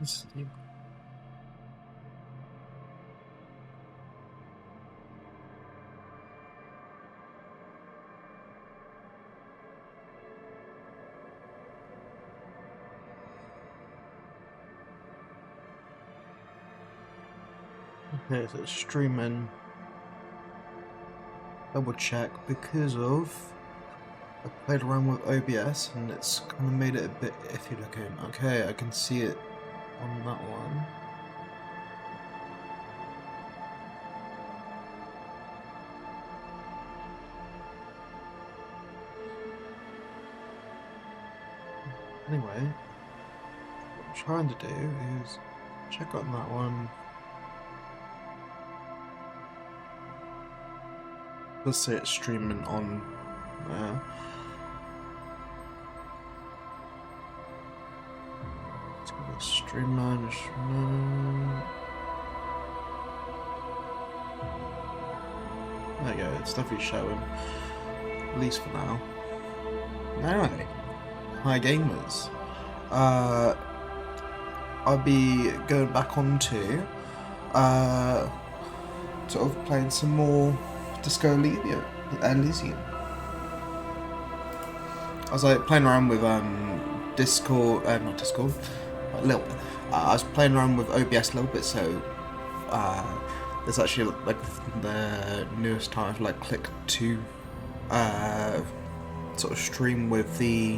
Let's see. Okay, so it's streaming. Double check because of I played around with OBS and it's kind of made it a bit iffy looking. Okay, I can see it on that one. Anyway, what I'm trying to do is check on that one. Let's say it's streaming on there. Let's go to streamline. There you go, it's definitely showing. At least for now. Anyway, hi gamers. I'll be going back on to sort of playing some more Disco Elysium. I was like playing around with Discord, not Discord, a little bit. I was playing around with OBS a little bit, so there's actually like the newest time I've like clicked to sort of stream with the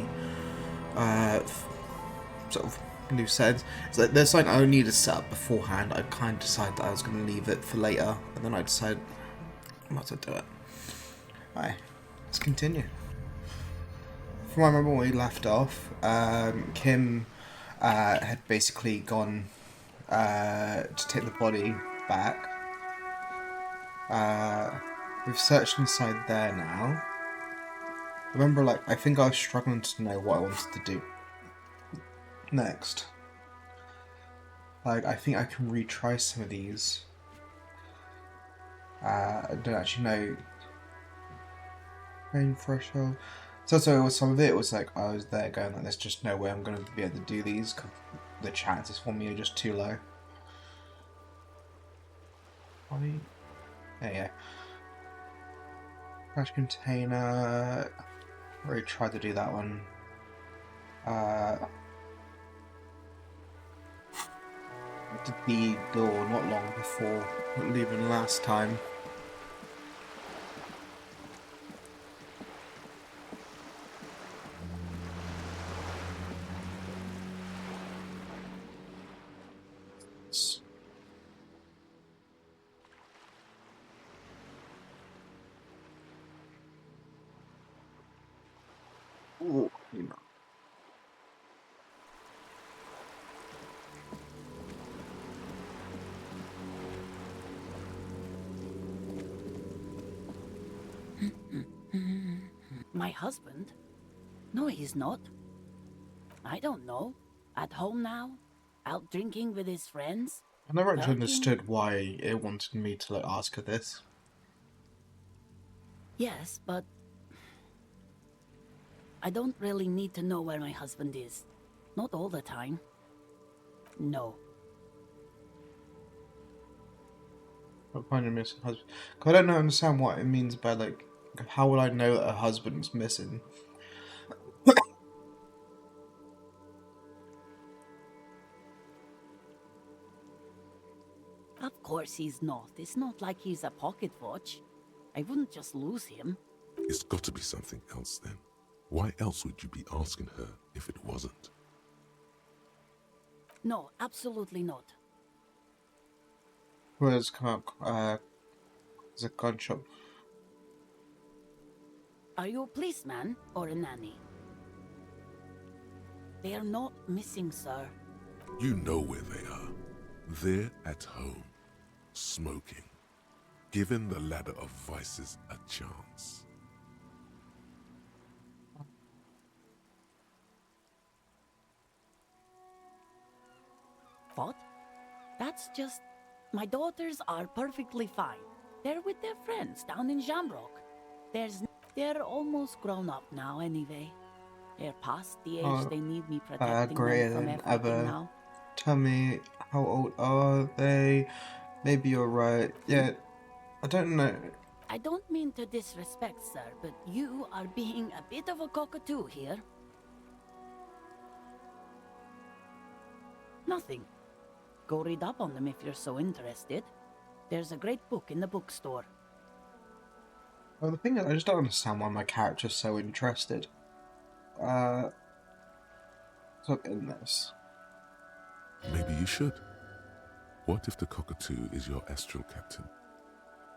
sort of new settings. It's like there's something I needed to set up beforehand. I kind of decided that I was going to leave it for later, and then I decided I might as well do it. Alright, let's continue. From what I remember when we left off, Kim had basically gone to take the body back. We've searched inside there now. Remember, like, I think I was struggling to know what I wanted to do next. Like, I think I can retry some of these. I don't actually know. Rain threshold. So with some of it was like I was there going like, there's just no way I'm going to be able to do these because the chances for me are just too low. There you go. Trash container. Already tried to do that one. Did the door not long before leaving last time. Ooh, you know. My husband? No, he's not. I don't know. At home now? Out drinking with his friends? I never actually Working? understood why it wanted me to like ask her this. Yes, but I don't really need to know where my husband is. Not all the time. No. But finding missing husband. Cause I don't understand what it means by like, how will I know that her husband's missing? Of course he's not. It's not like he's a pocket watch. I wouldn't just lose him. It's got to be something else then. Why else would you be asking her if it wasn't? No, absolutely not. Where's come up? There's a gun shop. Are you a policeman or a nanny? They are not missing, sir. You know where they are. They're at home, smoking, giving the ladder of vices a chance. What? That's just... My daughters are perfectly fine. They're with their friends down in Shamrock. They're almost grown up now anyway. They're past the age they need me protecting them from everything now. Tell me, how old are they? Maybe you're right. Yeah, I don't know. I don't mean to disrespect, sir, but you are being a bit of a cockatoo here. Nothing. Go read up on them if you're so interested. There's a great book in the bookstore. Well, the thing is, I just don't understand why my character's so interested. Let's look in this. Maybe you should. What if the cockatoo is your astral captain?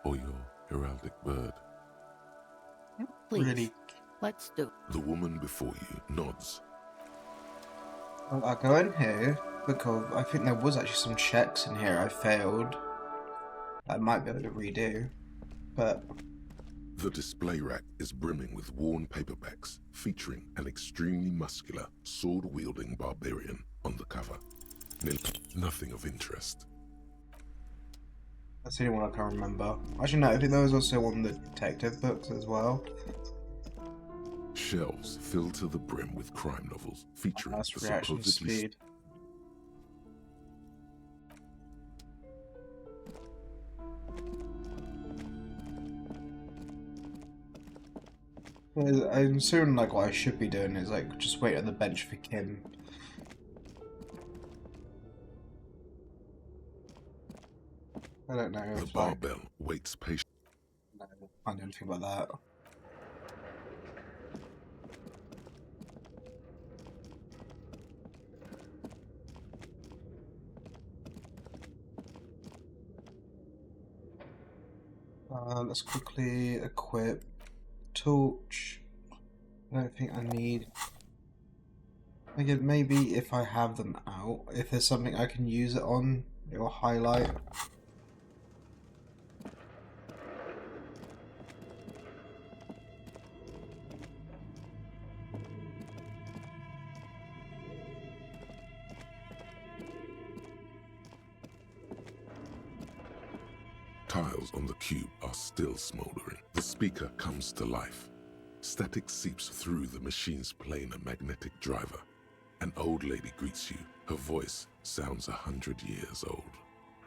Or your heraldic bird? Please, Really? let's do. The woman before you nods. Well, I'll go in here because I think there was actually some checks in here I failed. I might be able to redo, but The display rack is brimming with worn paperbacks featuring an extremely muscular, sword-wielding barbarian on the cover. Nothing of interest. that's the only one I can remember. Actually, no, I think there was also one of the detective books as well. Shelves filled to the brim with crime novels featuring That's the reaction supposedly speed. I'm assuming like what I should be doing is like just wait at the bench for Kim. I don't know The if bar like, bell waits patiently. no, I can't do anything about that. Let's quickly equip torch. I don't think I need. Again, maybe if I have them out, if there's something I can use it on, it will highlight. Tiles on the cube are still smoldering. The speaker comes to life. Static seeps through the machine's planar magnetic driver. An old lady greets you. Her voice sounds 100 years old.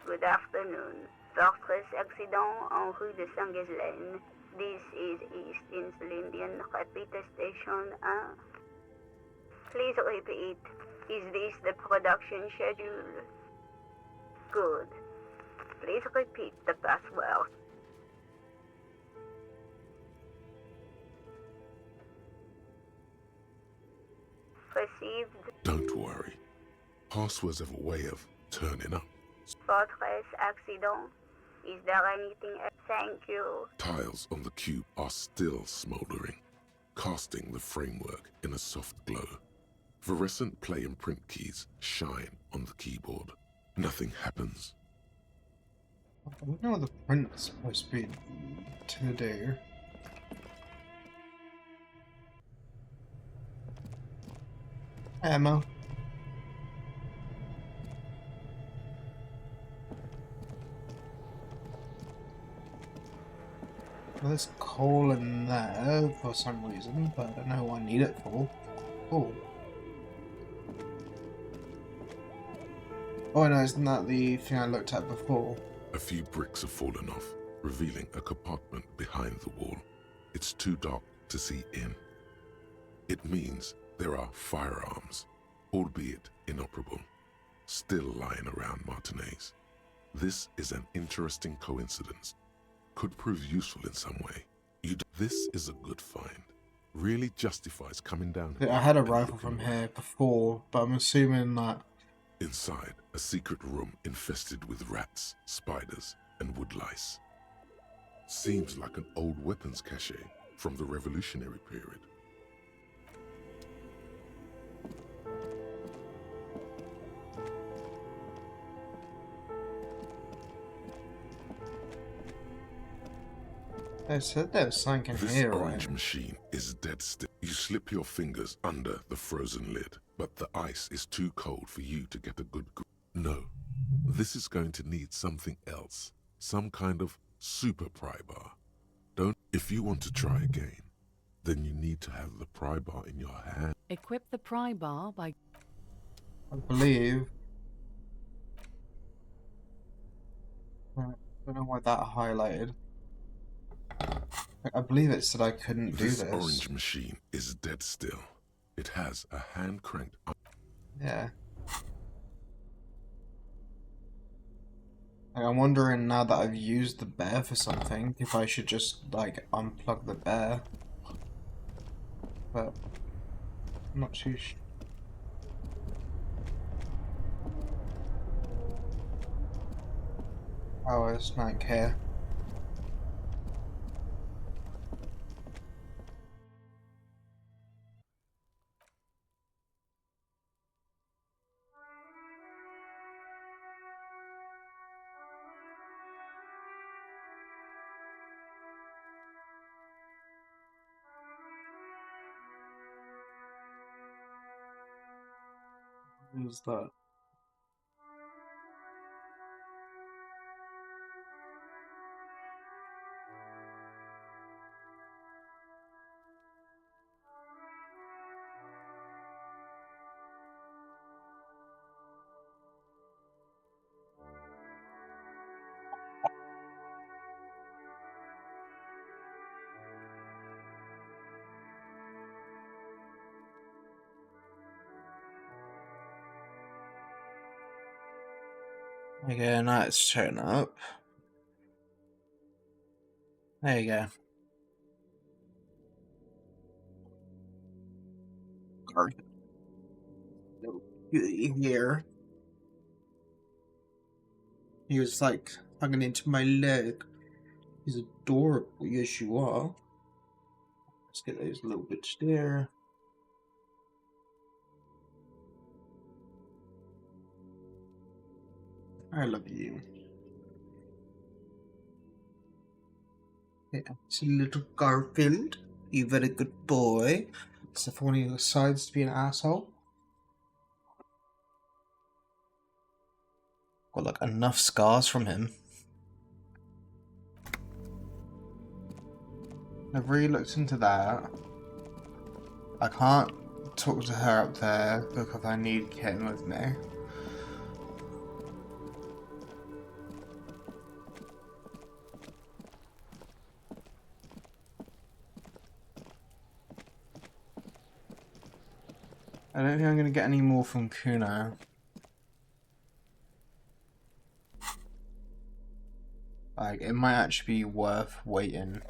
Good afternoon. Fortress accident en rue de Saint-Ghislaine. This is East Insulindian Repeater Station 1. Please repeat. Is this the production schedule? Good. Please repeat the password. Received. Don't worry. Passwords have a way of turning up. Fortress accident. Is there anything else? Thank you. Tiles on the cube are still smoldering, casting the framework in a soft glow. Fluorescent play and print keys shine on the keyboard. Nothing happens. I don't know what the print's supposed to be to do. Ammo. Well, there's coal in there for some reason, but I don't know what I need it for. Oh. Oh no, isn't that the thing I looked at before? A few bricks have fallen off, revealing a compartment behind the wall. It's too dark to see in. It means there are firearms, albeit inoperable, still lying around Martinez. This is an interesting coincidence. Could prove useful in some way. This is a good find. Really justifies coming down here. I had a and rifle looking from around. here before, but I'm assuming that... Inside, a secret room infested with rats, spiders, and woodlice. Seems like an old weapons cache from the Revolutionary period. They said there was something in This here, orange right? machine is dead still. You slip your fingers under the frozen lid, but the ice is too cold for you to get a good grip. No, this is going to need something else. Some kind of super pry bar. If you want to try again, then you need to have the pry bar in your hand. Equip the pry bar by... I believe I don't know why that highlighted. I believe it said I couldn't do This this. orange machine is dead still. It has a hand-cranked... Yeah. Like, I'm wondering now that I've used the bear for something, if I should just, like, unplug the bear. But I'm not too sure. Oh, it's not here. Who's that? Okay, now it's showing up. There you go. Guard. Little cutie here. He was like hugging into my leg. He's adorable. Yes, you are. Let's get those little bits there. I love you. Yeah, it's a little Garfield. You very good boy. Except for when he decides to be an asshole. Got like enough scars from him. I've really looked into that. I can't talk to her up there because I need Kitten with me. I don't think I'm going to get any more from Kuno. Like, it might actually be worth waiting.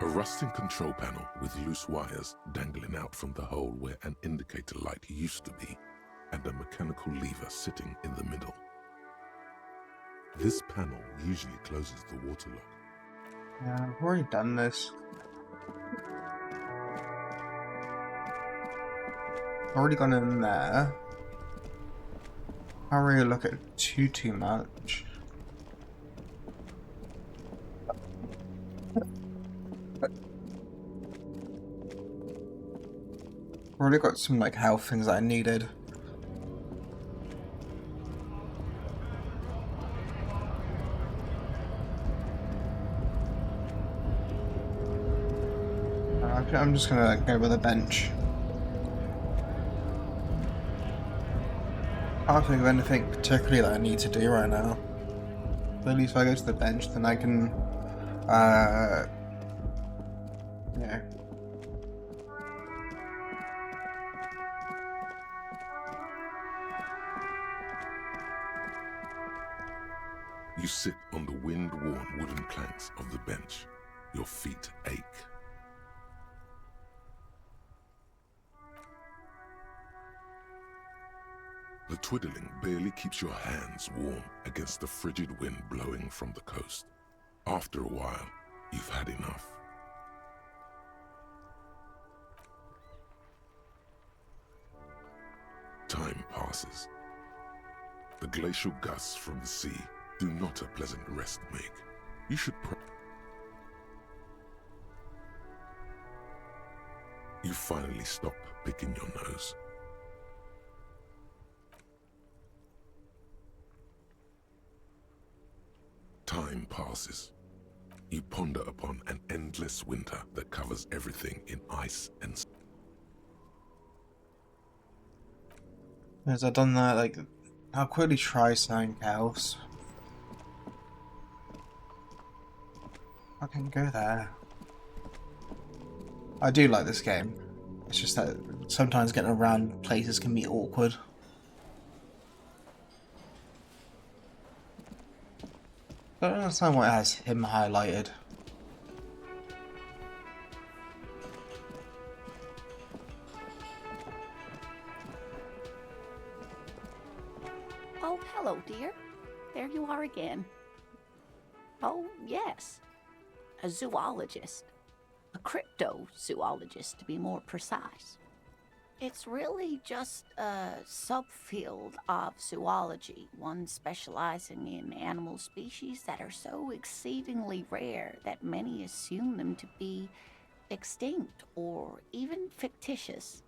A rusting control panel with loose wires dangling out from the hole where an indicator light used to be, and a mechanical lever sitting in the middle. This panel usually closes the water lock. Yeah, I've already done this. Already gone in there. Can't really look at too much. Already got some like health things that I needed. I'm just gonna go with a bench. I can't think of anything particularly that I need to do right now. But at least if I go to the bench, then I can, yeah. You sit on the wind-worn wooden planks of the bench. Your feet ache. The twiddling barely keeps your hands warm against the frigid wind blowing from the coast. After a while, you've had enough. Time passes. The glacial gusts from the sea do not a pleasant rest make. You should You finally stop picking your nose. Time passes. You ponder upon an endless winter that covers everything in ice and snow. Has I done that? Like, I'll quickly try something else. I can go there. I do like this game. It's just that sometimes getting around places can be awkward. I don't understand why it has him highlighted. Oh, hello, dear. There you are again. Oh, yes. A zoologist. A cryptozoologist, to be more precise. It's really just a subfield of zoology, one specializing in animal species that are so exceedingly rare that many assume them to be extinct or even fictitious.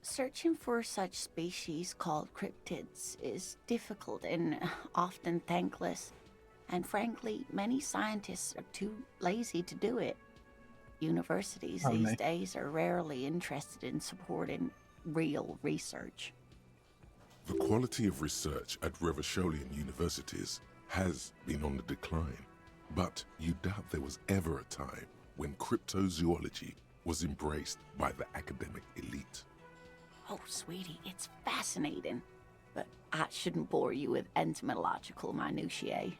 Searching for such species called cryptids is difficult and often thankless, and frankly, many scientists are too lazy to do it. Universities these days are rarely interested in supporting real research. The quality of research at Revacholian universities has been on the decline, but you doubt there was ever a time when cryptozoology was embraced by the academic elite. Oh, sweetie, it's fascinating, but I shouldn't bore you with entomological minutiae.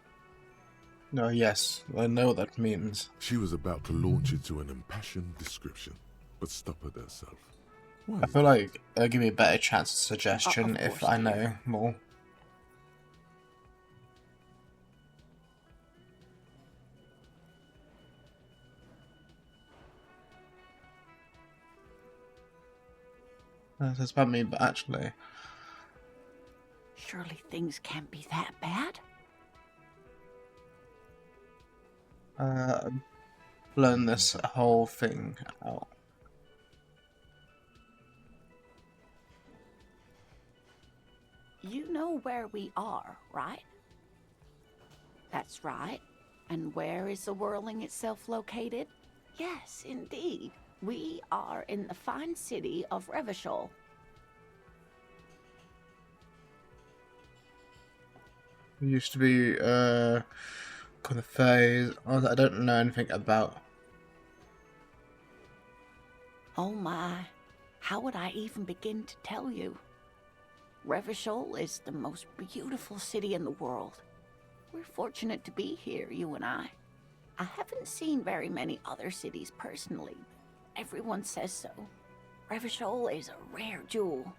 No, yes, I know what that means. She was about to launch into an impassioned description, but stoppered herself. Why? I feel like it'll give me a better chance of suggestion Of if course, I dear. know more. That's about me, but actually, Surely things can't be that bad? learn this whole thing out. You know where we are, right? That's right. And where is the whirling itself located? Yes, indeed. We are in the fine city of Revachol. It used to be, kind of phase. I don't know anything about. Oh my, how would I even begin to tell you? Revachol is the most beautiful city in the world. We're fortunate to be here, you and I. I haven't seen very many other cities personally. Everyone says so. Revachol is a rare jewel.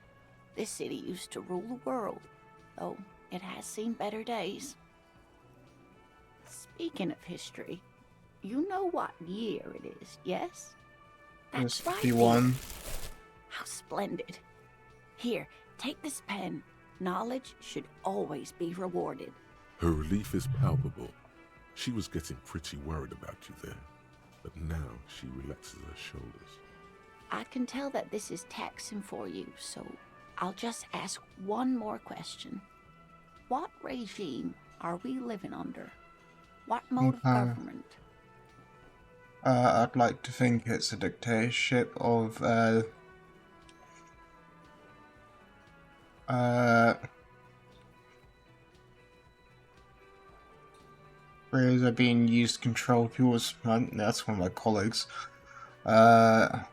This city used to rule the world, though it has seen better days. Speaking of history, you know what year it is, yes? It's That's right. 51. How splendid. Here, take this pen. Knowledge should always be rewarded. Her relief is palpable. She was getting pretty worried about you there, but now she relaxes her shoulders. I can tell that this is taxing for you, so I'll just ask one more question. What regime are we living under? What mode of government? I'd like to think it's a dictatorship of, Rails are being used to control people's. That's one of my colleagues. And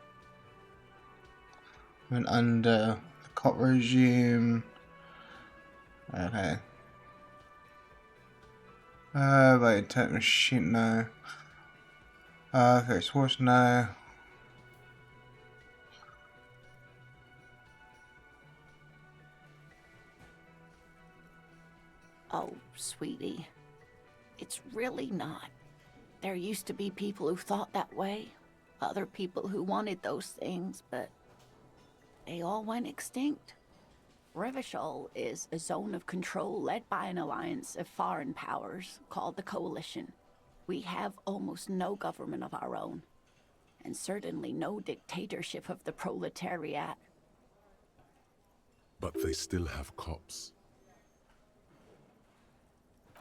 under the cop regime. Okay. Wait, tech machine, no. Okay, sports, no. Oh, sweetie. It's really not. There used to be people who thought that way. other people who wanted those things, but they all went extinct. Revachol is a zone of control led by an alliance of foreign powers called the Coalition. We have almost no government of our own, and certainly no dictatorship of the proletariat. But they still have cops.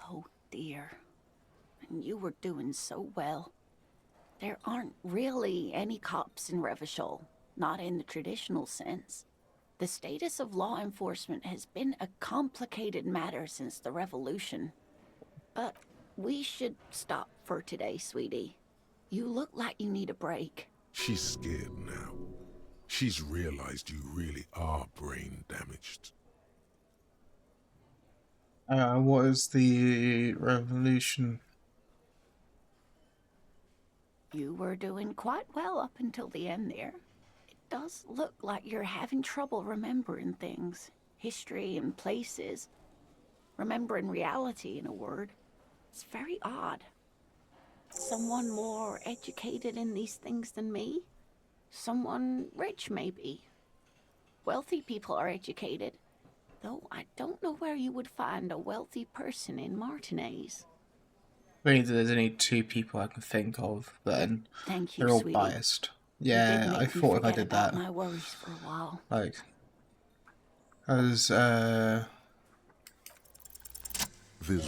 Oh dear. And you were doing so well. There aren't really any cops in Revachol, not in the traditional sense. The status of law enforcement has been a complicated matter since the revolution. But we should stop for today, sweetie. You look like you need a break. She's scared now. She's realized you really are brain damaged. What is the revolution? You were doing quite well up until the end there. It does look like you're having trouble remembering things. History and places. Remembering reality, in a word. It's very odd. Someone more educated in these things than me? Someone rich, maybe. Wealthy people are educated, though I don't know where you would find a wealthy person in Martinez. Really, there's only two people I can think of, then Thank you, they're all sweetie. biased. You did Yeah, make I me thought if I forget did about that, my worries for a while. like, I was, There's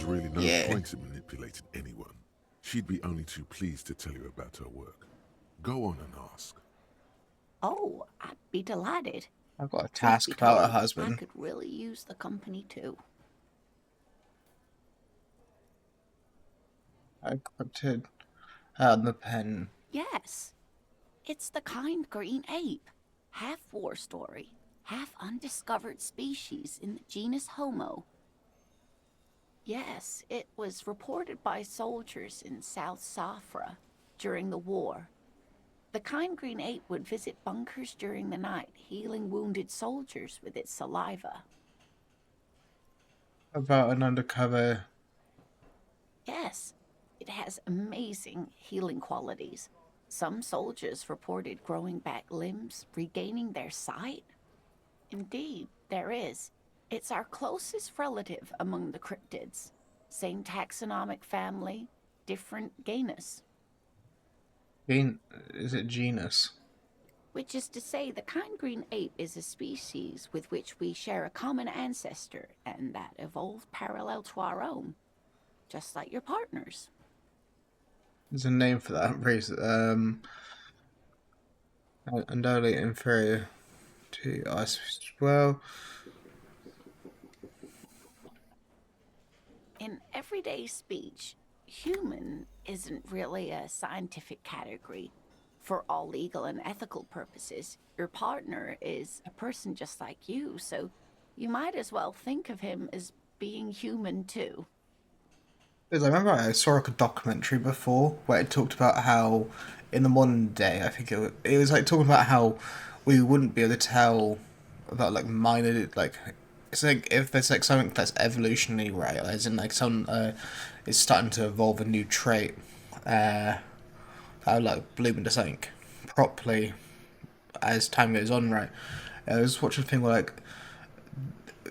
really no Yeah. point in manipulating anyone. She'd be only too pleased to tell you about her work. Go on and ask. Oh, I'd be delighted. I've got a Truth task be about her told, I husband. could really use the company too. I corrupted out the pen. Yes. It's the kind green ape. Half war story, half undiscovered species in the genus Homo. Yes, it was reported by soldiers in South Safra during the war. The kind green ape would visit bunkers during the night, healing wounded soldiers with its saliva. About an undercover. Yes, it has amazing healing qualities. Some soldiers reported growing back limbs, regaining their sight. Indeed, there is. It's our closest relative among the cryptids. Same taxonomic family, different genus. Is it genus? Which is to say, the kind green ape is a species with which we share a common ancestor, and that evolved parallel to our own. Just like your partners. There's a name for that reason. Undoubtedly inferior to us as well. In everyday speech, human isn't really a scientific category. For all legal and ethical purposes, your partner is a person just like you, so you might as well think of him as being human too. Because I remember I saw like a documentary before where it talked about how in the modern day, I think it was like talking about how we wouldn't be able to tell about like minor, like, it's like if there's like something that's evolutionary, right, as in like some is starting to evolve a new trait that would like bloom into something properly as time goes on, right. I was watching a thing where like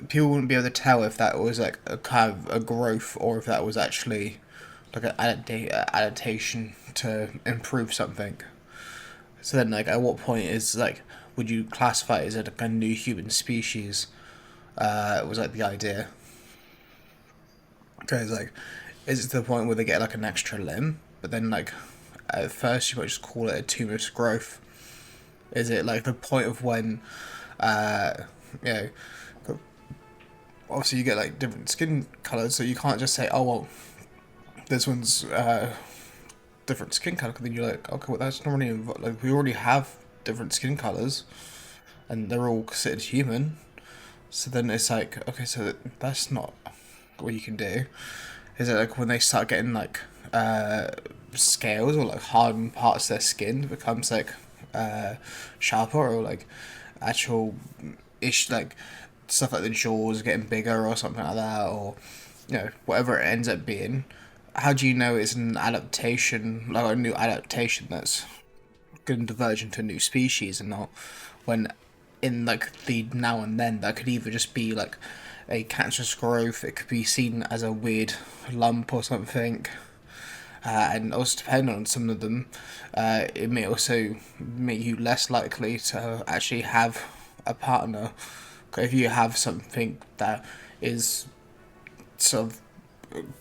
people wouldn't be able to tell if that was like a kind of a growth or if that was actually like an adaptation to improve something. So then, like, at what point is like, would you classify it as like a new human species? Was like the idea. Because like, is it to the point where they get like an extra limb, but then like, at first you might just call it a tumorous growth? Is it like the point of when, you know, obviously you get like different skin colors, so you can't just say, oh well, this one's different skin color. Then you're like, okay, well that's not really like we already have different skin colors, and they're all considered human. So then it's like, okay, so that's not what you can do. Is it like when they start getting like scales or like hardened parts of their skin, it becomes like sharper, or like actual ish like stuff like the jaws getting bigger or something like that, or you know, whatever it ends up being. How do you know it's an adaptation, like a new adaptation that's going to diverge into a new species and not, when in like the now and then that could either just be like a cancerous growth, it could be seen as a weird lump or something. And also depending on some of them, it may also make you less likely to actually have a partner. If you have something that is sort of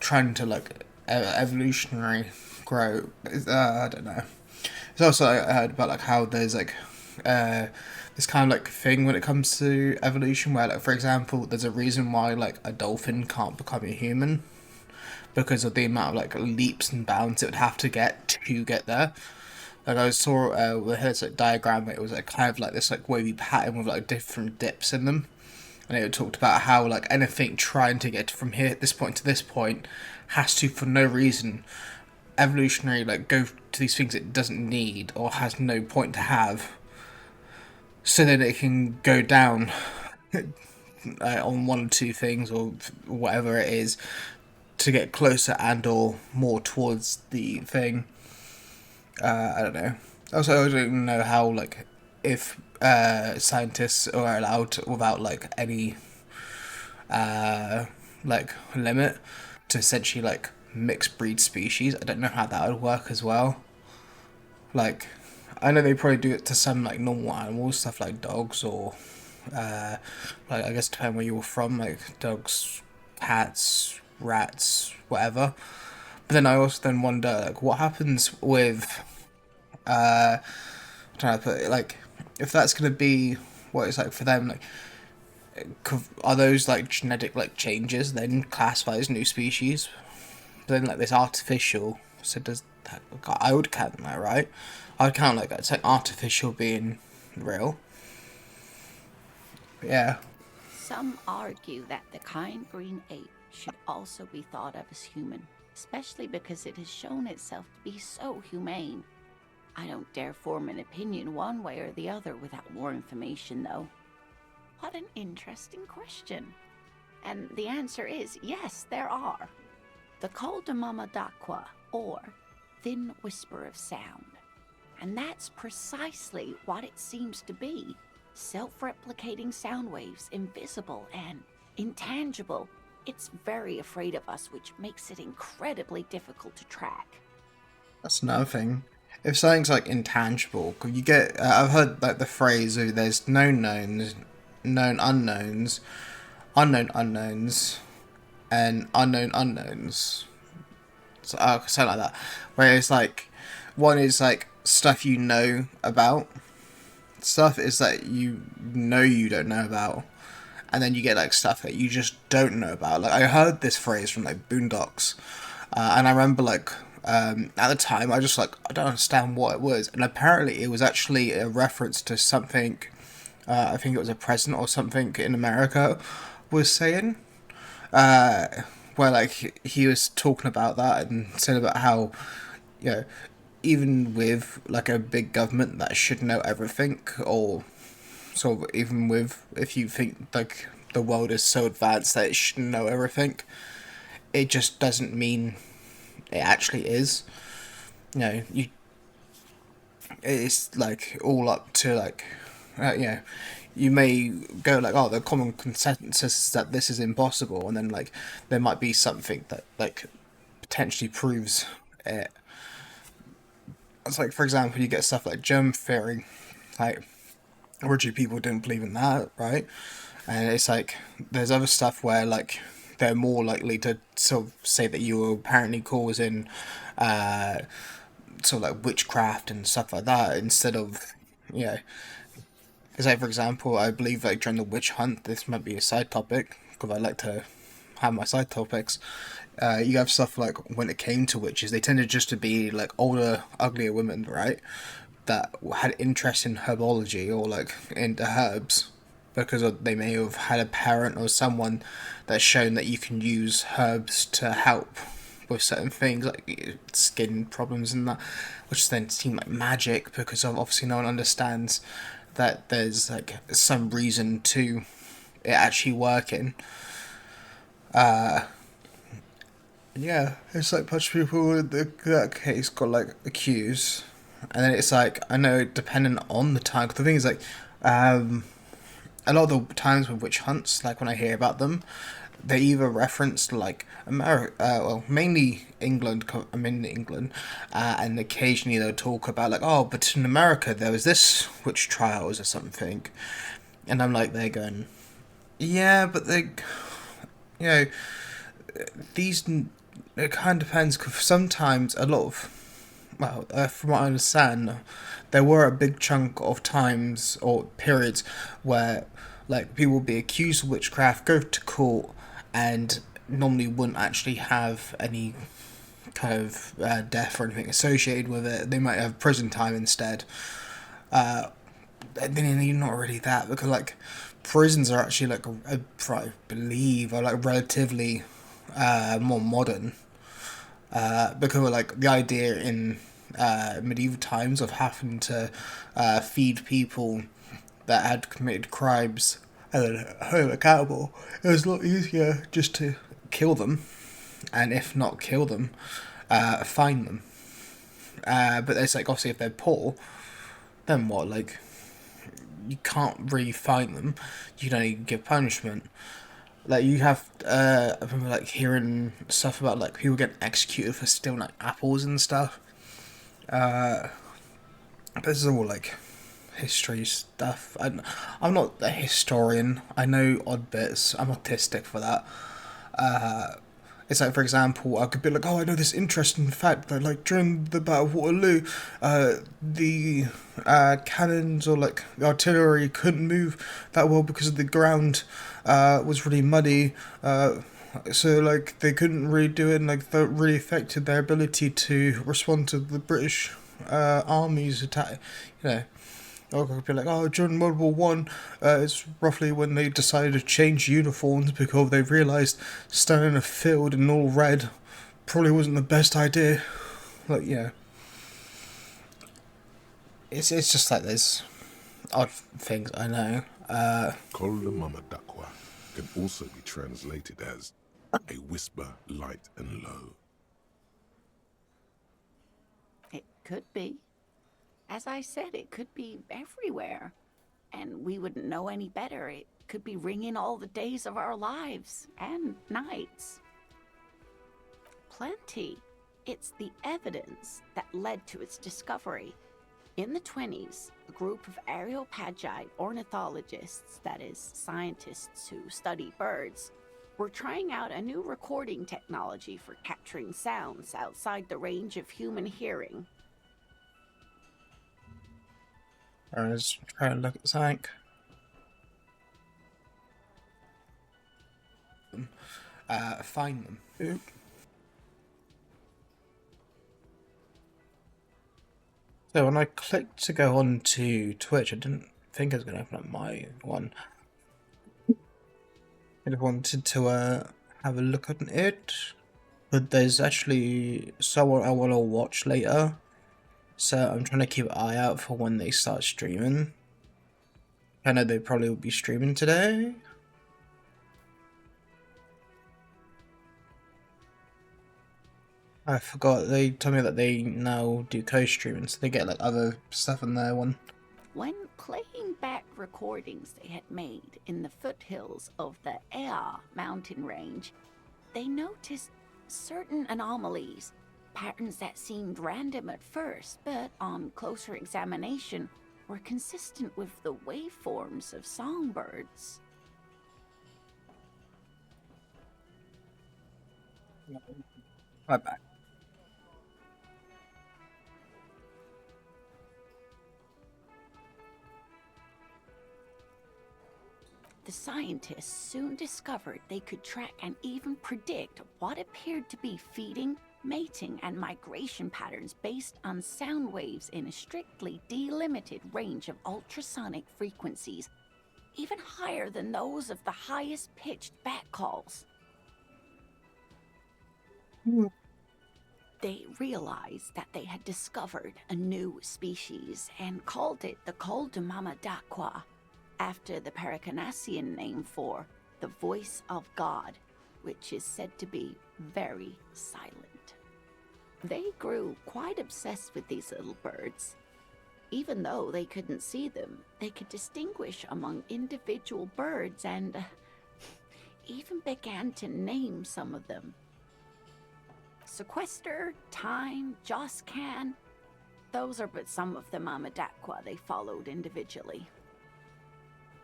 trying to like evolutionary grow, I don't know. It's also I heard about like how there's like this kind of like thing when it comes to evolution, where like for example, there's a reason why like a dolphin can't become a human, because of the amount of like leaps and bounds it would have to get there. Like I saw with his like diagram, it was like kind of like this like wavy pattern with like different dips in them, and it talked about how like anything trying to get from here this point to this point has to, for no reason, evolutionary like go to these things it doesn't need or has no point to have, so that it can go down on one or two things or whatever it is to get closer and or more towards the thing. I don't know. Also, I don't know how like if scientists are allowed without like any like limit to essentially like mixed breed species. I don't know how that would work as well. Like, I know they probably do it to some like normal animals, stuff like dogs or like I guess depending where you're from, like dogs, cats, rats, whatever. But then I also then wonder like what happens with I'm trying to put it, like if that's gonna be what it's like for them, like are those like genetic like changes then classified as new species? But then like this artificial, so does that, I would count that, right? I would count like it's like artificial being real. But yeah. Some argue that the kind green ape should also be thought of as human, especially because it has shown itself to be so humane. I don't dare form an opinion one way or the other without more information, though. What an interesting question. And the answer is yes, there are. The Caldamama d'Aqua, or thin whisper of sound. And that's precisely what it seems to be. Self-replicating sound waves, invisible and intangible. It's very afraid of us, which makes it incredibly difficult to track. That's another thing. If something's like intangible, you get I've heard like the phrase of there's known knowns, known unknowns, unknown unknowns, and unknown unknowns. So something like that. Where it's like one is like stuff you know about, stuff is that you know you don't know about, and then you get like stuff that you just don't know about. Like I heard this phrase from like Boondocks, and I remember like at the time I just like I don't understand what it was, and apparently it was actually a reference to something. I think it was a president or something in America was saying, where like he was talking about that and said about how, you know, even with like a big government that should know everything, or sort of even with if you think like the world is so advanced that it should know everything, it just doesn't mean it actually is. You know, it's like all up to like, you may go like, oh, the common consensus is that this is impossible, and then like there might be something that like potentially proves it. It's like, for example, you get stuff like germ theory, like originally people didn't believe in that, right? And it's like there's other stuff where like they're more likely to sort of say that you were apparently causing sort of like witchcraft and stuff like that, instead of, you know, because like for example, I believe like during the witch hunt, this might be a side topic because I like to have my side topics. You have stuff like when it came to witches, they tended just to be like older, uglier women, right? That had interest in herbology or like into herbs, because they may have had a parent or someone that's shown that you can use herbs to help with certain things like skin problems and that, which then seem like magic because obviously no one understands that there's like some reason to it actually working. Yeah, it's like a bunch of people in that case got like accused, and then it's like, I know, depending on the time, 'cause the thing is, like, a lot of the times with witch hunts, like when I hear about them, they either reference like America, well, mainly England. I'm in England, and occasionally they'll talk about like, oh, but in America there was this witch trials or something, and I'm like, they're going, yeah, but they, you know, these, it kind of depends, because sometimes a lot of, well, from what I understand, there were a big chunk of times or periods where, like, people would be accused of witchcraft, go to court, and normally wouldn't actually have any kind of death or anything associated with it. They might have prison time instead. And then not really that, because like prisons are actually like I believe are like relatively more modern, because like the idea in medieval times of having to feed people that had committed crimes and then hold them accountable, it was a lot easier just to kill them, and if not kill them, fine them. But it's like, obviously if they're poor, then what? Like, you can't really fine them. You can only give punishment. Like, you have, I remember like hearing stuff about like people getting executed for stealing like apples and stuff. This is all like history stuff. I'm not a historian. I know odd bits. I'm autistic for that. It's like, for example, I could be like, oh, I know this interesting fact that, like, during the Battle of Waterloo, the cannons or, like, the artillery couldn't move that well because the ground was really muddy. So, like, they couldn't really do it, and, like, that really affected their ability to respond to the British army's attack, you know. Or I could be like, oh, during World War One, it's roughly when they decided to change uniforms because they realised standing in a field in all red probably wasn't the best idea. Like, yeah. It's just like there's odd things, I know. Kolamama Dakwa can also be translated as a whisper light and low. It could be. As I said, it could be everywhere. And we wouldn't know any better. It could be ringing all the days of our lives and nights. Plenty. It's the evidence that led to its discovery. In the 20s, a group of Areopagite ornithologists, that is, scientists who study birds, were trying out a new recording technology for capturing sounds outside the range of human hearing. I was trying to look at something. Find them. So when I clicked to go on to Twitch, I didn't think I was going to open up my one. I just wanted to have a look at it. But there's actually someone I want to watch later. So I'm trying to keep an eye out for when they start streaming. I know they probably will be streaming today. I forgot, they told me that they now do co-streaming, so they get like other stuff in their one. When playing back recordings they had made in the foothills of the Ea mountain range, they noticed certain anomalies, patterns that seemed random at first, but on closer examination were consistent with the waveforms of songbirds. Right back. The scientists soon discovered they could track and even predict what appeared to be feeding, mating, and migration patterns based on sound waves in a strictly delimited range of ultrasonic frequencies, even higher than those of the highest pitched bat calls. They realized that they had discovered a new species and called it the Koldumama Dakwa, after the Paracanassian name for the voice of God, which is said to be very silent. They grew quite obsessed with these little birds. Even though they couldn't see them, they could distinguish among individual birds and even began to name some of them. Sequester, Time, Joscan, those are but some of the Mamadakwa they followed individually.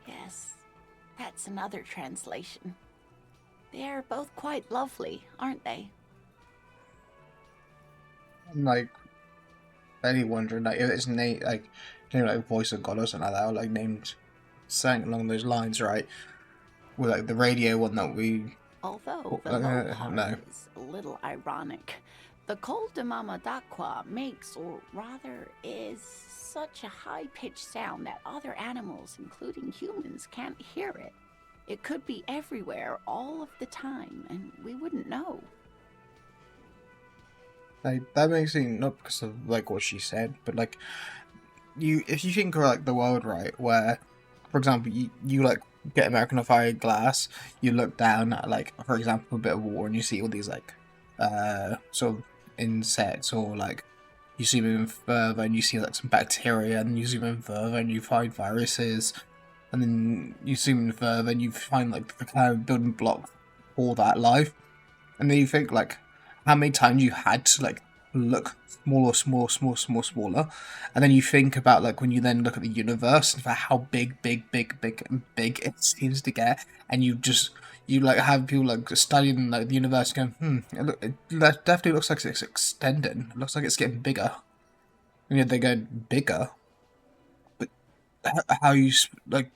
Yes, that's another translation. They're both quite lovely, aren't they? I'm like, any wondering like if it's named like, like Voice of God or something like that, or like named something along those lines, right? With like the radio one that we. Although the low part no. is a little ironic. The Col de Mamadakwa makes, or rather is, such a high-pitched sound that other animals, including humans, can't hear it. It could be everywhere all of the time, and we wouldn't know. Like that makes me not because of like what she said, but like if you think of like the world, right, where, for example, you like get a magnifying glass, you look down at like, for example, a bit of water, and you see all these like sort of insects, or like you zoom in further and you see like some bacteria, and you zoom in further and you find viruses, and then you zoom in further and you find like the kind of building block for that life, and then you think like how many times you had to like look smaller, and then you think about like when you then look at the universe and about how big it seems to get, and you like have people like studying like the universe going, it definitely looks like it's extending. It looks like it's getting bigger. And yet they're going bigger. But how you like?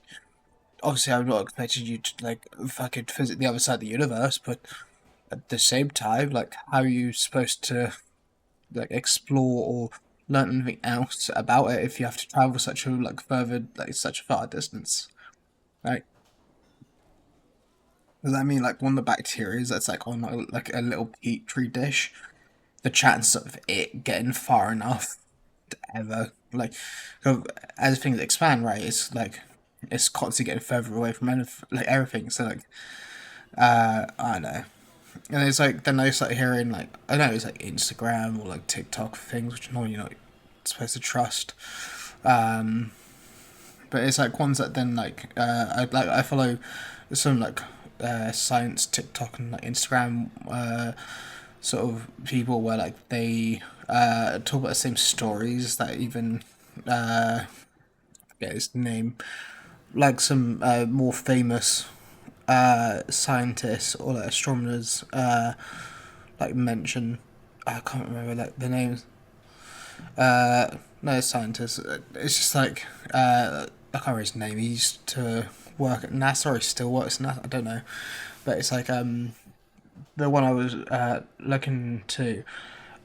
Obviously, I'm not expecting you to like fucking visit the other side of the universe, but at the same time, like, how are you supposed to like explore or learn anything else about it if you have to travel such a like further like such a far distance, right? Does that mean like one of the bacteria that's like on like a little petri dish, the chance of it getting far enough to ever like, as things expand, right? It's like it's constantly getting further away from like everything. So like, I don't know. And it's like then I start hearing like, I know it's like Instagram or like TikTok things, which no, you're not supposed to trust. But it's like ones that then like I follow some like science TikTok and like Instagram sort of people where like they talk about the same stories that even forget his name, like some more famous scientists or like astronomers like mention. I can't remember like the names. No, scientists. It's just like I can't remember his name. He used to work at NASA, or he still works at NASA. I don't know, but it's like the one I was looking to.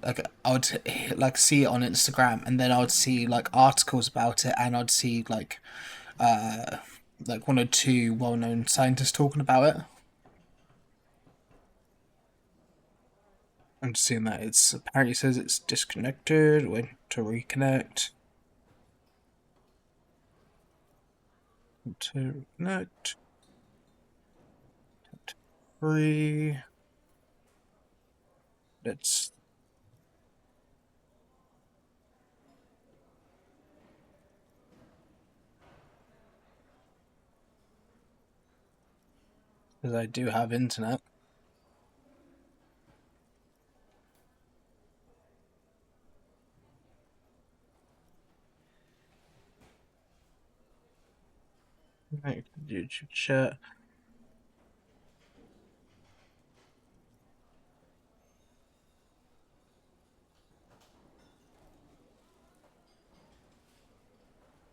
Like I would like see it on Instagram, and then I would see like articles about it, and I'd see like one or two well-known scientists talking about it. I'm just seeing that it's apparently says it's disconnected. When to reconnect. To reconnect. Free. Let's. Because I do have internet. Right, YouTube chat.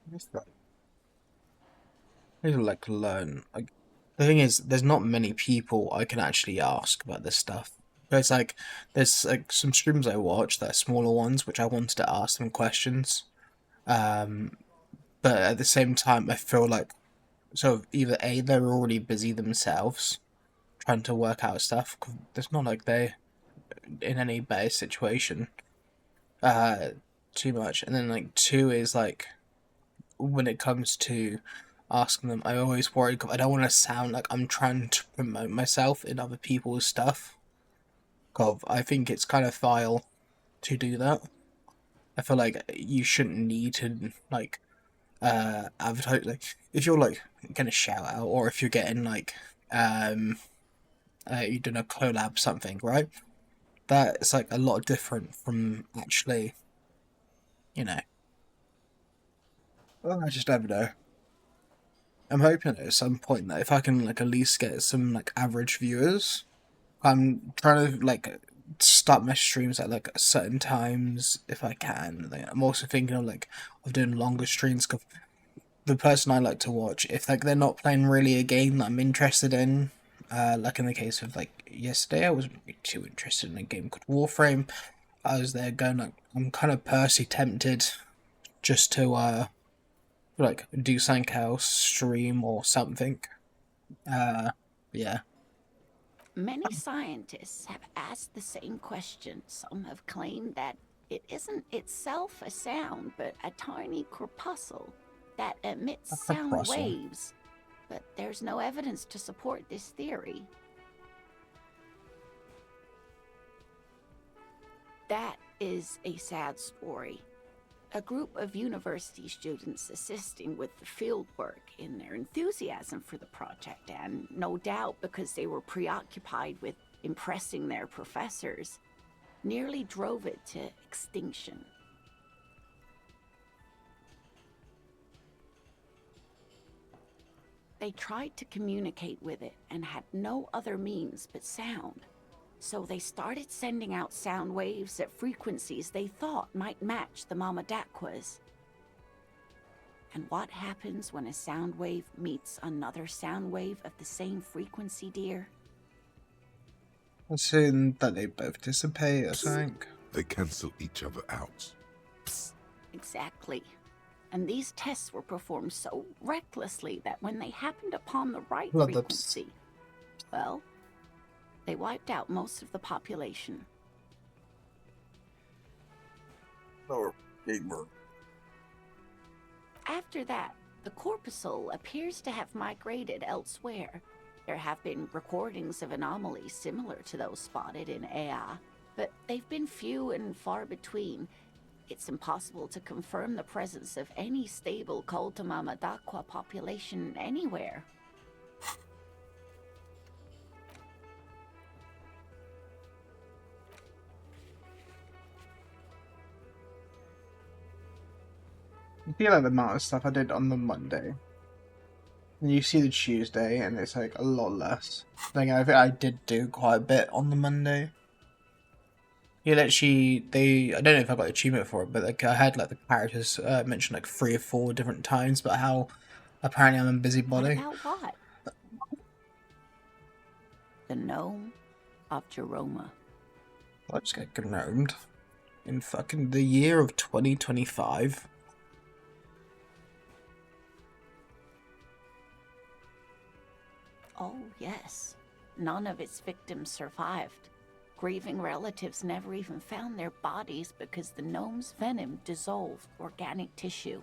I need to like learn. Like the thing is, there's not many people I can actually ask about this stuff. But it's like there's like some streams I watch that are smaller ones, which I wanted to ask them questions. But at the same time, I feel like so either A, they're already busy themselves trying to work out stuff. 'Cause it's not like they're in any better situation. Too much, and then like two is like when it comes to asking them, I always worry. I don't want to sound like I'm trying to promote myself in other people's stuff. God, I think it's kind of vile to do that. I feel like you shouldn't need to like advertise, like if you're like gonna shout out, or if you're getting like you're doing a collab something, right? That's like a lot different from actually, you know. Well, I just never know. I'm hoping at some point that if I can like at least get some like average viewers, I'm trying to like start my streams at like certain times if I can. Like, I'm also thinking of doing longer streams. 'Cause the person I like to watch, if like they're not playing really a game that I'm interested in, like in the case of like yesterday, I wasn't really too interested in a game called Warframe. I was there going like I'm kind of personally tempted just to like do something else, stream or something. Yeah. Many scientists have asked the same question. Some have claimed that it isn't itself a sound, but a tiny corpuscle that emits A sound corpuscle. waves. But there's no evidence to support this theory. That is a sad story. A group of university students assisting with the field work in their enthusiasm for the project, and no doubt because they were preoccupied with impressing their professors, nearly drove it to extinction. They tried to communicate with it and had no other means but sound. So they started sending out sound waves at frequencies they thought might match the Mamadakwas. And what happens when a sound wave meets another sound wave of the same frequency, dear? Assume that they both dissipate or something. They cancel each other out. Psst. Exactly. And these tests were performed so recklessly that when they happened upon the right Love the frequency, well, they wiped out most of the population. Or gamer. After that, the corpuscle appears to have migrated elsewhere. There have been recordings of anomalies similar to those spotted in Ea, but they've been few and far between. It's impossible to confirm the presence of any stable Koltamamadakwa population anywhere. I feel like the amount of stuff I did on the Monday. And you see the Tuesday, and it's like a lot less. Like I think I did do quite a bit on the Monday. I don't know if I got the achievement for it, but like I had like the characters mentioned like 3 or 4 different times, but how apparently I'm a What busybody. about what? The gnome of Jeroma. I just get gnomed in fucking the year of 2025. Oh, yes. None of its victims survived. Grieving relatives never even found their bodies because the gnome's venom dissolved organic tissue.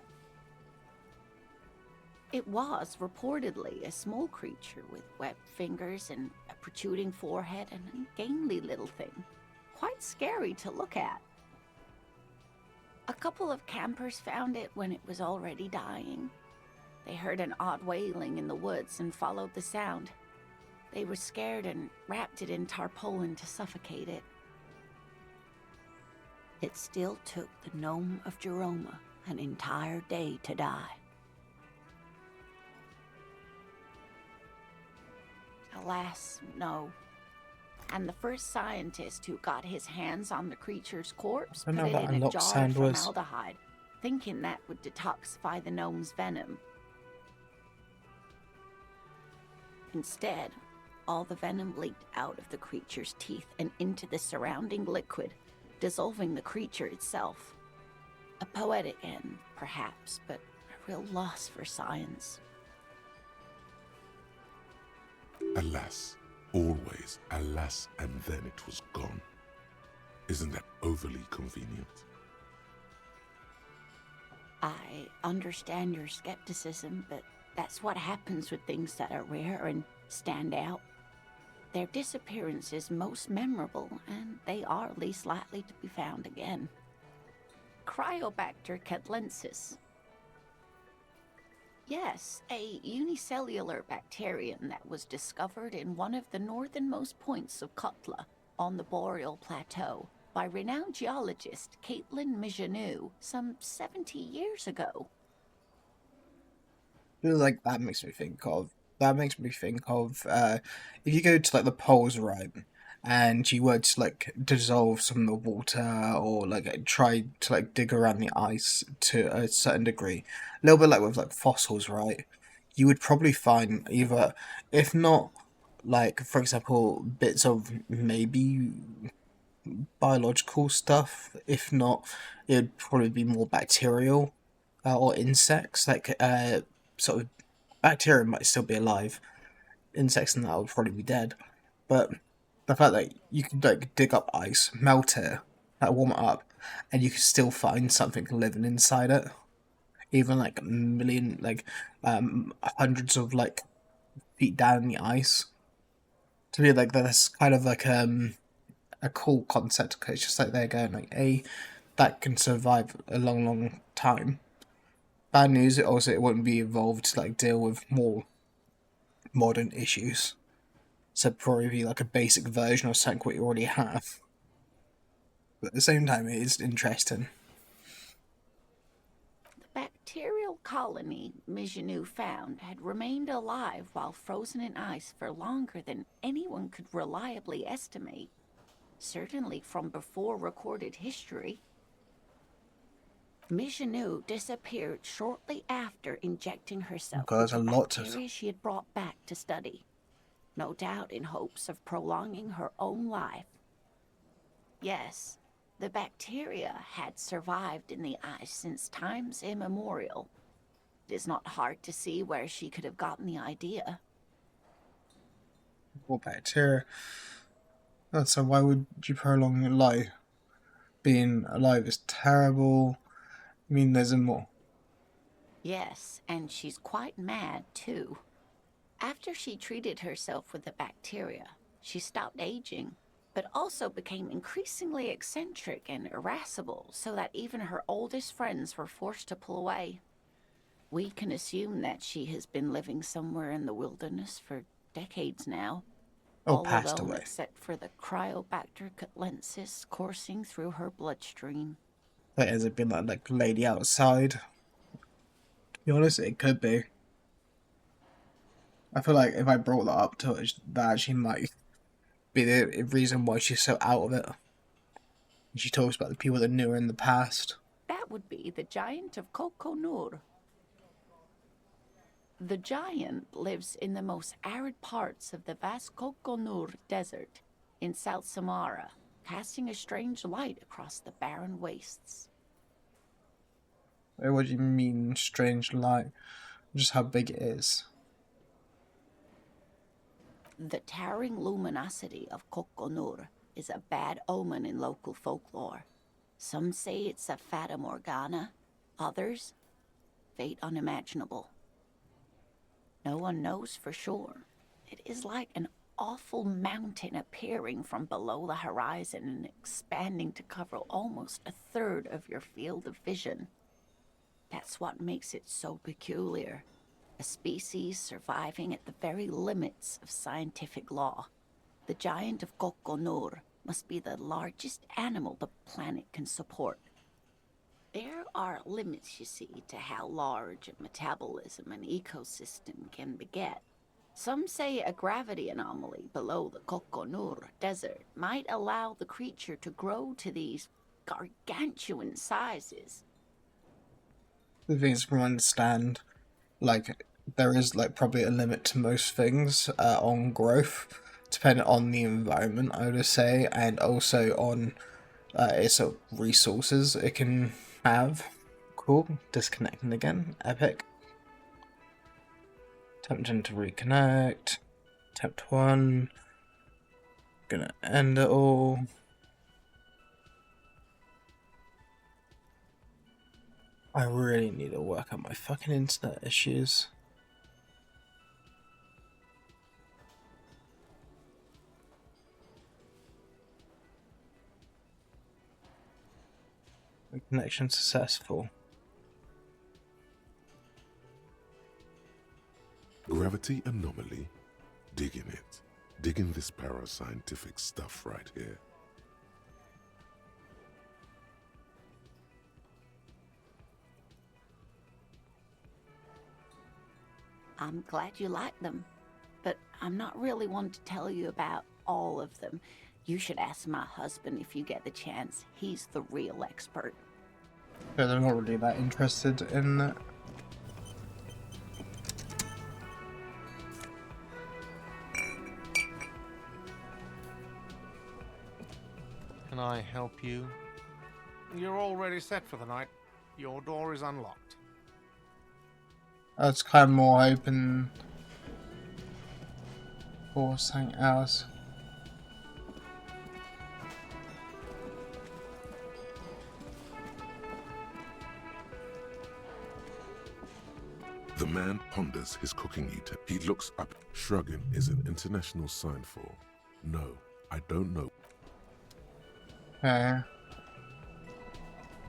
It was reportedly a small creature with webbed fingers and a protruding forehead and a gangly little thing. Quite scary to look at. A couple of campers found it when it was already dying. They heard an odd wailing in the woods and followed the sound. They were scared and wrapped it in tarpaulin to suffocate it. It still took the gnome of Jeroma an entire day to die. Alas, no. And the first scientist who got his hands on the creature's corpse I put know it that in a unlocked jar of sound was. formaldehyde, thinking that would detoxify the gnome's venom. Instead, all the venom leaked out of the creature's teeth and into the surrounding liquid, dissolving the creature itself. A poetic end, perhaps, but a real loss for science. Alas, always alas, and then it was gone. Isn't that overly convenient? I understand your skepticism, but that's what happens with things that are rare and stand out. Their disappearance is most memorable, and they are least likely to be found again. Cryobacter catlensis. Yes, a unicellular bacterium that was discovered in one of the northernmost points of Kotla on the Boreal Plateau by renowned geologist Caitlin Mijanou some 70 years ago. Like that makes me think of if you go to like the poles, right, and you were to like dissolve some of the water or like try to like dig around the ice to a certain degree, a little bit like with like fossils, right, you would probably find either, if not like for example bits of maybe biological stuff, if not it'd probably be more bacterial, or insects, like sort of bacteria might still be alive, insects and that would probably be dead. But the fact that you could like dig up ice, melt it, like warm it up, and you could still find something living inside it, even like a million, like hundreds of like feet down in the ice. To me, like that's kind of like a cool concept, because it's just like they're going like that can survive a long, long time. Bad news, it wouldn't be evolved to like deal with more modern issues. So probably be like a basic version of something what you already have. But at the same time, it is interesting. The bacterial colony Mijanou found had remained alive while frozen in ice for longer than anyone could reliably estimate. Certainly from before recorded history. Mijanou disappeared shortly after injecting herself God, with there's the a lot to... bacteria she had brought back to study, no doubt in hopes of prolonging her own life. Yes, the bacteria had survived in the ice since times immemorial. It is not hard to see where she could have gotten the idea. More bacteria. So why would you prolong your life? Being alive is terrible. I mean, there's a more. Yes, and she's quite mad, too. After she treated herself with the bacteria, she stopped aging, but also became increasingly eccentric and irascible, so that even her oldest friends were forced to pull away. We can assume that she has been living somewhere in the wilderness for decades now, Oh, all passed alone away. except for the Cryobacter catlensis coursing through her bloodstream. Like, has it been like lady outside? To be honest, it could be. I feel like if I brought that up to her, that actually might be the reason why she's so out of it. She talks about the people that knew her in the past. That would be the giant of Kokonur. The giant lives in the most arid parts of the vast Kokonur Desert in South Samara, casting a strange light across the barren wastes. What do you mean, strange light? Just how big it is. The towering luminosity of Kokonur is a bad omen in local folklore. Some say it's a fata morgana, others, fate unimaginable. No one knows for sure. It is like an awful mountain appearing from below the horizon and expanding to cover almost a third of your field of vision. That's what makes it so peculiar. A species surviving at the very limits of scientific law. The giant of Kokonur must be the largest animal the planet can support. There are limits, you see, to how large a metabolism an ecosystem can beget. Some say a gravity anomaly below the Kokonur Desert might allow the creature to grow to these gargantuan sizes. The things from understand, like, there is like probably a limit to most things on growth, depending on the environment, I would say, and also on its resources it can have. Cool. Disconnecting again. Epic. Attempting to reconnect. Attempt 1. Gonna end it all. I really need to work on my fucking internet issues. Connection successful. Gravity anomaly? Digging it. Digging this parascientific stuff right here. I'm glad you like them, but I'm not really one to tell you about all of them. You should ask my husband if you get the chance. He's the real expert. But they're not really that interested in that. Can I help you? You're already set for the night. Your door is unlocked. It's kind of more open for something else. The man ponders his cooking utensil. He looks up. Shrugging is an international sign for, no, I don't know. Okay.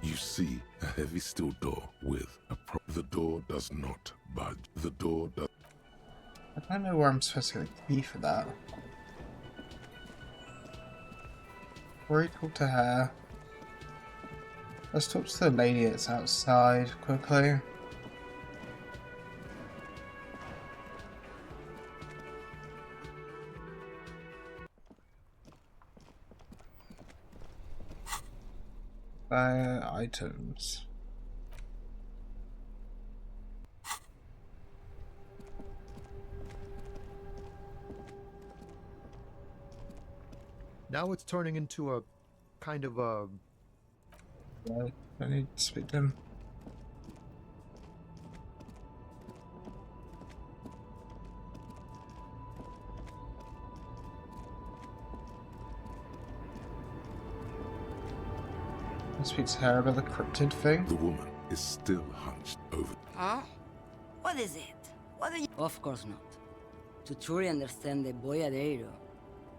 You see a heavy steel door with a the door does not budge. The door does. I don't know where I'm supposed to get a key for that. Before talk to her. Let's talk to the lady that's outside quickly. Items. Now it's turning into a kind of a... Yeah, I need to speak to him. Speak to her about the cryptid thing. The woman is still hunched over. Huh? What is it? What are you... Of course not. To truly understand the Boyadero,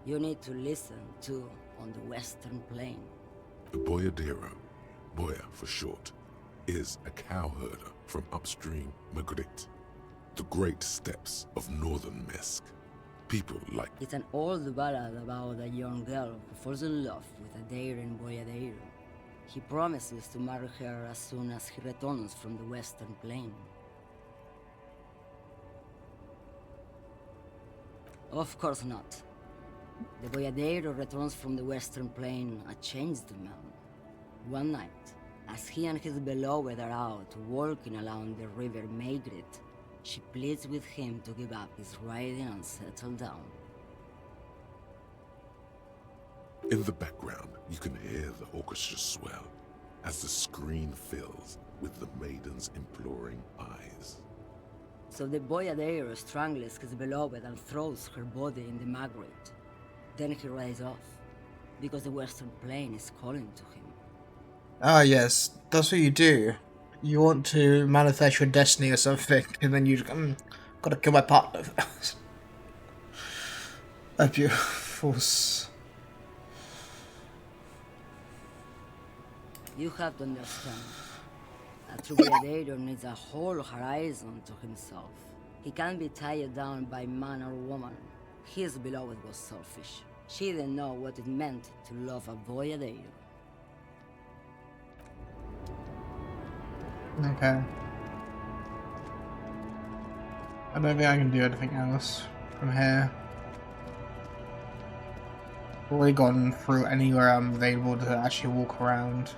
you need to listen to on the Western Plain. The Boyadero, Boya for short, is a cowherder from upstream Magritte, the great steppes of northern Mesk. People like... It's an old ballad about a young girl who falls in love with a daring Boyadero. He promises to marry her as soon as he returns from the Western Plain. Of course not. The Boyadero returns from the Western Plain a changed man. One night, as he and his beloved are out walking along the river Magritte, she pleads with him to give up his riding and settle down. In the background, you can hear the orchestra swell as the screen fills with the maiden's imploring eyes. So the Boyadero strangles his beloved and throws her body in the Magritte. Then he rides off, because the Western Plain is calling to him. Ah, yes, that's what you do. You want to manifest your destiny or something, and then you gotta kill my partner first. A beautiful. You have to understand. A true Boyadero needs a whole horizon to himself. He can't be tied down by man or woman. His beloved was selfish. She didn't know what it meant to love a Boyadero. Okay. I don't think I can do anything else from here. I've already gone through anywhere I'm available to actually walk around.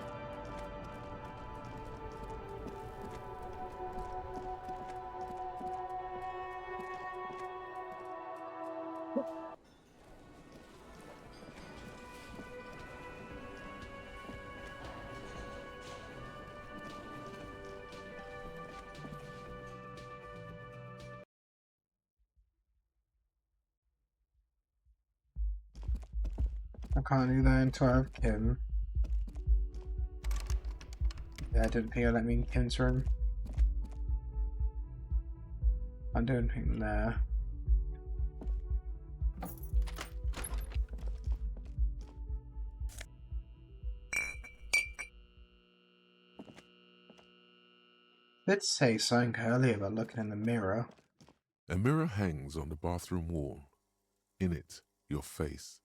I can't do that until I have Kim. Yeah, I didn't think it'd let me in Kim's room. I'm doing anything there. did say something earlier about looking in the mirror. A mirror hangs on the bathroom wall. In it, your face,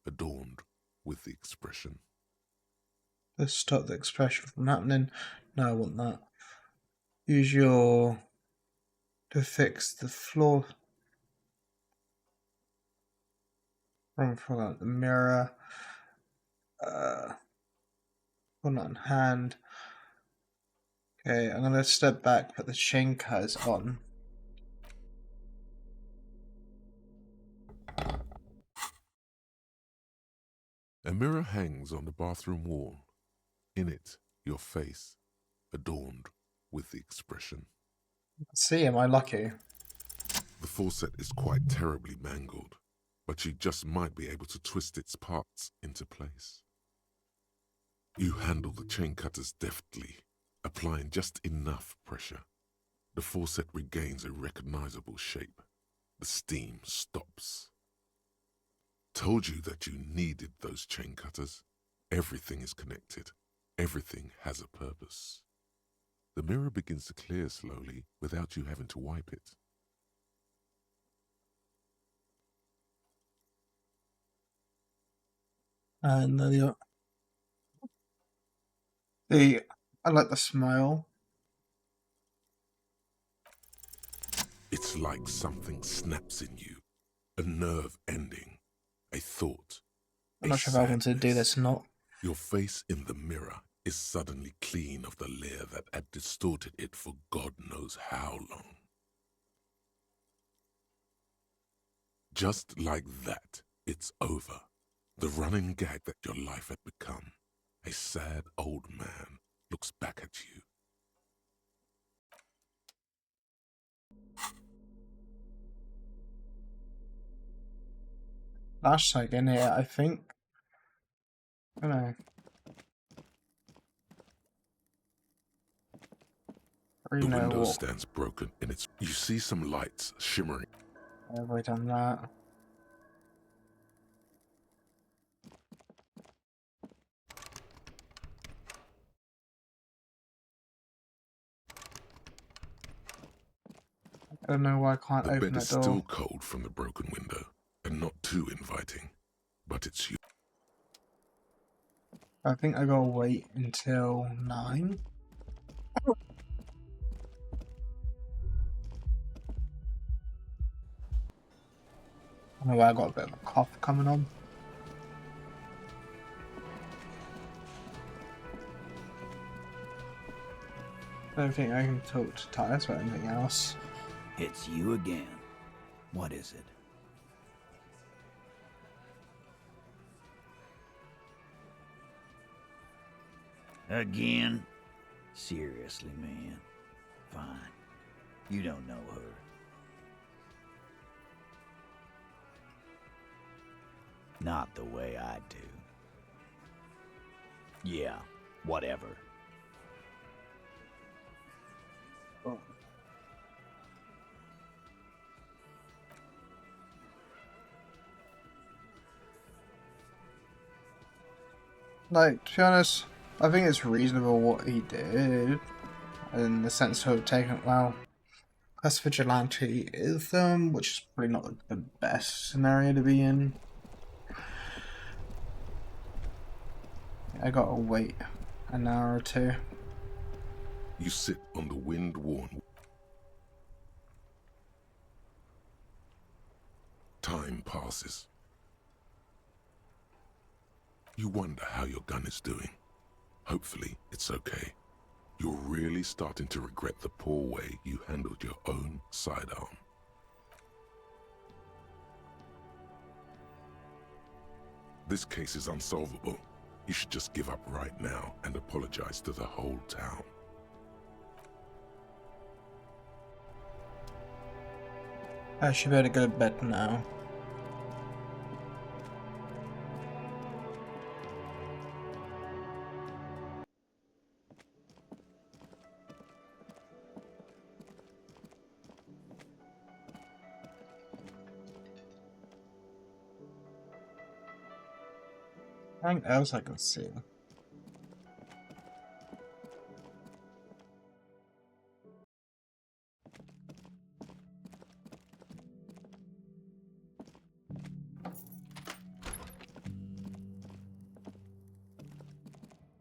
adorned with the expression. Let's stop the expression from happening. No, I want that. Use your... to fix the floor. Run from out the mirror. One on hand. Okay, I'm gonna step back, put the chain cutters on. A mirror hangs on the bathroom wall. In it, your face, adorned with the expression. See, am I lucky? The faucet is quite terribly mangled, but you just might be able to twist its parts into place. You handle the chain cutters deftly, applying just enough pressure. The faucet regains a recognizable shape. The steam stops. Told you that you needed those chain cutters. Everything is connected. Everything has a purpose. The mirror begins to clear slowly without you having to wipe it. And then I like the smile. It's like something snaps in you. A nerve ending. A thought. I'm not sure if I want to do this or not. Your face in the mirror is suddenly clean of the layer that had distorted it for God knows how long. Just like that, it's over. The running gag that your life had become. A sad old man looks back at you. Flashlight in here, I think. I don't know. The window stands broken and you see some lights shimmering. Have I done that? I don't know why I can't The open bed that is door. still cold from the broken window and not too inviting, but it's you. I think I gotta wait until 9. I don't know why I got a bit of a cough coming on. I don't think I can talk to Titus about anything else. It's you again. What is it? Again? Seriously, man. Fine. You don't know her. Not the way I do. Yeah, whatever. Oh. Like, to be honest, I think it's reasonable what he did. In the sense of taking, well, Quest Vigilanteism, which is probably not the best scenario to be in. I gotta wait an hour or two. You sit on the wind-worn. Time passes. You wonder how your gun is doing. Hopefully, it's okay. You're really starting to regret the poor way you handled your own sidearm. This case is unsolvable. You should just give up right now and apologize to the whole town. I should better go to bed now. Anything else I can see?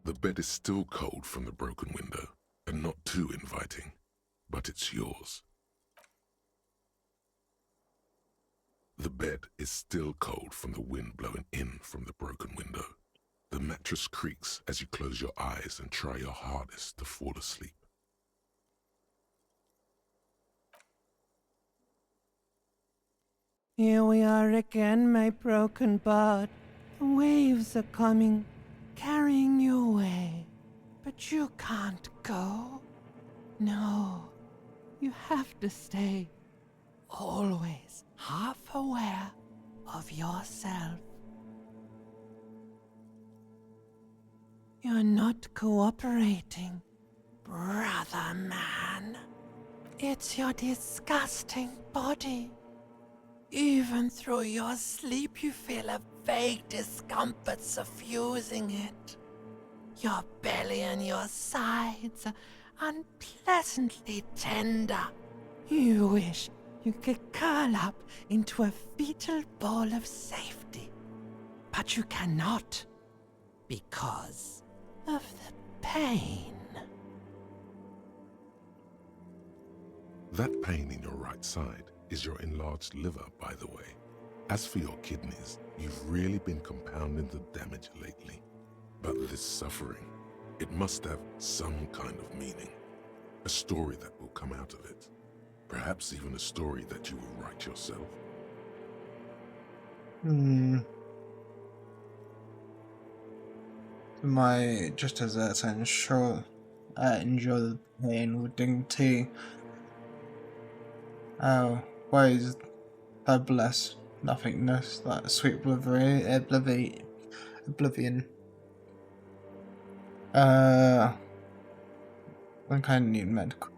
The bed is still cold from the broken window, and not too inviting, but it's yours. The bed is still cold from the wind blowing in from the broken window. The mattress creaks as you close your eyes and try your hardest to fall asleep. Here we are again, my broken bird. The waves are coming, carrying you away. But you can't go. No, you have to stay. Always half aware of yourself. You're not cooperating, brother man. It's your disgusting body. Even through your sleep, you feel a vague discomfort suffusing it. Your belly and your sides are unpleasantly tender. You wish you could curl up into a fetal ball of safety. But you cannot, because of the pain. That pain in your right side is your enlarged liver, by the way. As for your kidneys, you've really been compounding the damage lately. But this suffering, it must have some kind of meaning. A story that will come out of it. Perhaps even a story that you will write yourself. My just as that I ensure enjoy the pain with dignity. Oh, why is the blessed nothingness, that sweet oblivion. One kind of need medical.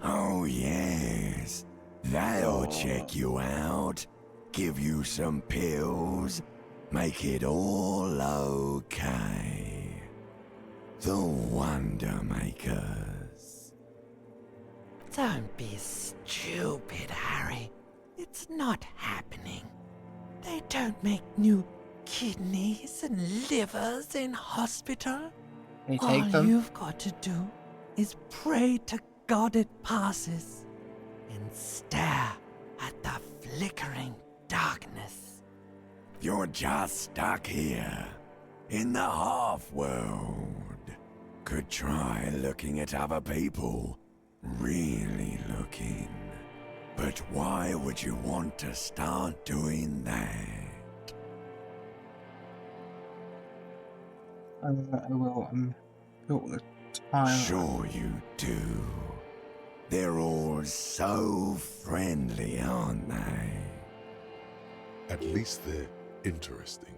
Oh, yes. They'll check you out, give you some pills, make it all okay. The Wonder Makers. Don't be stupid, Harry. It's not happening. They don't make new kidneys and livers in hospital. They All take them. you've got to do is pray to God it passes and stare at the flickering darkness. You're just stuck here, in the half-world. Could try looking at other people, really looking. But why would you want to start doing that? I will all the time. Sure you do. They're all so friendly, aren't they? At least they're interesting.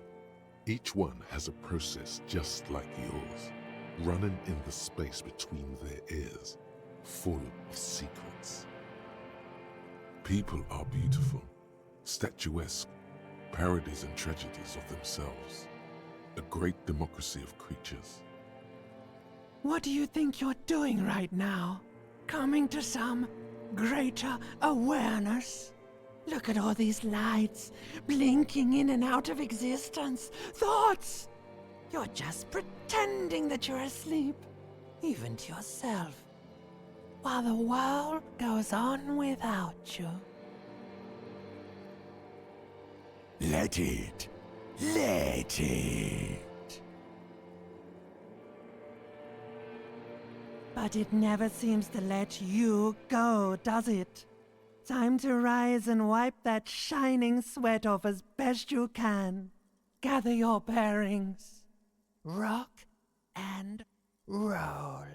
Each one has a process just like yours, running in the space between their ears, full of secrets. People are beautiful, statuesque, parodies and tragedies of themselves. A great democracy of creatures. What do you think you're doing right now? Coming to some greater awareness? Look at all these lights, blinking in and out of existence. Thoughts! You're just pretending that you're asleep, even to yourself, while the world goes on without you. Let it. Let it. But it never seems to let you go, does it? Time to rise and wipe that shining sweat off as best you can. Gather your bearings. Rock and roll.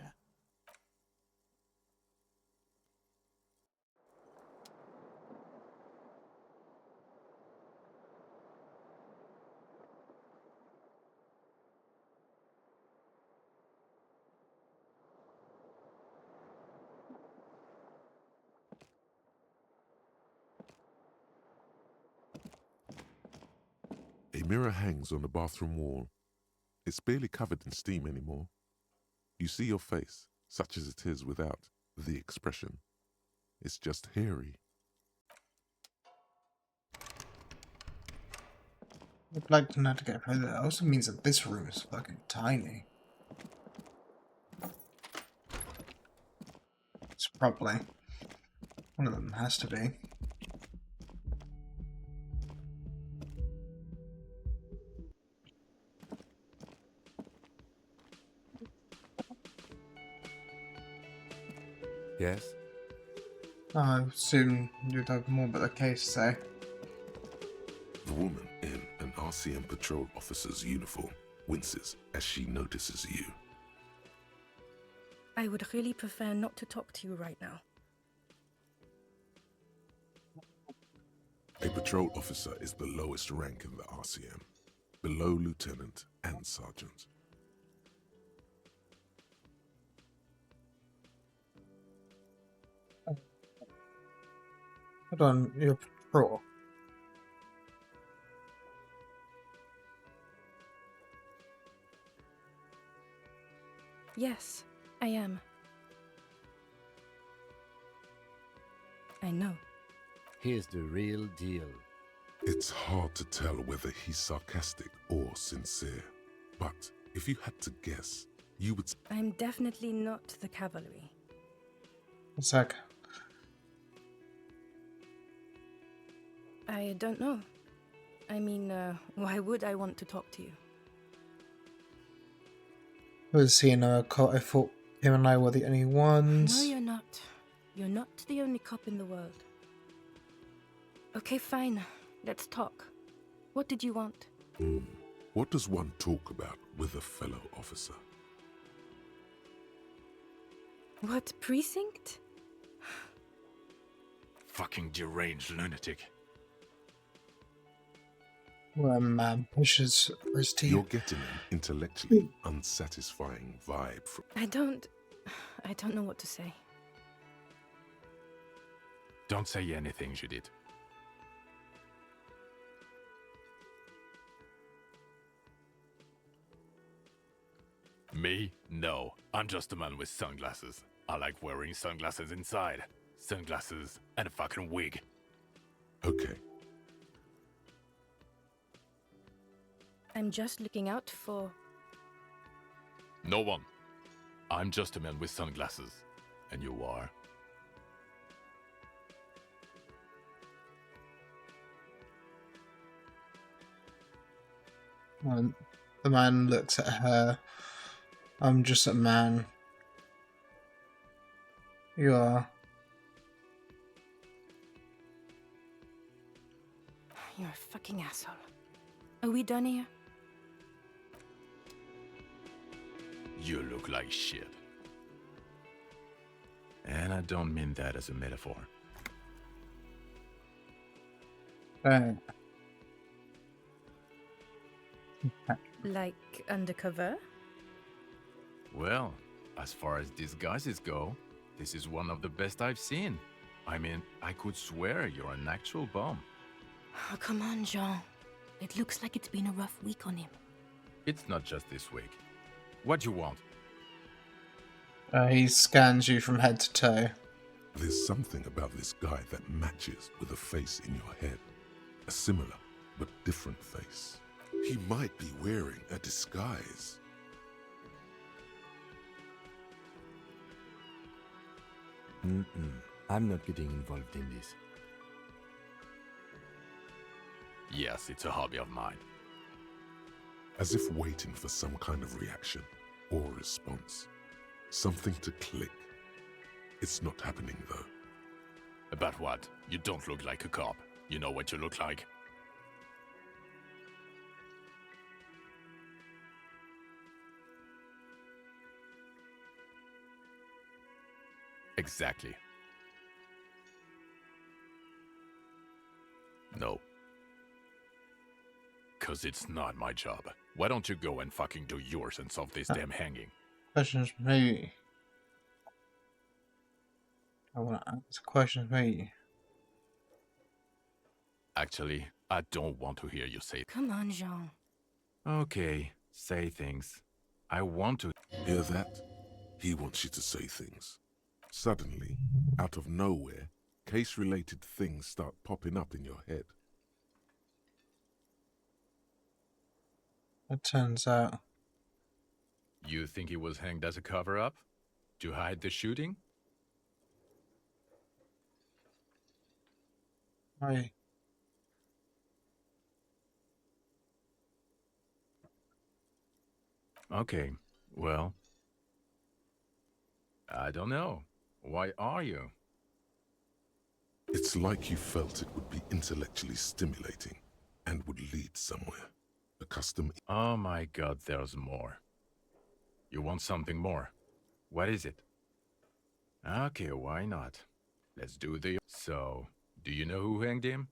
A mirror hangs on the bathroom wall. It's barely covered in steam anymore. You see your face, such as it is without the expression. It's just hairy. I'd like to know how to get through that. It also means that this room is fucking tiny. It's probably one of them has to be. Yes? I assume you'd have more about the case to say. The woman in an RCM patrol officer's uniform winces as she notices you. I would really prefer not to talk to you right now. A patrol officer is the lowest rank in the RCM, below lieutenant and sergeant. Hold on, your patrol. Yes, I am. I know. Here's the real deal. It's hard to tell whether he's sarcastic or sincere, but if you had to guess, you would... I'm definitely not the cavalry. A sec. I don't know. I mean, why would I want to talk to you? Was he in a cult? I thought him and I were the only ones. No, you're not. You're not the only cop in the world. Okay, fine. Let's talk. What did you want? What does one talk about with a fellow officer? What precinct? Fucking deranged lunatic. Where a man pushes his teeth. You're getting an intellectually unsatisfying vibe from... I don't know what to say. Don't say anything, Judith. Me? No. I'm just a man with sunglasses. I like wearing sunglasses inside. Sunglasses and a fucking wig. Okay. I'm just looking out for... No one. I'm just a man with sunglasses. And you are? The man looks at her. I'm just a man. You are. You're a fucking asshole. Are we done here? You look like shit. And I don't mean that as a metaphor. Like undercover? Well, as far as disguises go, this is one of the best I've seen. I mean, I could swear you're an actual bum. Oh, come on, Jean. It looks like it's been a rough week on him. It's not just this week. What do you want? He scans you from head to toe. There's something about this guy that matches with a face in your head. A similar but different face. He might be wearing a disguise. I'm not getting involved in this. Yes, it's a hobby of mine. As if waiting for some kind of reaction or response. Something to click. It's not happening though. About what? You don't look like a cop. You know what you look like? Exactly. No. 'Cause it's not my job. Why don't you go and fucking do yours and solve this damn hanging? Questions, maybe. I want to ask questions, maybe. Actually, I don't want to hear you say... Come on, Jean. Okay, say things. I want to... Hear that? He wants you to say things. Suddenly, out of nowhere, case-related things start popping up in your head. It turns out. You think he was hanged as a cover-up? To hide the shooting? Hi. Okay, well, I don't know. Why are you? It's like you felt it would be intellectually stimulating and would lead somewhere. A custom. Oh my god, there's more. You want something more? What is it? Okay, why not? Let's do the... So, do you know who hanged him?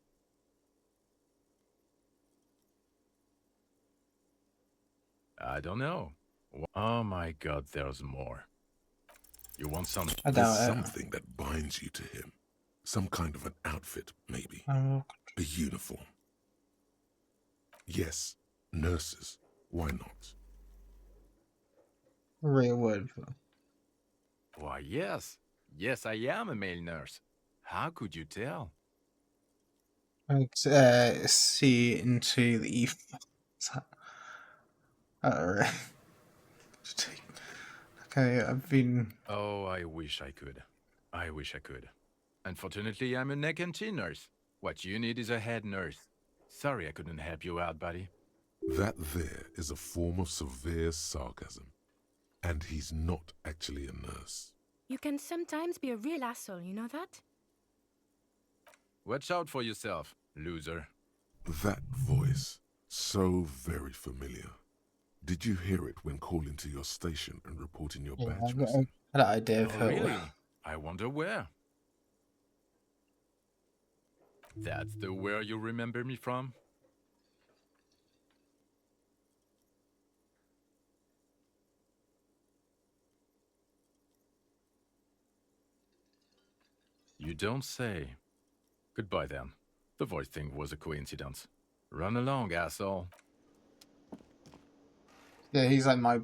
I don't know. Oh my god, there's more. You want some... I There's doubt it. something that binds you to him. Some kind of an outfit, maybe. Oh, A uniform. Yes, nurses. Why not? real word. Why, yes. Yes, I am a male nurse. How could you tell? Let's see into the. Alright. Okay, I've been. Oh, I wish I could. I wish I could. Unfortunately, I'm a neck and chin nurse. What you need is a head nurse. Sorry I couldn't help you out, buddy. That there is a form of severe sarcasm. And he's not actually a nurse. You can sometimes be a real asshole, you know that? Watch out for yourself, loser. That voice, so very familiar. Did you hear it when calling to your station and reporting your Yeah, badge I've got missing? an idea of Oh, who. really? I wonder where. That's the where you remember me from? You don't say. Goodbye then. The voice thing was a coincidence. Run along, asshole. Yeah, he's like my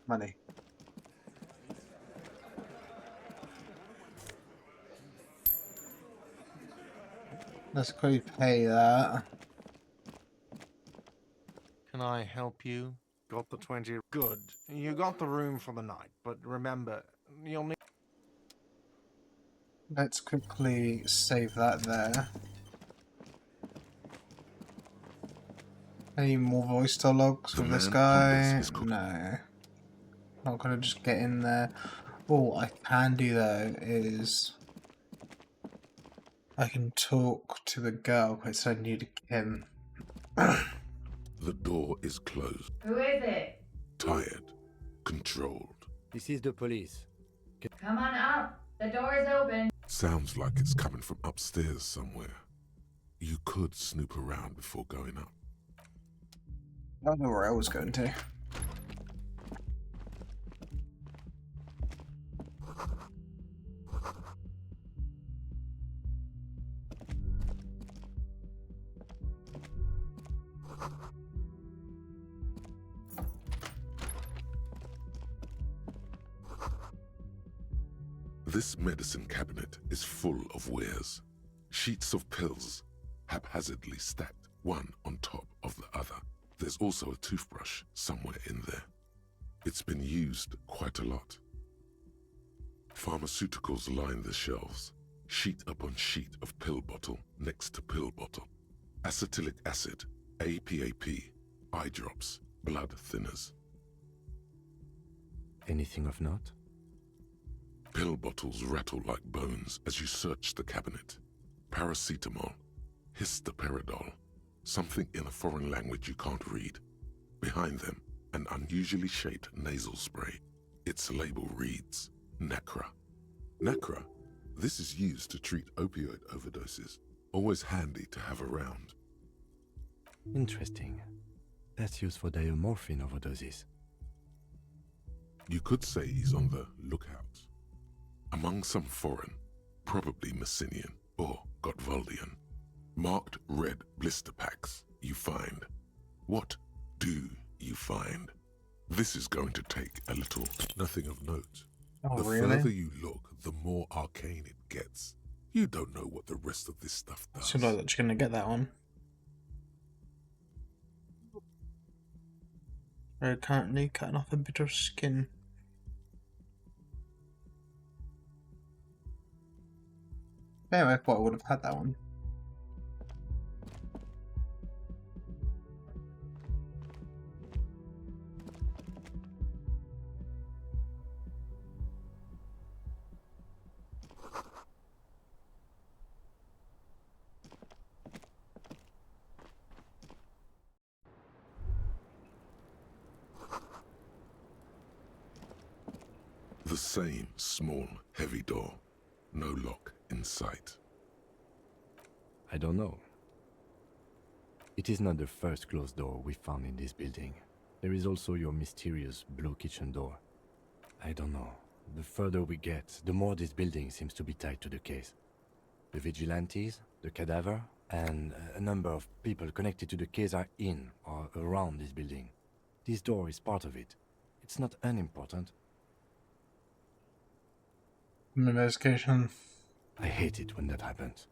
money. Let's quickly pay that. Can I help you? Got the 20. Good. You got the room for the night, but remember, you'll need. Let's quickly save that there. Any more voice dialogues with this guy? No. Not gonna just get in there. All I can do though is I can talk to the girl because I need him. The door is closed. Who is it? Tired. Controlled. This is the police. Come on up. The door is open. Sounds like it's coming from upstairs somewhere. You could snoop around before going up. I don't know where I was going to. This medicine cabinet is full of wares. Sheets of pills, haphazardly stacked one on top of the other. There's also a toothbrush somewhere in there. It's been used quite a lot. Pharmaceuticals line the shelves, sheet upon sheet of pill bottle next to pill bottle. Acetylic acid, APAP, eye drops, blood thinners. Anything of note? Pill bottles rattle like bones as you search the cabinet. Paracetamol, histoperidol, something in a foreign language you can't read. Behind them, an unusually shaped nasal spray. Its label reads, Nacra. Nacra, this is used to treat opioid overdoses. Always handy to have around. Interesting. That's used for diamorphine overdoses. You could say he's on the lookout. Among some foreign, probably Messinian or Gotwaldian, marked red blister packs you find. What do you find? This is going to take a little, nothing of note. Oh, The really? further you look, the more arcane it gets. You don't know what the rest of this stuff does. So I'm just gonna get that one. We're currently cutting off a bit of skin. Damn, I thought I would have had that one. The same small, heavy door. No lock in sight. I don't know. It is not the first closed door we found in this building. There is also your mysterious blue kitchen door. I don't know. The further we get, the more this building seems to be tied to the case. The vigilantes, the cadaver, and a number of people connected to the case are in or around this building. This door is part of it. It's not unimportant. Investigation. I hate it when that happens.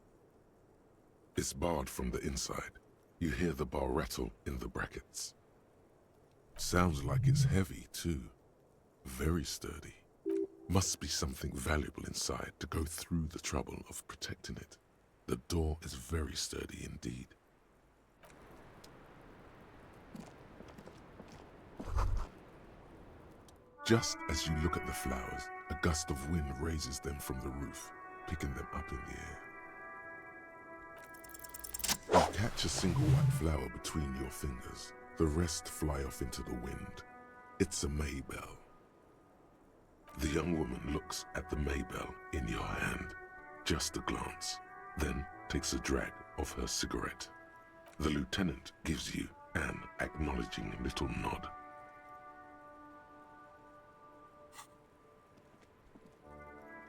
It's barred from the inside. You hear the bar rattle in the brackets. Sounds like it's heavy, too. Very sturdy. Must be something valuable inside to go through the trouble of protecting it. The door is very sturdy indeed. Just as you look at the flowers, a gust of wind raises them from the roof, picking them up in the air. You catch a single white flower between your fingers. The rest fly off into the wind. It's a Maybell. The young woman looks at the Maybell in your hand, just a glance, then takes a drag of her cigarette. The lieutenant gives you an acknowledging little nod.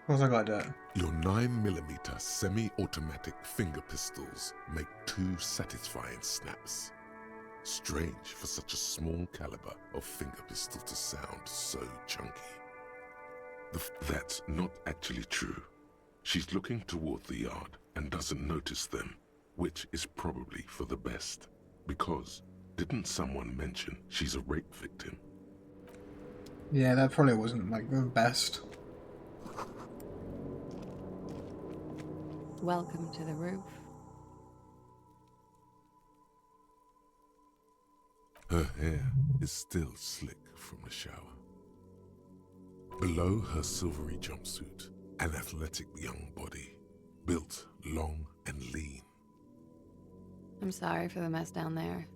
What's I got to do? Your 9mm semi-automatic finger pistols make 2 satisfying snaps. Strange for such a small caliber of finger pistol to sound so chunky. That's not actually true. She's looking toward the yard and doesn't notice them, which is probably for the best. Because, didn't someone mention she's a rape victim? Yeah, that probably wasn't like the best. Welcome to the roof. Her hair is still slick from the shower. Below her silvery jumpsuit, an athletic young body, built long and lean. I'm sorry for the mess down there.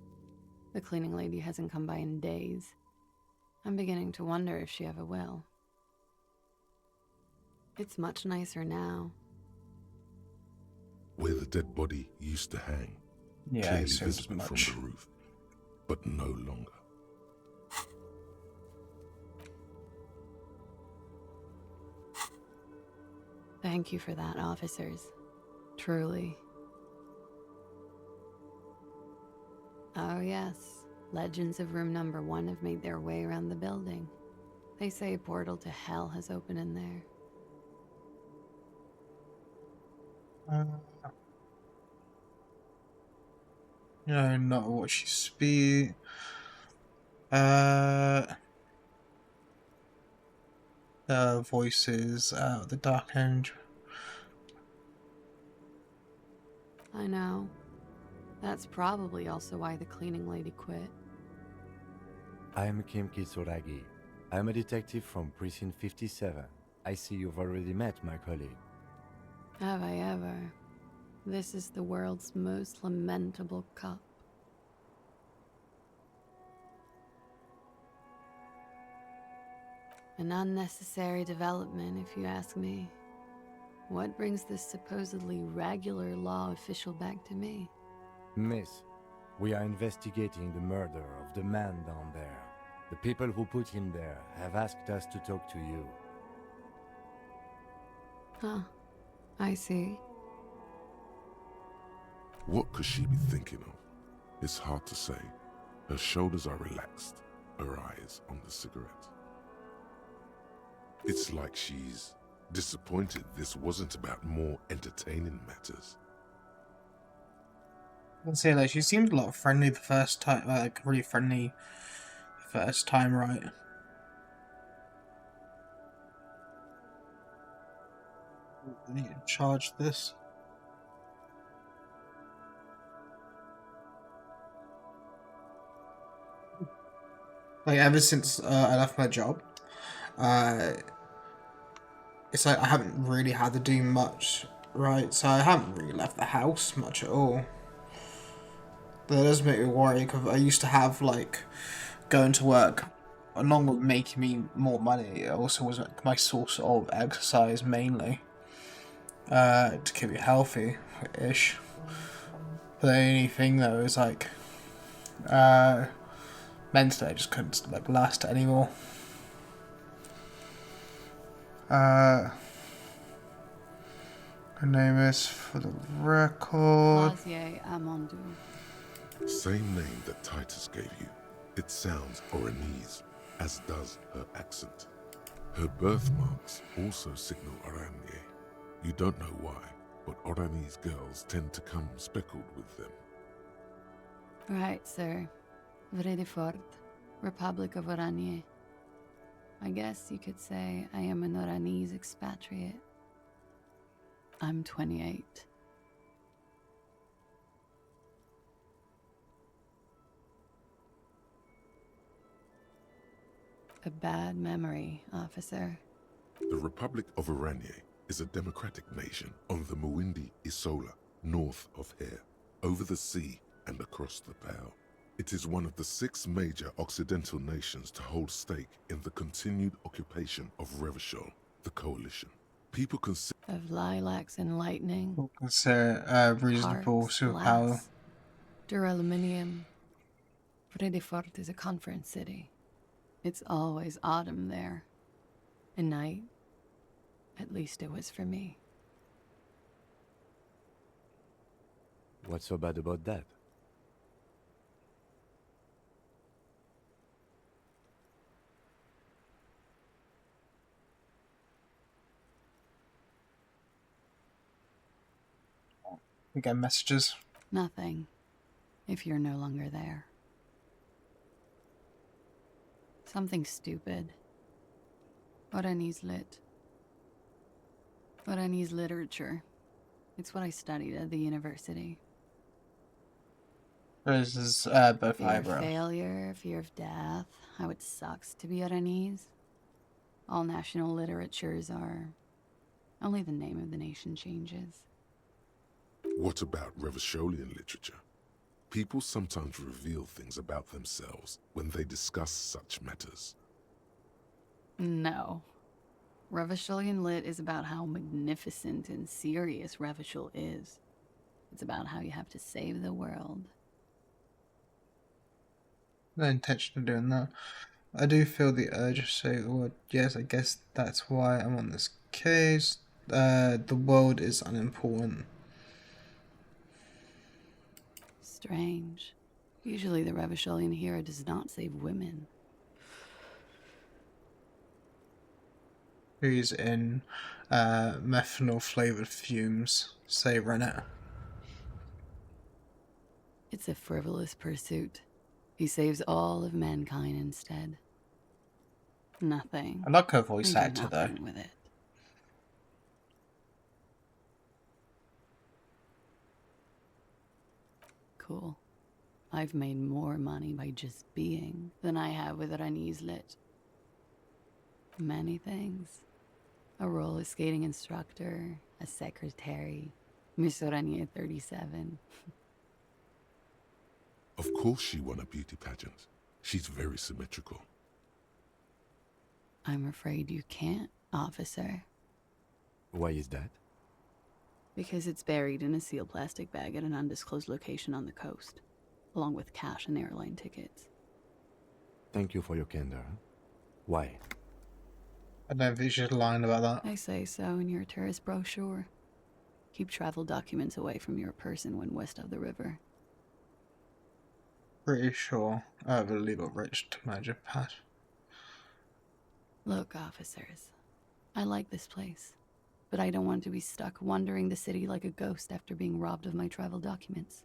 The cleaning lady hasn't come by in days. I'm beginning to wonder if she ever will. It's much nicer now. Where the dead body used to hang, Yeah, clearly it seems visible much. from the roof, but no longer. Thank you for that, officers. Truly. Oh yes, legends of room number 1 have made their way around the building. They say a portal to hell has opened in there. No, not what she speak. Voices out the dark end. I know. That's probably also why the cleaning lady quit. I am Kim Kitsuragi. I am a detective from Precinct 57. I see you've already met my colleague. Have I ever? This is the world's most lamentable cup. An unnecessary development, if you ask me. What brings this supposedly regular law official back to me? Miss, we are investigating the murder of the man down there. The people who put him there have asked us to talk to you. Huh. I see. What could she be thinking of? It's hard to say. Her shoulders are relaxed, her eyes on the cigarette. It's like she's disappointed this wasn't about more entertaining matters. I'd say that she seemed a lot friendly the first time, like really friendly the first time, right? I need to charge this. Like ever since I left my job, it's like I haven't really had to do much, right? So I haven't really left the house much at all. But it does make me worry because I used to have like going to work, along with making me more money. It also was like my source of exercise mainly, to keep me healthy-ish. But the only thing though is like, mentally I just couldn't like last it anymore. Her name is, for the record, Lazier Amandu. Same name that Titus gave you. It sounds Oranese, as does her accent. Her birthmarks also signal Oranje. You don't know why, but Oranese girls tend to come speckled with them. Right, sir. Vredefort, Republic of Oranje. I guess you could say I am an Oranese expatriate. I'm 28. A bad memory, officer. The Republic of Oranje is a democratic nation on the Muindi Isola, north of here, over the sea and across the Pale. It is one of the 6 major Occidental nations to hold stake in the continued occupation of Revachol, the coalition. People consider Of lilacs and lightning. consider reasonable Hearts, superpower. glass, Duraluminium. Vredefort is a conference city. It's always autumn there. A night. At least it was for me. What's so bad about that? We get messages. Nothing. If you're no longer there. Something stupid. Oranese lit. Oranese literature. It's what I studied at the university. This is both Fear of eyebrows. failure, fear of death, how it sucks to be Oranese. All national literatures are. Only the name of the nation changes. what about Revacholian literature? People sometimes reveal things about themselves when they discuss such matters. No. Revacholian lit is about how magnificent and serious Revachol is. It's about how you have to save the world. No intention of doing that. I do feel the urge to say the word yes. I guess that's why I'm on this case. The world is unimportant. Strange. Usually the Revacholian hero does not save women. Who's in methanol flavored fumes? Say Rennet. It's a frivolous pursuit. He saves all of mankind instead. Nothing. I like her voice I do actor though. nothing with it. Cool. I've made more money by just being than I have with Ranise Lit. Many things. A roller skating instructor, a secretary, Miss Oranje 37. Of course she won a beauty pageant. She's very symmetrical. I'm afraid you can't, officer. Why is that? Because it's buried in a sealed plastic bag at an undisclosed location on the coast, along with cash and airline tickets. Thank you for your candor. Why? I don't think she's lying about that. I say so in your tourist brochure. Keep travel documents away from your person when west of the river. Pretty sure I have a legal rich to manage a pad. Look, officers, I like this place, but I don't want to be stuck wandering the city like a ghost after being robbed of my travel documents.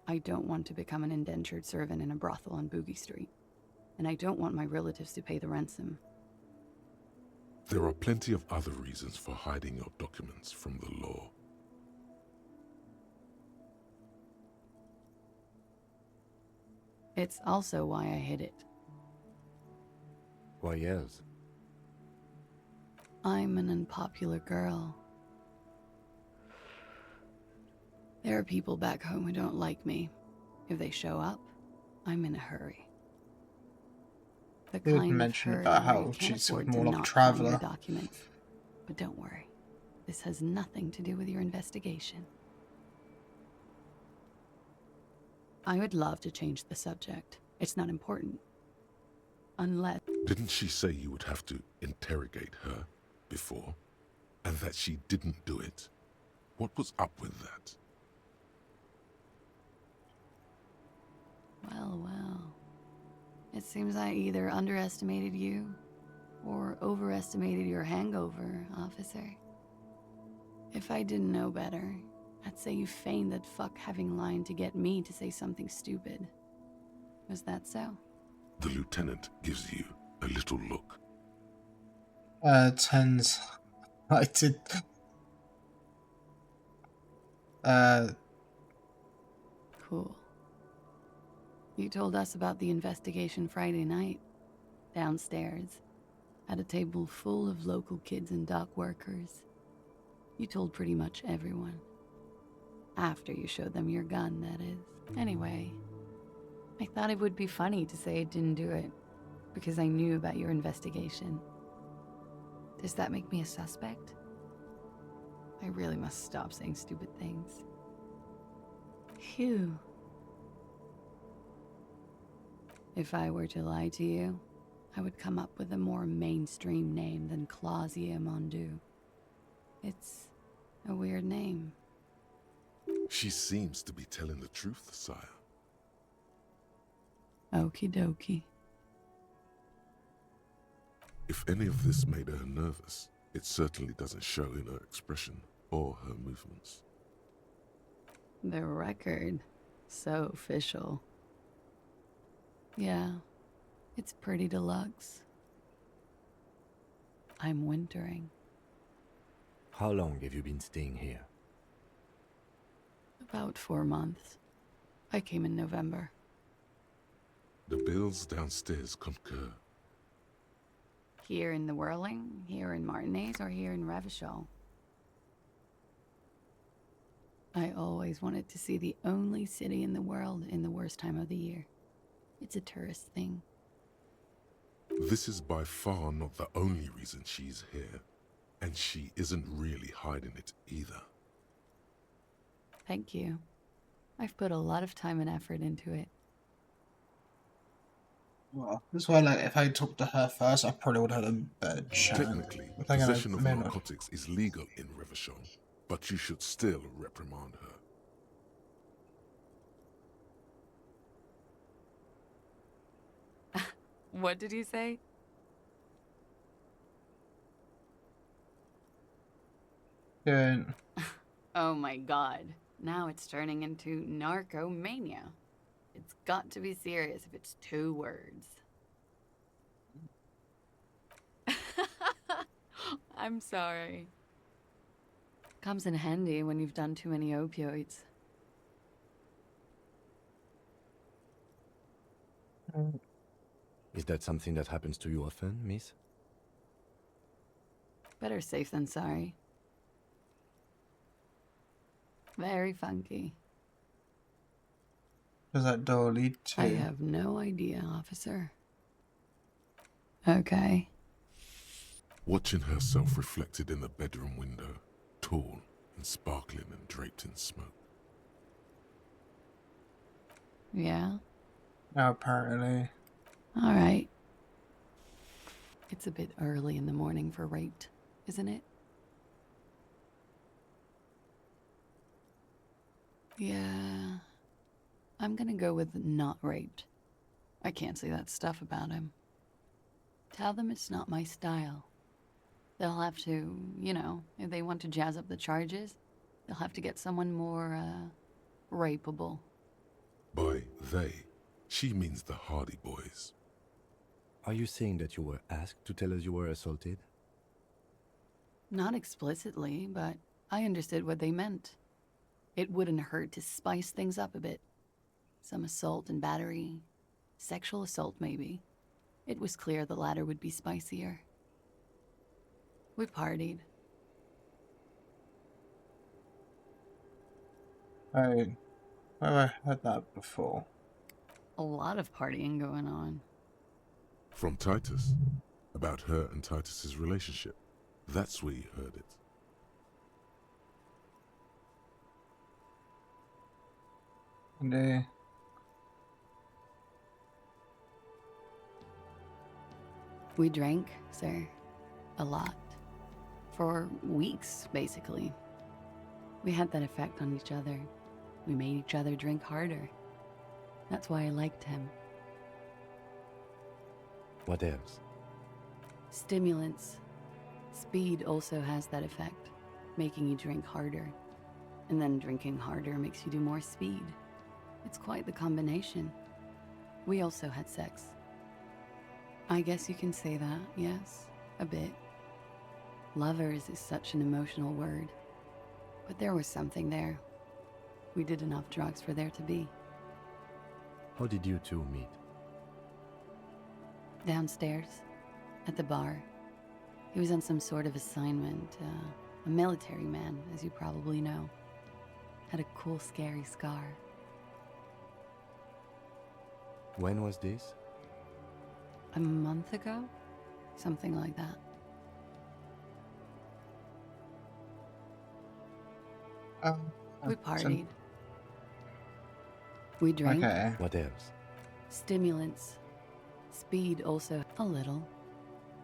I don't want to become an indentured servant in a brothel on Boogie Street, and I don't want my relatives to pay the ransom. There are plenty of other reasons for hiding your documents from the law. It's also why I hid it. Why else? I'm an unpopular girl. There are people back home who don't like me. If they show up, I'm in a hurry. The You had kind of mentioned hurry about where how you can't she's afford more to like a not find your traveller. documents. But don't worry, this has nothing to do with your investigation. I would love to change the subject. It's not important. Unless... Didn't she say you would have to interrogate her before? And that she didn't do it? What was up with that? Well, well. It seems I either underestimated you or overestimated your hangover, officer. If I didn't know better, I'd say you feigned that fuck having lied to get me to say something stupid. Was that so? The lieutenant gives you a little look. Tens. I did. Cool. You told us about the investigation Friday night, downstairs, at a table full of local kids and dock workers. You told pretty much everyone. After you showed them your gun, that is. Anyway, I thought it would be funny to say I didn't do it, because I knew about your investigation. Does that make me a suspect? I really must stop saying stupid things. Phew. If I were to lie to you, I would come up with a more mainstream name than Clausia Mondu. It's a weird name. She seems to be telling the truth, sire. Okie dokie. If any of this made her nervous, it certainly doesn't show in her expression or her movements. The record. So official. Yeah, it's pretty deluxe. I'm wintering. How long have you been staying here? About 4 months. I came in November. The bills downstairs concur. Here in the Whirling, here in Martinez, or here in Revachol. I always wanted to see the only city in the world in the worst time of the year. It's a tourist thing. This is by far not the only reason she's here, and she isn't really hiding it either. Thank you. I've put a lot of time and effort into it. Well, that's why, like, if I talked to her first, I probably would have had a better chance. Technically, possession of narcotics is legal in Revachol, but you should still reprimand her. What did you say? Good. Oh my god. Now it's turning into narcomania. It's got to be serious if it's 2 words. I'm sorry. Comes in handy when you've done too many opioids. Is that something that happens to you often, miss? Better safe than sorry. Very funky. Does that door lead to? I have no idea, officer. Okay. Watching herself reflected in the bedroom window, tall and sparkling and draped in smoke. Yeah? Apparently. Alright. It's a bit early in the morning for raped, isn't it? Yeah. I'm gonna go with not raped. I can't say that stuff about him. Tell them it's not my style. They'll have to, you know, if they want to jazz up the charges, they'll have to get someone more, rapeable. By they, she means the Hardy Boys. Are you saying that you were asked to tell us you were assaulted? Not explicitly, but I understood what they meant. It wouldn't hurt to spice things up a bit. Some assault and battery, Sexual assault, maybe. It was clear the latter would be spicier. We partied. Where have I heard that before? A lot of partying going on. From Titus. About her and Titus's relationship. That's where you heard it. And, We drank, sir. A lot. For weeks, basically. We had that effect on each other. We made each other drink harder. That's why I liked him. What else? Stimulants. Speed also has that effect, making you drink harder. And then drinking harder makes you do more speed. It's quite the combination. We also had sex. I guess you can say that, yes, a bit. Lovers is such an emotional word. But there was something there. We did enough drugs for there to be. How did you two meet? Downstairs, at the bar. He was on some sort of assignment, a military man, as you probably know. Had a cool, scary scar. When was this? A month ago? Something like that. We partied. We drank. Okay. What else? Stimulants. Speed also. A little.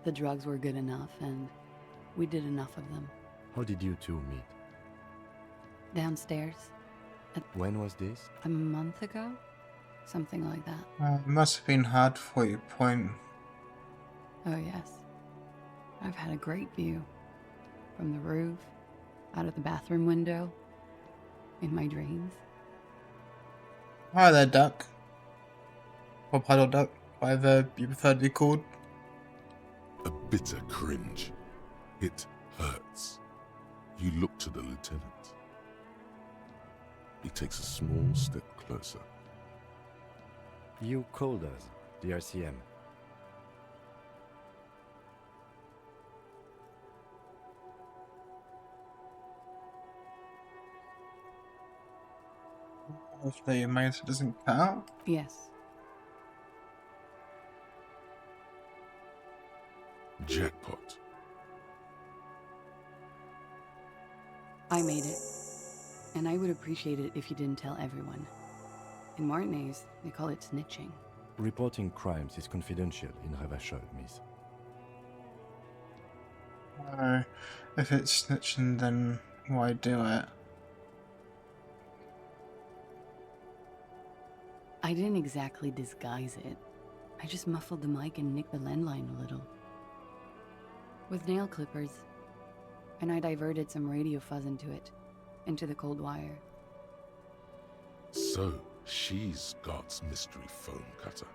The drugs were good enough, and we did enough of them. How did you two meet? Downstairs. When was this? A month ago? Something like that. It must have been hard for you, point. Oh, yes. I've had a great view. From the roof, out of the bathroom window, in my dreams. Hi there, duck. Or puddle duck, whatever you prefer to be called. A bitter cringe. It hurts. You look to the lieutenant. He takes a small step closer. You called us, the RCM. Hopefully your motor doesn't cut out. Yes. Jackpot. I made it. And I would appreciate it if you didn't tell everyone. In Martinez, they call it snitching. Reporting crimes is confidential in Revachol, miss. If it's snitching, then why do it? I didn't exactly disguise it. I just muffled the mic and nicked the landline a little. With nail clippers. And I diverted some radio fuzz into it. Into the cold wire. So, she's God's mystery phone cutter.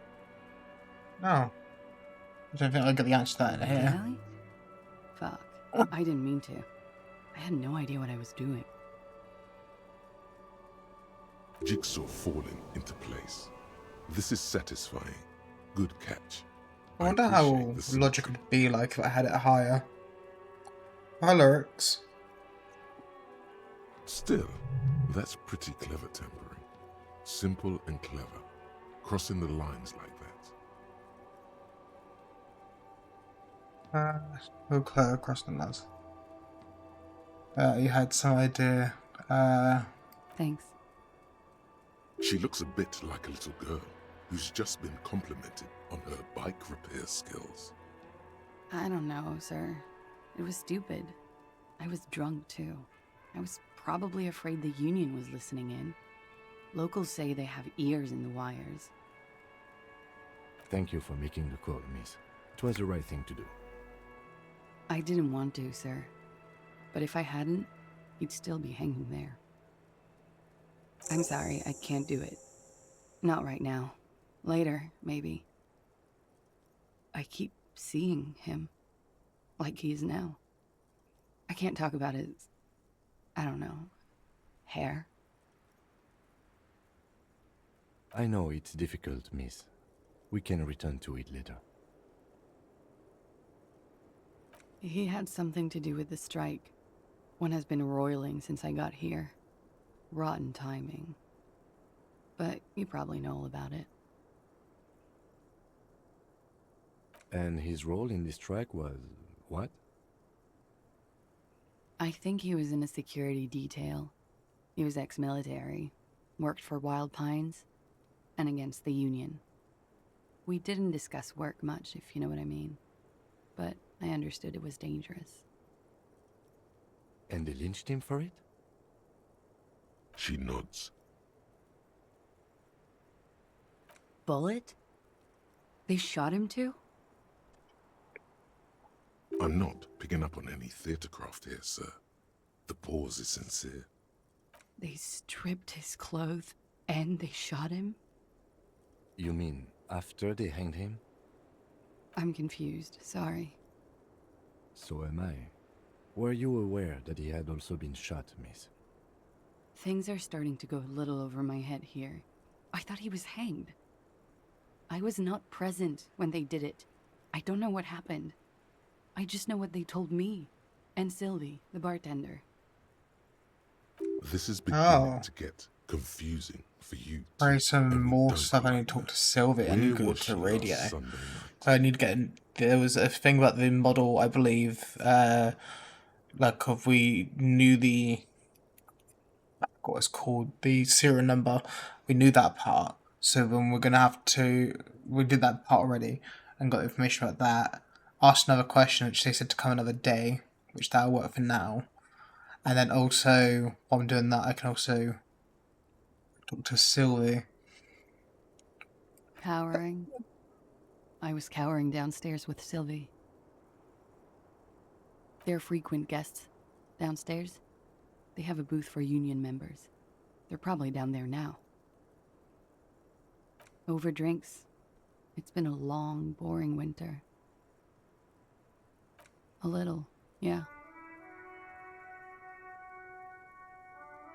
No. I don't think I'll get the answer to that in here. Really? Fuck. I didn't mean to. I had no idea what I was doing. Jigsaw falling into place. This is satisfying. Good catch. I wonder how logic would be like if I had it higher. Hi, lyrics. Still, that's pretty clever tempering. Simple and clever. Crossing the lines like that. Real clear across the lines. You had some idea. Thanks. She looks a bit like a little girl who's just been complimented on her bike repair skills. I don't know, sir. It was stupid. I was drunk, too. I was probably afraid the union was listening in. Locals say they have ears in the wires. Thank you for making the call, miss. It was the right thing to do. I didn't want to, sir. But if I hadn't, he'd still be hanging there. I'm sorry, I can't do it. Not right now. Later, maybe. I keep seeing him. Like he is now. I can't talk about his... I don't know. Hair. I know it's difficult, miss. We can return to it later. He had something to do with the strike. One has been roiling since I got here. Rotten timing. But you probably know all about it. And his role in this strike was what? I think he was in a security detail. He was ex-military, worked for Wild Pines, and against the Union. We didn't discuss work much, if you know what I mean. But I understood it was dangerous. And they lynched him for it? She nods. Bullet? They shot him too? I'm not picking up on any theatercraft here, sir. The pause is sincere. They stripped his clothes and they shot him? You mean after they hanged him? I'm confused, sorry. So am I. Were you aware that he had also been shot, miss? Things are starting to go a little over my head here. I thought he was hanged. I was not present when they did it. I don't know what happened. I just know what they told me. And Sylvie, the bartender. This is beginning to get confusing for you. Probably some more stuff I need to talk to Sylvie and go to radio. So I need to get in. There was a thing about the model, I believe, like if we knew the, what it's called, the serial number, we knew that part. So then we're going to have to, we did that part already and got information about that. Asked another question, which they said to come another day, which that'll work for now. And then also, while I'm doing that, I can also talk to Sylvie. Cowering. I was cowering downstairs with Sylvie. They're frequent guests downstairs. They have a booth for union members. They're probably down there now. Over drinks. It's been a long, boring winter. A little, yeah.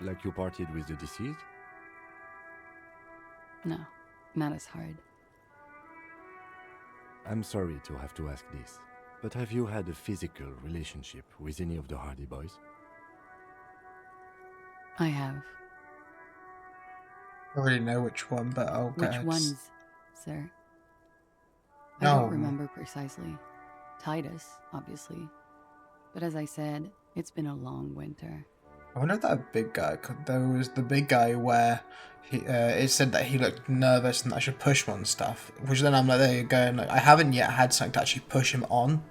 Like you partied with the deceased? No, not as hard. I'm sorry to have to ask this, but have you had a physical relationship with any of the Hardy Boys? I have. I already know which one, but I'll go Which ahead. ones, sir? I No. don't remember precisely. Titus, obviously. But as I said, it's been a long winter. I wonder if that big guy, there was the big guy where he, it said that he looked nervous and that I should push him on stuff. Which then I'm like, there you go. And like, I haven't yet had something to actually push him on.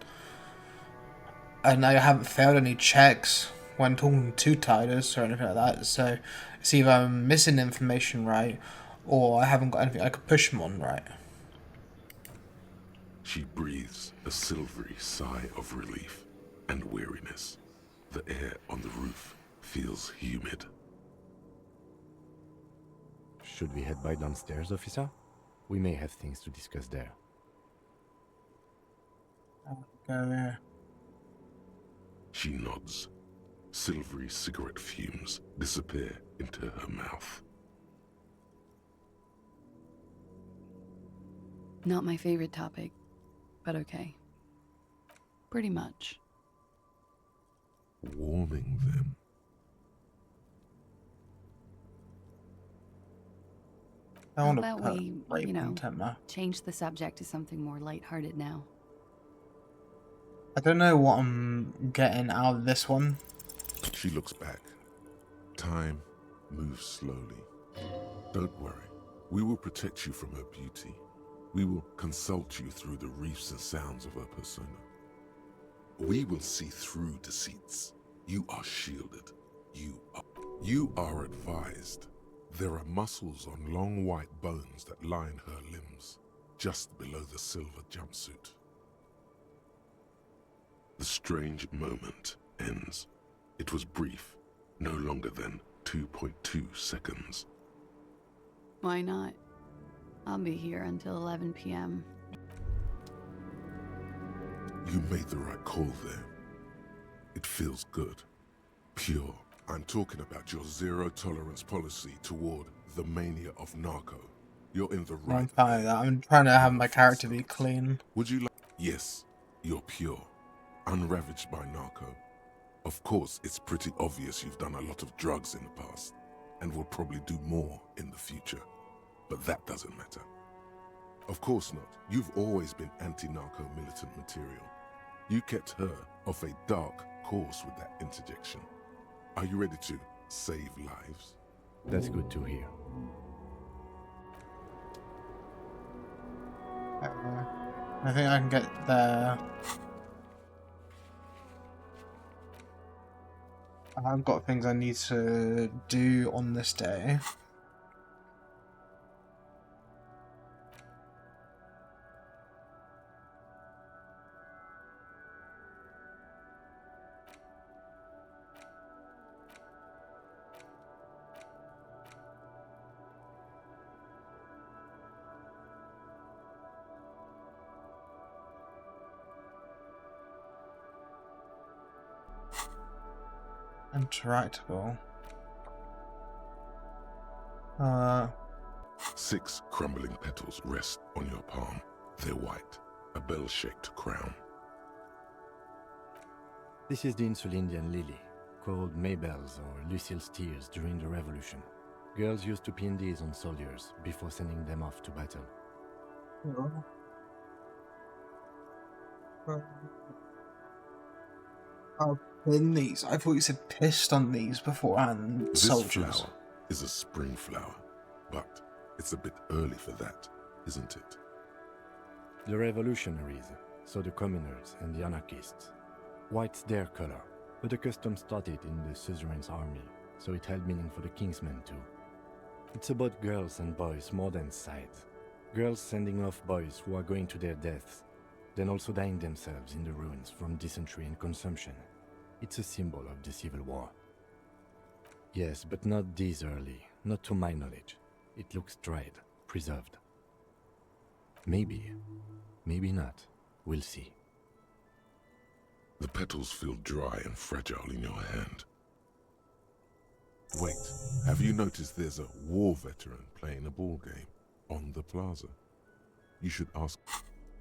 And I haven't failed any checks when talking to Titus or anything like that. So it's either I'm missing information right, or I haven't got anything I could push him on right. She breathes a silvery sigh of relief and weariness. The air on the roof feels humid. Should we head by downstairs, officer? We may have things to discuss there. Go there. She nods. Silvery cigarette fumes disappear into her mouth. Not my favorite topic, but okay. Pretty much. Warming them. How about we, change the subject to something more lighthearted now? I don't know what I'm getting out of this one. She looks back. Time moves slowly. Don't worry. We will protect you from her beauty. We will consult you through the reefs and sounds of her persona. We will see through deceits. You are shielded. You are advised. There are muscles on long white bones that line her limbs, just below the silver jumpsuit. The strange moment ends. It was brief, no longer than 2.2 seconds. Why not? I'll be here until 11 p.m. You made the right call there. It feels good. Pure. I'm talking about your zero-tolerance policy toward the mania of narco. You're in the I'm right. fine with that. I'm trying to have my character be clean. Would you like? Yes, you're pure, unravaged by narco. Of course, it's pretty obvious you've done a lot of drugs in the past, and will probably do more in the future. But that doesn't matter. Of course not. You've always been anti-narco militant material. You kept her off a dark course with that interjection. Are you ready to save lives? That's good to hear. I think I can get there. I've got things I need to do on this day. Interactable. 6 crumbling petals rest on your palm. They're white, a bell-shaped crown. This is the Insulindian lily, called Maybelle's or Lucille's tears during the Revolution. Girls used to pin these on soldiers before sending them off to battle. I've pinned these. I thought you said pissed on these beforehand. This Soldiers. flower is a spring flower, but it's a bit early for that, isn't it? The revolutionaries, so the communers and the anarchists. White's their color, but the custom started in the suzerain's army, so it held meaning for the kingsmen too. It's about girls and boys more than sides. Girls sending off boys who are going to their deaths, then also dying themselves in the ruins from dysentery and consumption. It's a symbol of the Civil War. Yes, but not this early, not to my knowledge. It looks dried, preserved. Maybe, maybe not. We'll see. The petals feel dry and fragile in your hand. Wait, have you noticed there's a war veteran playing a ball game on the plaza? You should ask.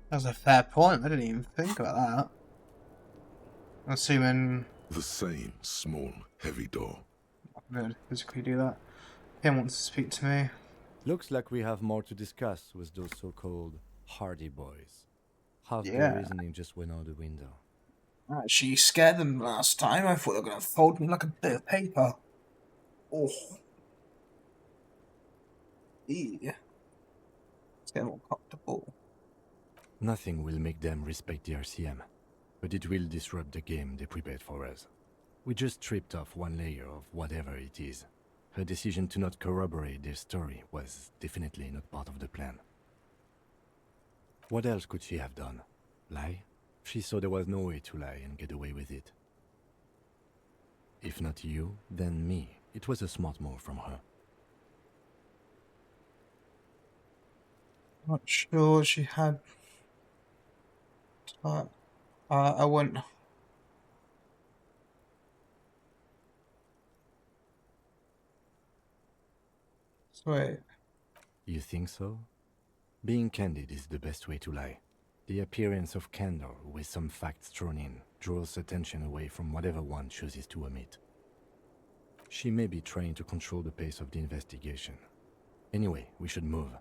That's a fair point. I didn't even think about that. Assuming The same small, heavy door. I'm going to physically do that. Him wants to speak to me. Looks like we have more to discuss with those so-called hardy boys. Half Yeah. their reasoning just went out the window. I actually scared them last time. I thought they were going to fold me like a bit of paper. Oh. Yeah. Let's get more comfortable. Nothing will make them respect the RCM, but it will disrupt the game they prepared for us. We just stripped off one layer of whatever it is. Her decision to not corroborate their story was definitely not part of the plan. What else could she have done? Lie? She saw there was no way to lie and get away with it. If not you, then me. It was a smart move from her. Not sure she had. I wouldn't. Wait. You think so? Being candid is the best way to lie. The appearance of candor with some facts thrown in draws attention away from whatever one chooses to omit. She may be trying to control the pace of the investigation. Anyway, we should move.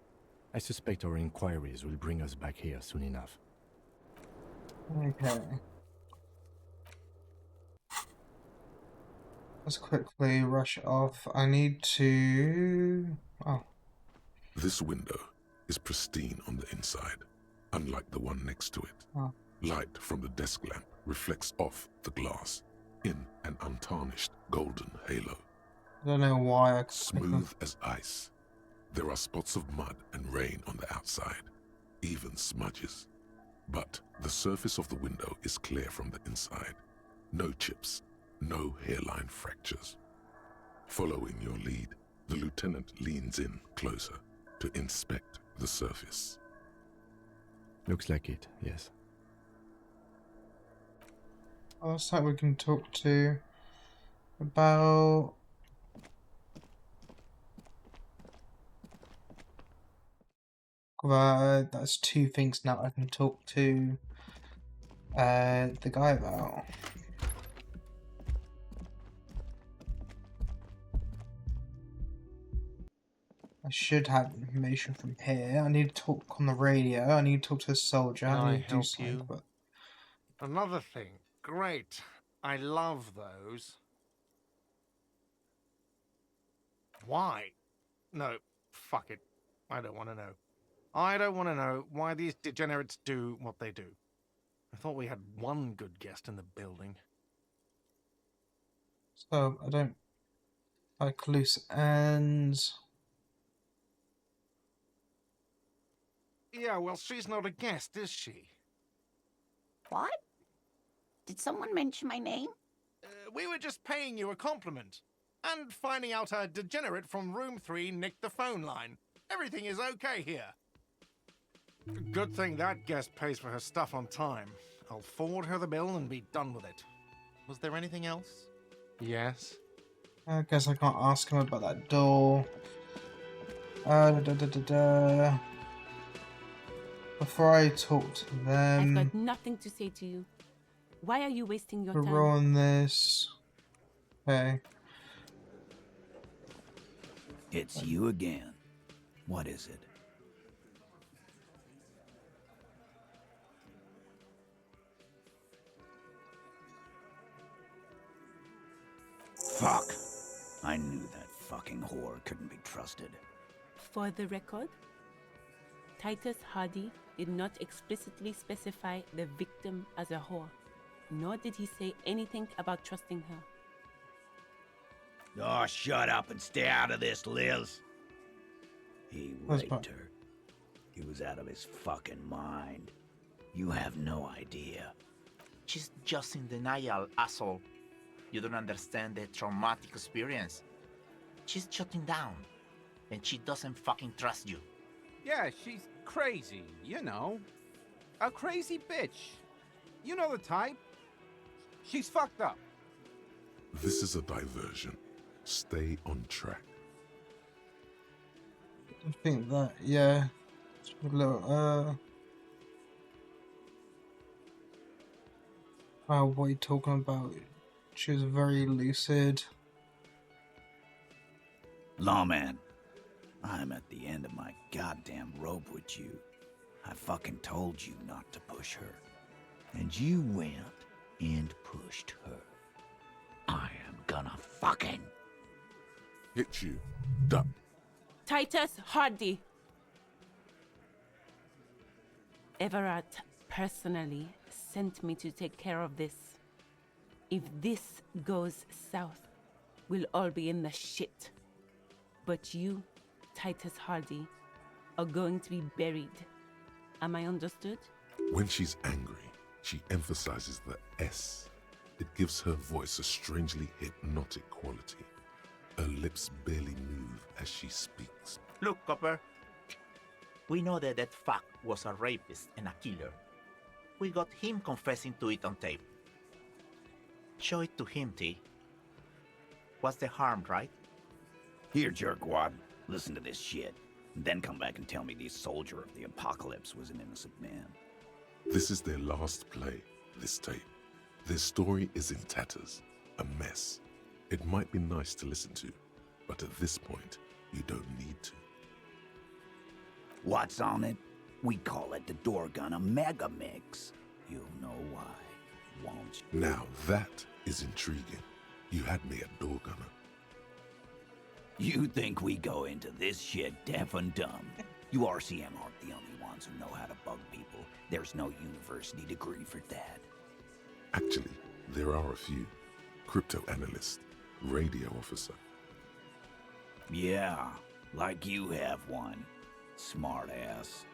I suspect our inquiries will bring us back here soon enough. Okay. Let's quickly rush off. I need to... Oh. This window is pristine on the inside, unlike the one next to it. Oh. Light from the desk lamp reflects off the glass in an untarnished golden halo. I don't know why I... Smooth as ice. There are spots of mud and rain on the outside, even smudges. But the surface of the window is clear from the inside. No chips, no hairline fractures. Following your lead, the lieutenant leans in closer to inspect the surface. Looks like it, yes. Oh, that's like we can talk to about... That's two things now I can talk to the guy about. I should have information from here. I need to talk on the radio. I need to talk to a soldier. Can I I need to do help something. you? But Another thing. Great. I love those. Why? No, fuck it. I don't want to know. I don't want to know why these degenerates do what they do. I thought we had one good guest in the building. so I don't like loose ends. Yeah, well, she's not a guest, is she? What? Did someone mention my name? We were just paying you a compliment. And finding out a degenerate from room 3 nicked the phone line. Everything is okay here. Good thing that guest pays for her stuff on time. I'll forward her the bill and be done with it. Was there anything else? Yes? I guess I can't ask him about that door. Before I talk to them, I've got nothing to say to you. Why are you wasting your we're time? rolling this. Okay. It's you again. What is it? Fuck! I knew that fucking whore couldn't be trusted. For the record, Titus Hardy did not explicitly specify the victim as a whore, nor did he say anything about trusting her. Oh, shut up and stay out of this, Liz. He raped her. He was out of his fucking mind. You have no idea. She's just in denial, asshole. You don't understand the traumatic experience. She's shutting down, and she doesn't fucking trust you. Yeah, she's crazy, you know. A crazy bitch. You know the type. She's fucked up. This is a diversion. Stay on track. I think that, yeah. It's a little, what are you talking about? She was very lucid. Lawman, I'm at the end of my goddamn rope with you. I fucking told you not to push her. And you went and pushed her. I am gonna fucking... Hit you. Duck. Titus Hardy! Everett personally sent me to take care of this. If this goes south, we'll all be in the shit. But you, Titus Hardy, are going to be buried. Am I understood? When she's angry, she emphasizes the S. It gives her voice a strangely hypnotic quality. Her lips barely move as she speaks. Look, Copper. We know that that fuck was a rapist and a killer. We got him confessing to it on tape. Show it to him, T. What's the harm, right? Here, jerkwad, listen to this shit. And then come back and tell me the soldier of the apocalypse was an innocent man. This is their last play, this tape. Their story is in tatters, a mess. It might be nice to listen to, but at this point, you don't need to. What's on it? We call it the door gun a mega mix. You'll know why, won't you? Now that is intriguing. You had me at door gunner. You think we go into this shit deaf and dumb? You RCM aren't the only ones who know how to bug people. There's no university degree for that. Actually, there are a few. Crypto analyst, radio officer. Yeah, like you have one. Smart ass.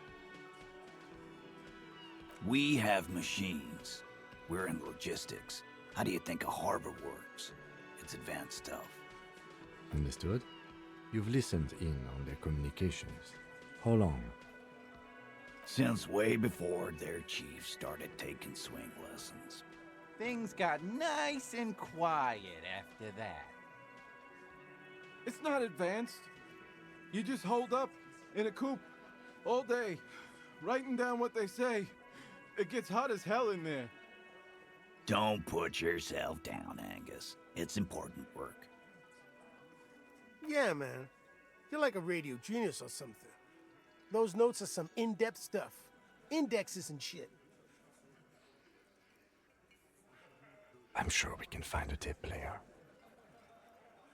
We have machines. We're in logistics. How do you think a harbor works? It's advanced stuff. Understood? You've listened in on their communications. How long? Since way before their chief started taking swing lessons. Things got nice and quiet after that. It's not advanced. You just hold up in a coop All day, writing down what they say. It gets hot as hell in there. Don't put yourself down, Angus. It's important work. Yeah, man. You're like a radio genius or something. Those notes are some in-depth stuff. Indexes and shit. I'm sure we can find a tape player.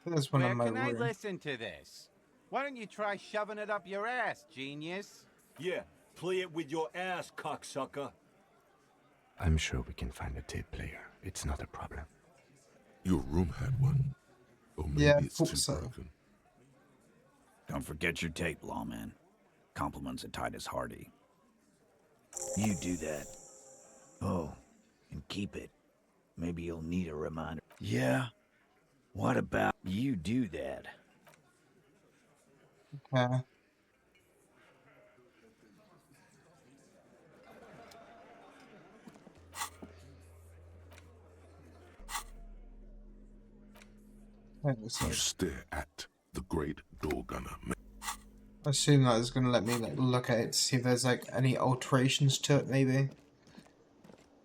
There's one Where in my can I room. listen to this? Why don't you try shoving it up your ass, genius? Yeah, play it with your ass, cocksucker. I'm sure we can find a tape player. It's not a problem. Your room had one. Or maybe Yeah, it's thought too so. broken. Don't forget your tape, lawman. Compliments of Titus Hardy. You do that. Oh, and keep it. Maybe you'll need a reminder. Yeah? What about you do that? Okay. You stare at the great door gunner. I assume that is going to let me like look at it to see if there's like any alterations to it, maybe,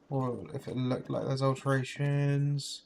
or if it looked like there's alterations.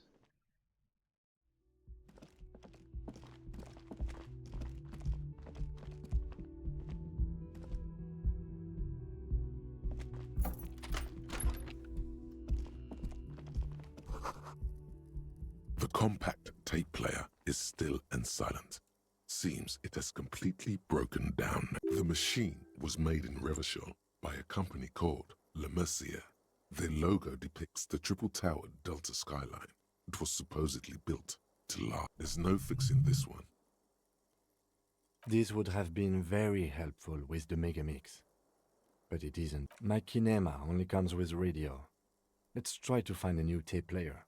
The compact tape player is still and silent. Seems it has completely broken down. The machine was made in Revachol by a company called Le Mercier. Their logo depicts the triple-towered Delta skyline. It was supposedly built to last. There's no fixing this one. This would have been very helpful with the Megamix. But it isn't. My Kinema only comes with radio. Let's try to find a new tape player.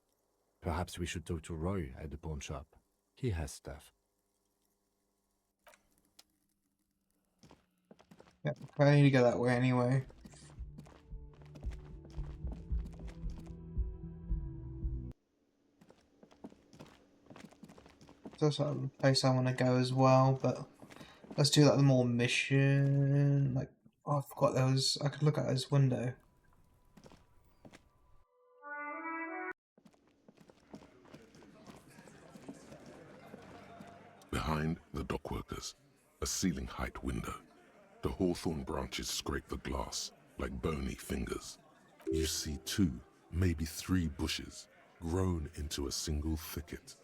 Perhaps we should talk to Roy at the pawn shop. He has stuff. Yeah, I need to go that way anyway. That's a place I want to go as well, but let's do like the more mission. Like, oh, I forgot there was. I could look at his window. Behind the dockworkers, a ceiling-height window. The hawthorn branches scrape the glass like bony fingers. You see 2, maybe 3 bushes grown into a single thicket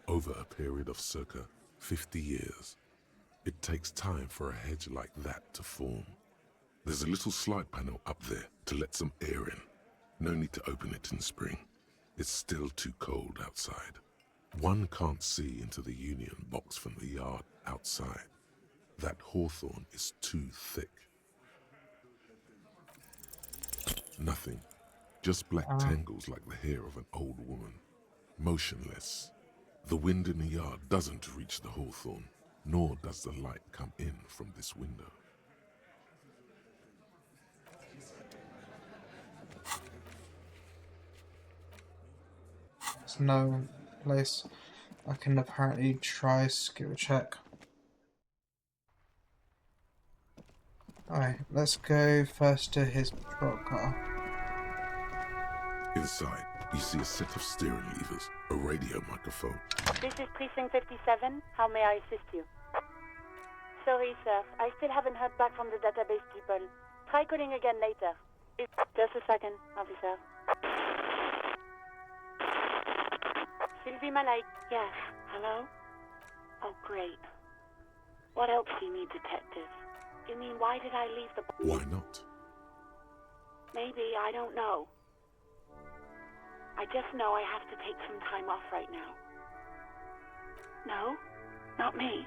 over a period of circa 50 years. It takes time for a hedge like that to form. There's a little slide panel up there to let some air in. No need to open it in spring. It's still too cold outside. One can't see into the Union box from the yard outside. That hawthorn is too thick. Nothing. Just black tangles like the hair of an old woman. Motionless. The wind in the yard doesn't reach the hawthorn, nor does the light come in from this window. There's no place I can apparently try skill check. Alright, let's go first to his patrol car. Inside, you see a set of steering levers, a radio microphone. This is Precinct 57. How may I assist you? Sorry, sir. I still haven't heard back from the database people. Try calling again later. Just a second, officer. Sylvie Malay. Yes. Hello? Oh, great. What else do you need, detective? You mean, why did I leave the... Why not? Maybe, I don't know. I just know I have to take some time off right now. No? Not me.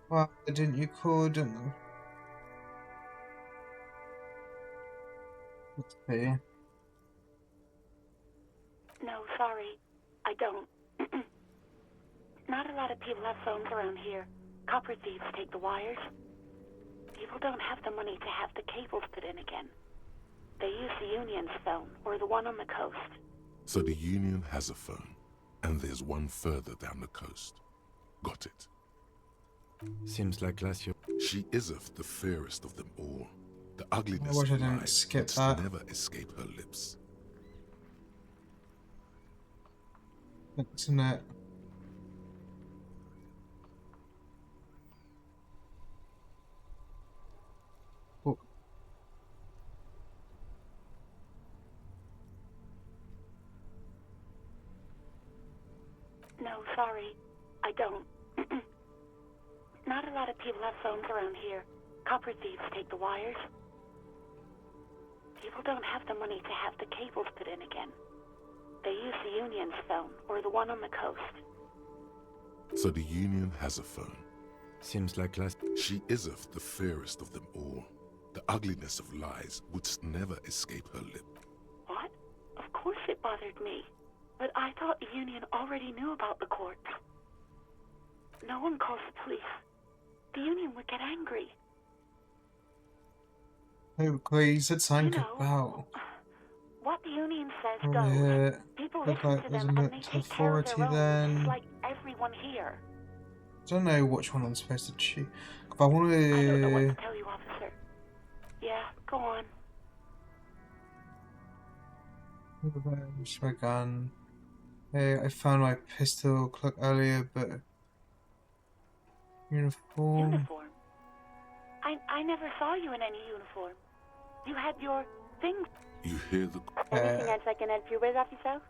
Why didn't you call, didn't you? Let's see. No, sorry. I don't. Not a lot of people have phones around here. Copper thieves take the wires. People don't have the money to have the cables put in again. They use the Union's phone, or the one on the coast. So the Union has a phone, and there's one further down the coast. Got it. Seems like last year. She iseth the fairest of them all. The ugliness wish I of didn't lies skip would that. never escape her lips. Internet. Oh. No, sorry. I don't. Not a lot of people have phones around here. Copper thieves take the wires. People don't have the money to have the cables put in again. They use the Union's phone, or the one on the coast. So the Union has a phone. Seems like last. She iseth the fairest of them all. The ugliness of lies would never escape her lip. What? Of course it bothered me. But I thought the Union already knew about the corpse. No one calls the police. The Union would get angry. Oh, great. You said something about. What the Union says Oh, goes. yeah. People Look listen like to there's them a and they to take care of authority their own, then. just like everyone here. I don't know which one I'm supposed to choose. If I want I don't know what to. to tell you, officer. Yeah, go on. Where's my gun? Hey, I found my pistol click earlier, but uniform. Uniform? I never saw you in any uniform. You had your things. You hear the... Anything else I can help you with, officer?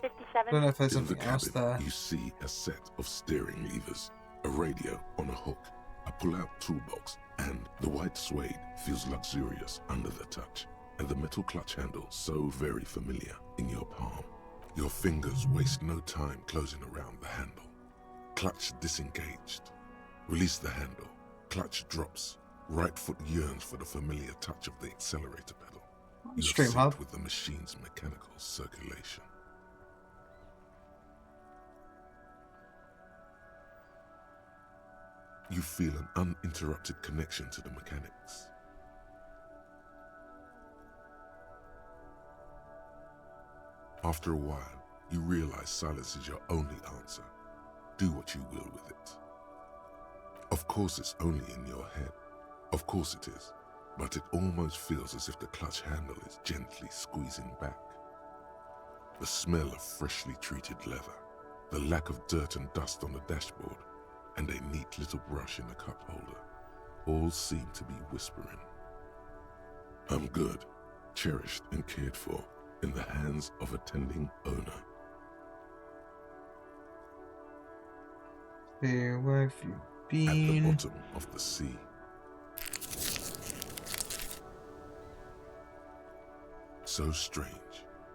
57? I don't know if there's In the something else cabin, there. you see a set of steering levers, a radio on a hook, a pull-out toolbox, and the white suede feels luxurious under the touch, and the metal clutch handle so very familiar in your palm. Your fingers waste no time closing around the handle. Clutch disengaged. Release the handle. Clutch drops. Right foot yearns for the familiar touch of the accelerator pedal. You Stream are synced hub. with the machine's mechanical circulation. You feel an uninterrupted connection to the mechanics. After a while, you realize silence is your only answer. Do what you will with it. Of course it's only in your head. Of course it is. But it almost feels as if the clutch handle is gently squeezing back. The smell of freshly treated leather, the lack of dirt and dust on the dashboard, and a neat little brush in the cup holder, all seem to be whispering. I'm good, cherished and cared for, in the hands of a tending owner. Hey, where have you been? At the bottom of the sea. So strange.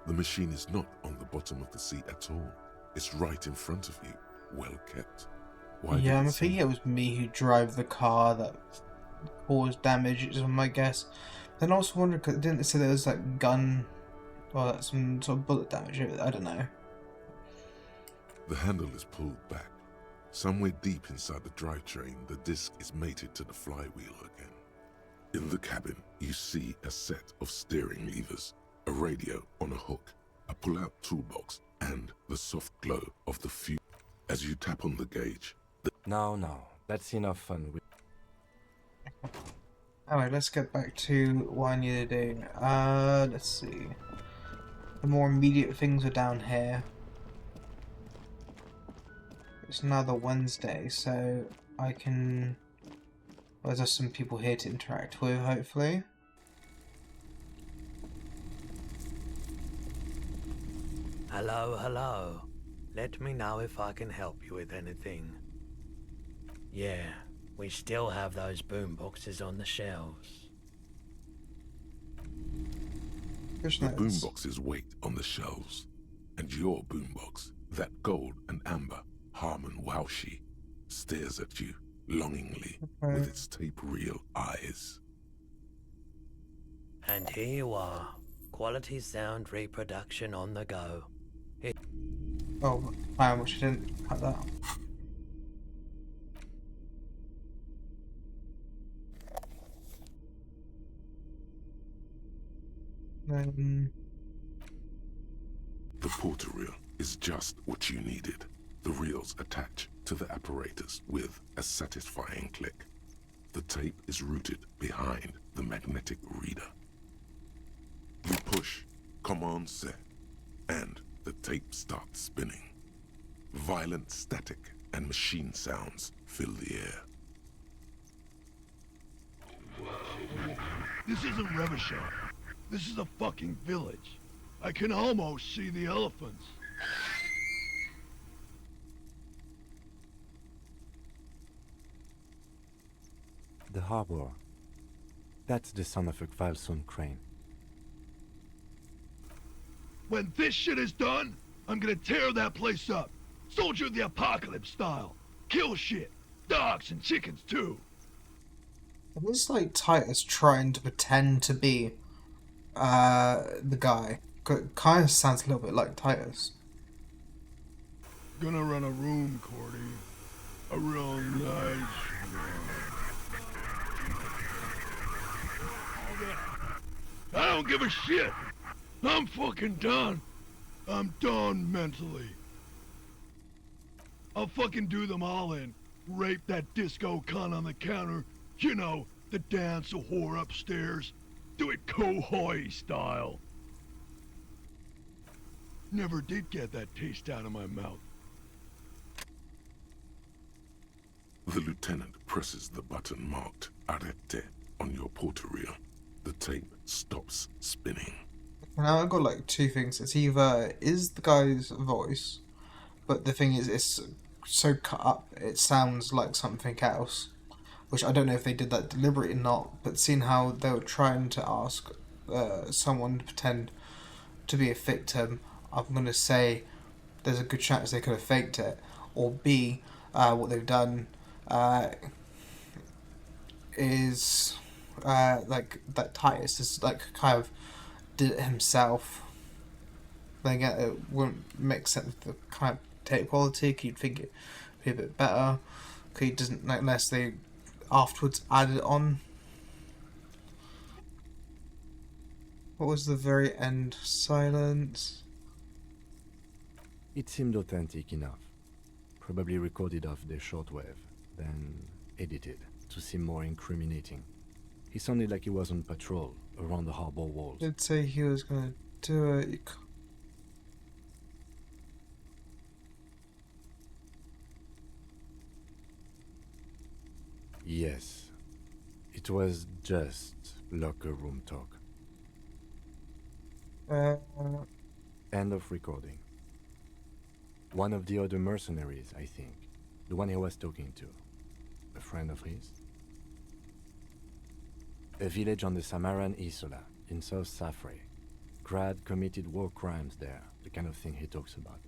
The machine is not on the bottom of the sea at all. It's right in front of you, well kept. Why Yeah, I'm did it thinking it was me who drove the car that caused damage, is my guess. Then I also wondered, cause didn't it say there was like gun or like some sort of bullet damage? I don't know. The handle is pulled back. Somewhere deep inside the drivetrain, the disc is mated to the flywheel again. In the cabin, you see a set of steering levers, a radio on a hook, a pull-out toolbox, and the soft glow of the fuse. As you tap on the gauge, No, that's enough fun. Alright, let's get back to what I need to do. Let's see. The more immediate things are down here. It's now the Wednesday, so I can... Well, there's some people here to interact with, hopefully. Hello, hello. Let me know if I can help you with anything. Yeah, we still have those boom boxes on the shelves. the boomboxes wait on the shelves, and your boombox, that gold and amber Harmon Waushi, stares at you longingly with its tape reel eyes. And here you are, quality sound reproduction on the go. Oh, I wish I didn't cut that. The porter reel is just what you needed. The reels attach to the apparatus with a satisfying click. The tape is routed behind the magnetic reader. You push Command Z, and the tape starts spinning. Violent static and machine sounds fill the air. This isn't Revachon. This is a fucking village. I can almost see the elephants. The harbor. That's the son of a Kvalson crane. When this shit is done, I'm gonna tear that place up. Soldier of the Apocalypse style. Kill shit. Dogs and chickens too. It is like Titus trying to pretend to be the guy. It kind of sounds a little bit like Titus. Gonna run a room, Cordy. A real nice I don't give a shit. I'm fucking done. I'm done mentally. I'll fucking do them all in. Rape that disco cunt on the counter. You know, the dance a whore upstairs. Do it Kohoi style. Never did get that taste out of my mouth. The lieutenant presses the button marked Arrête on your porterille. The tape stops spinning. Now I've got like two things. It's either is the guy's voice, but the thing is it's so cut up it sounds like something else, which I don't know if they did that deliberately or not, but seeing how they were trying to ask someone to pretend to be a victim, I'm going to say there's a good chance they could have faked it, or B, what they've done is like that Titus is like kind of did it himself. Then again, it wouldn't make sense with the kind of tape quality. You'd think it'd be a bit better. He doesn't, unless they afterwards added it on. What was the very end? Silence. It seemed authentic enough. Probably recorded off the shortwave, then edited to seem more incriminating. He sounded like he was on patrol around the harbor walls. Did say he was gonna do it. Yes, it was just locker room talk. End of recording. One of the other mercenaries, I think. The one he was talking to. A friend of his. A village on the Samaran Isola, in South Safre. Grad committed war crimes there, the kind of thing he talks about.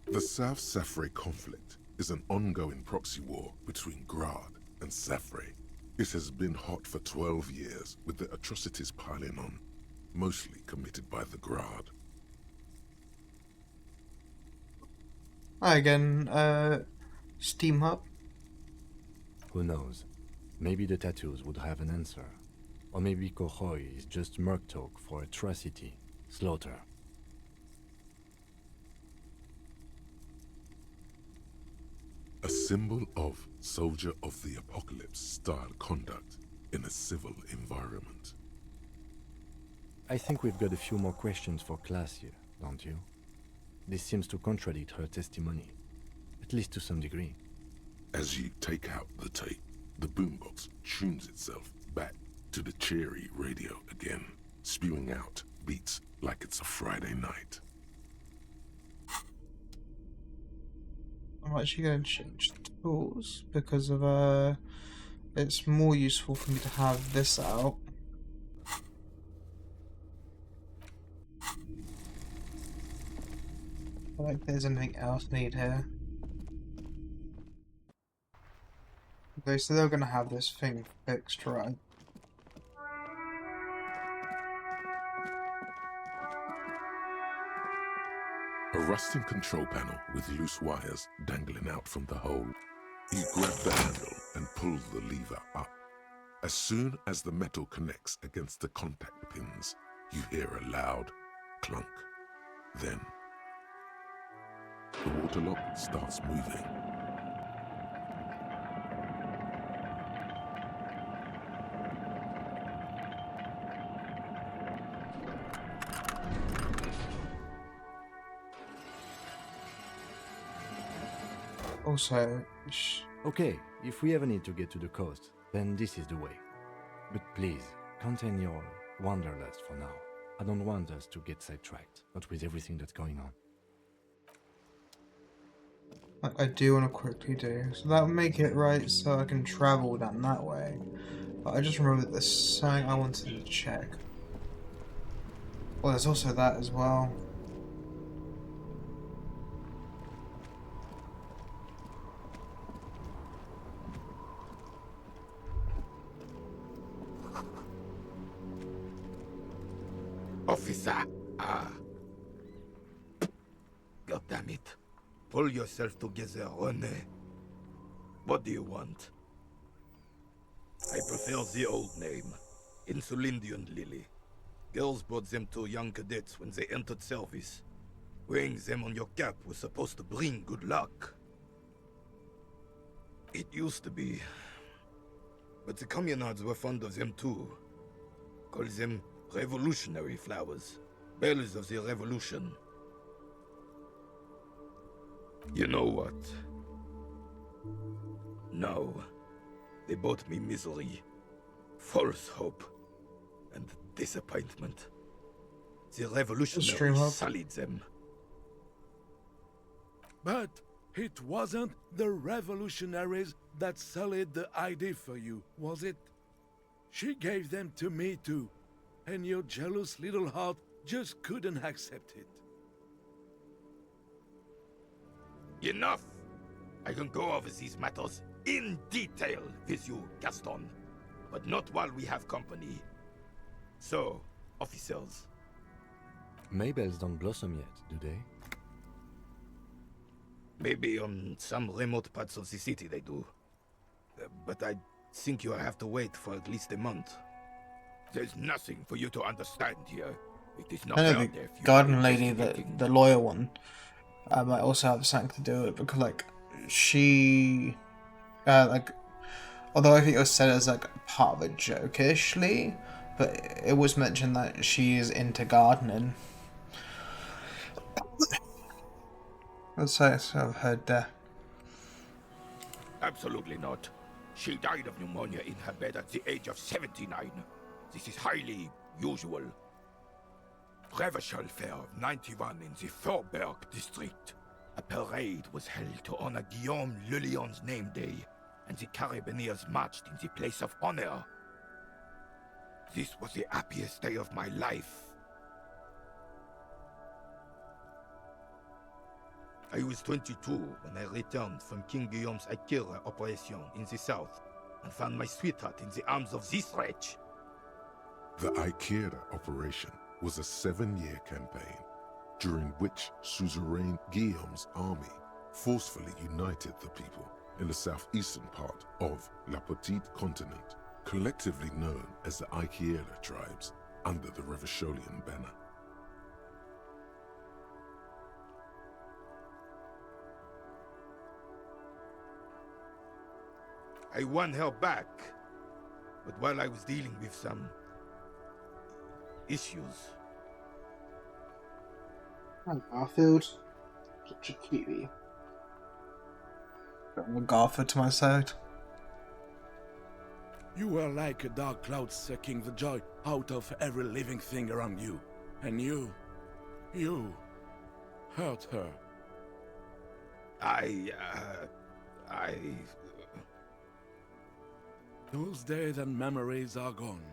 The South Safre conflict is an ongoing proxy war between Grad and Safre. It has been hot for 12 years, with the atrocities piling on, mostly committed by the Grad. Hi again, Steam Hub. Who knows? Maybe the tattoos would have an answer. Or maybe Kohoi is just merc talk for atrocity, slaughter. A symbol of soldier of the apocalypse style conduct in a civil environment. I think we've got a few more questions for class here, don't you? This seems to contradict her testimony, at least to some degree. As you take out the tape, the boombox tunes itself back to the cheery radio again, spewing out beats like it's a Friday night. I'm actually going to change the tools because of it's more useful for me to have this out. I don't think there's anything else needed here. Okay, so they're going to have this thing fixed, right? A rusting control panel with loose wires dangling out from the hole. You grab the handle and pull the lever up. As soon as the metal connects against the contact pins, you hear a loud clunk. Then The water lock starts moving. Also, okay, if we ever need to get to the coast, then this is the way. But please, contain your wanderlust for now. I don't want us to get sidetracked, not with everything that's going on. I do want to quickly do. So that'll make it right so I can travel down that way. But I just remembered there's something I wanted to check. Well, there's also that as well. Officer, God damn it. Pull yourself together, René. What do you want? I prefer the old name, Insulindian Lily. Girls bought them to young cadets when they entered service. Wearing them on your cap was supposed to bring good luck. It used to be. But the communards were fond of them too. Call them revolutionary flowers. Bells of the revolution. You know what? No. They brought me misery, false hope, and disappointment. The revolutionaries sullied them. But it wasn't the revolutionaries that sullied the ID for you, was it? She gave them to me too, and your jealous little heart just couldn't accept it. Enough! I can go over these matters in detail with you, Gaston, but not while we have company. So, officers. Maybells don't blossom yet, do they? Maybe on some remote parts of the city they do. But I think you have to wait for at least a month. There's nothing for you to understand here. It is not I know out the there for garden lady, the lawyer one, might also have something to do with it, because like she, although I think it was said as like part of it jokishly, but it was mentioned that she is into gardening. That's what I've heard there. Absolutely not. She died of pneumonia in her bed at the age of 79. This is highly usual. Revachol Fair of 91 in the Faubourg district. A parade was held to honor Guillaume Le Lion's name day, and the Carabineers marched in the place of honor. This was the happiest day of my life. I was 22 when I returned from King Guillaume's Akira operation in the south, and found my sweetheart in the arms of this wretch. The Ikeda operation was a 7-year campaign, during which Suzerain Guillaume's army forcefully united the people in the southeastern part of La Petite Continent, collectively known as the Ikeda tribes, under the Revacholian banner. I won her back, but while I was dealing with some issues. Oh, Garfield. Such a cutie. Got Garfield to my side. You were like a dark cloud sucking the joy out of every living thing around you. And you hurt her. Those days and memories are gone.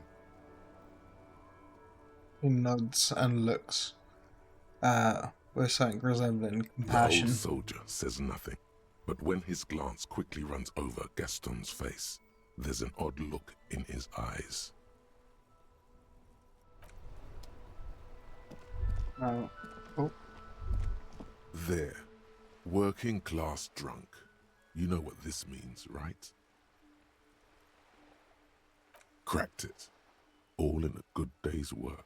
He nods and looks with something resembling compassion. The old soldier says nothing, but when his glance quickly runs over Gaston's face, there's an odd look in his eyes. Oh. There, working class drunk. You know what this means, right? Cracked it. All in a good day's work.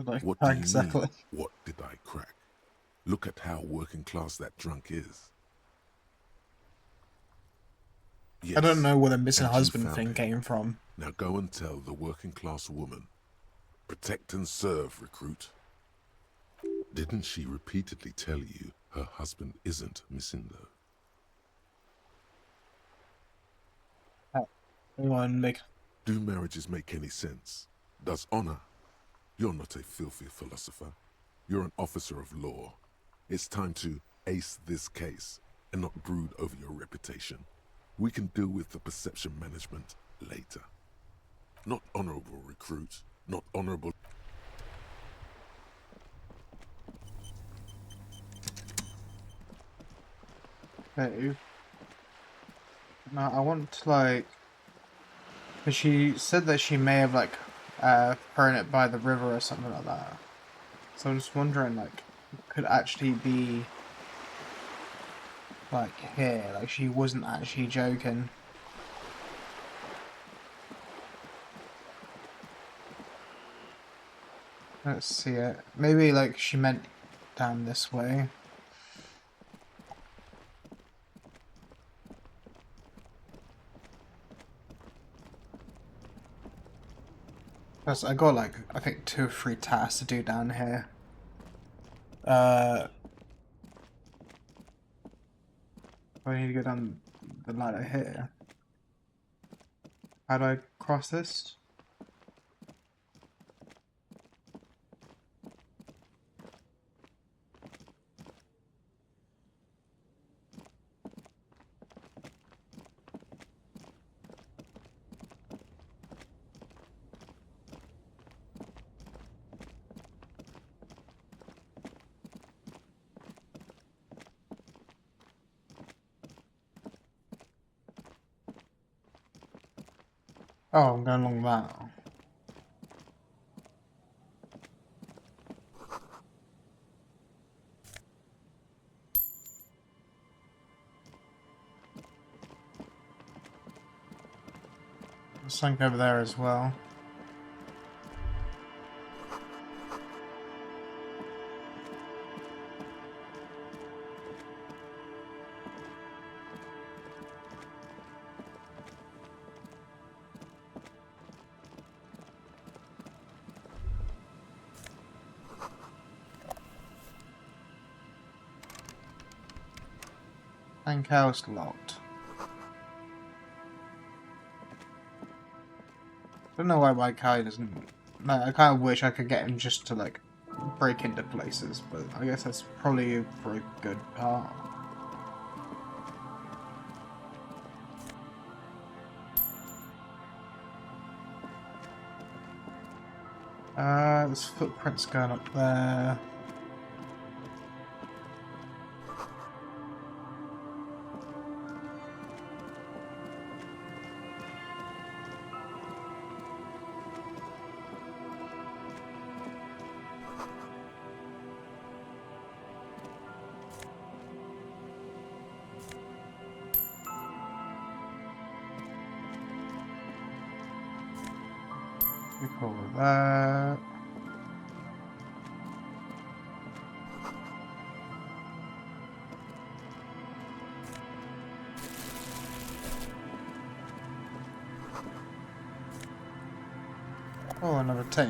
Like, What do you exactly. mean, what did I crack? Look at how working class that drunk is. Yes, I don't know where the missing and you husband found thing him. came from. Now go and tell the working class woman. Protect and serve, recruit. Didn't she repeatedly tell you her husband isn't missing though? Do marriages make any sense? Does honor? You're not a filthy philosopher. You're an officer of law. It's time to ace this case and not brood over your reputation. We can deal with the perception management later. Not honorable, recruit. Not honorable. Okay. Now I want to like, cause she said that she may have like thrown it by the river or something like that. So I'm just wondering like, could actually be like here, like she wasn't actually joking. Let's see it. Maybe like she meant down this way. Plus, I got like, I think 2 or 3 tasks to do down here. I need to go down the ladder here. How do I cross this? Oh, I'm going along that. There's something over there as well. Tank house locked. Don't know why my guy doesn't. Like, I kind of wish I could get him just to like break into places, but I guess that's probably for a good part. There's footprints going up there. Be cool with that. Oh, another tape.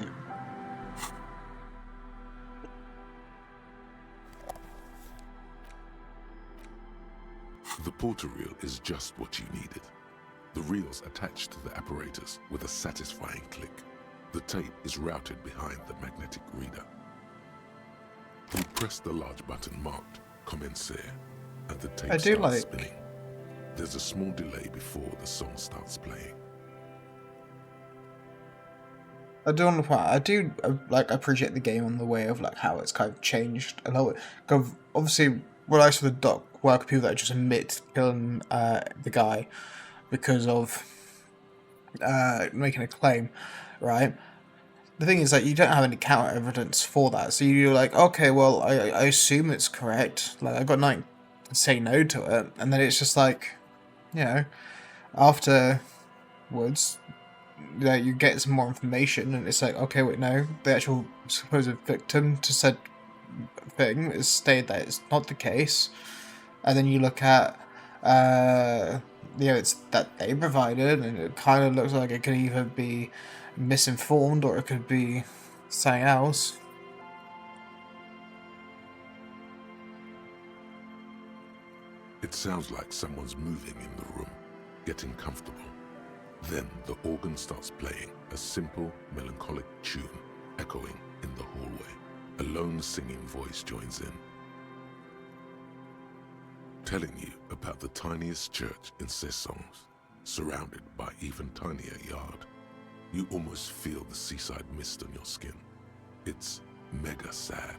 The portal reel is just what you needed. The reels attached to the apparatus with a satisfying click. The tape is routed behind the magnetic reader. You press the large button marked Commencer, and the tape starts spinning. There's a small delay before the song starts playing. I do like appreciate the game on the way of like how it's kind of changed a lot. Because obviously, what I saw the doc work people that just admit killing the guy because of making a claim, right? The thing is that you don't have any counter evidence for that, so you're like, okay, well, I assume it's correct. Like, I got nothing to say no to it, and then it's just like, you know, afterwards, you get some more information, and it's like, okay, wait, no, the actual supposed victim just said thing is stated that it's not the case, and then you look at it's that they provided, and it kind of looks like it could either be misinformed or it could be something else. It sounds like someone's moving in the room, getting comfortable. Then the organ starts playing a simple, melancholic tune echoing in the hallway. A lone singing voice joins in, telling you about the tiniest church in Cessons, surrounded by even tinier yard. You almost feel the seaside mist on your skin. It's mega sad.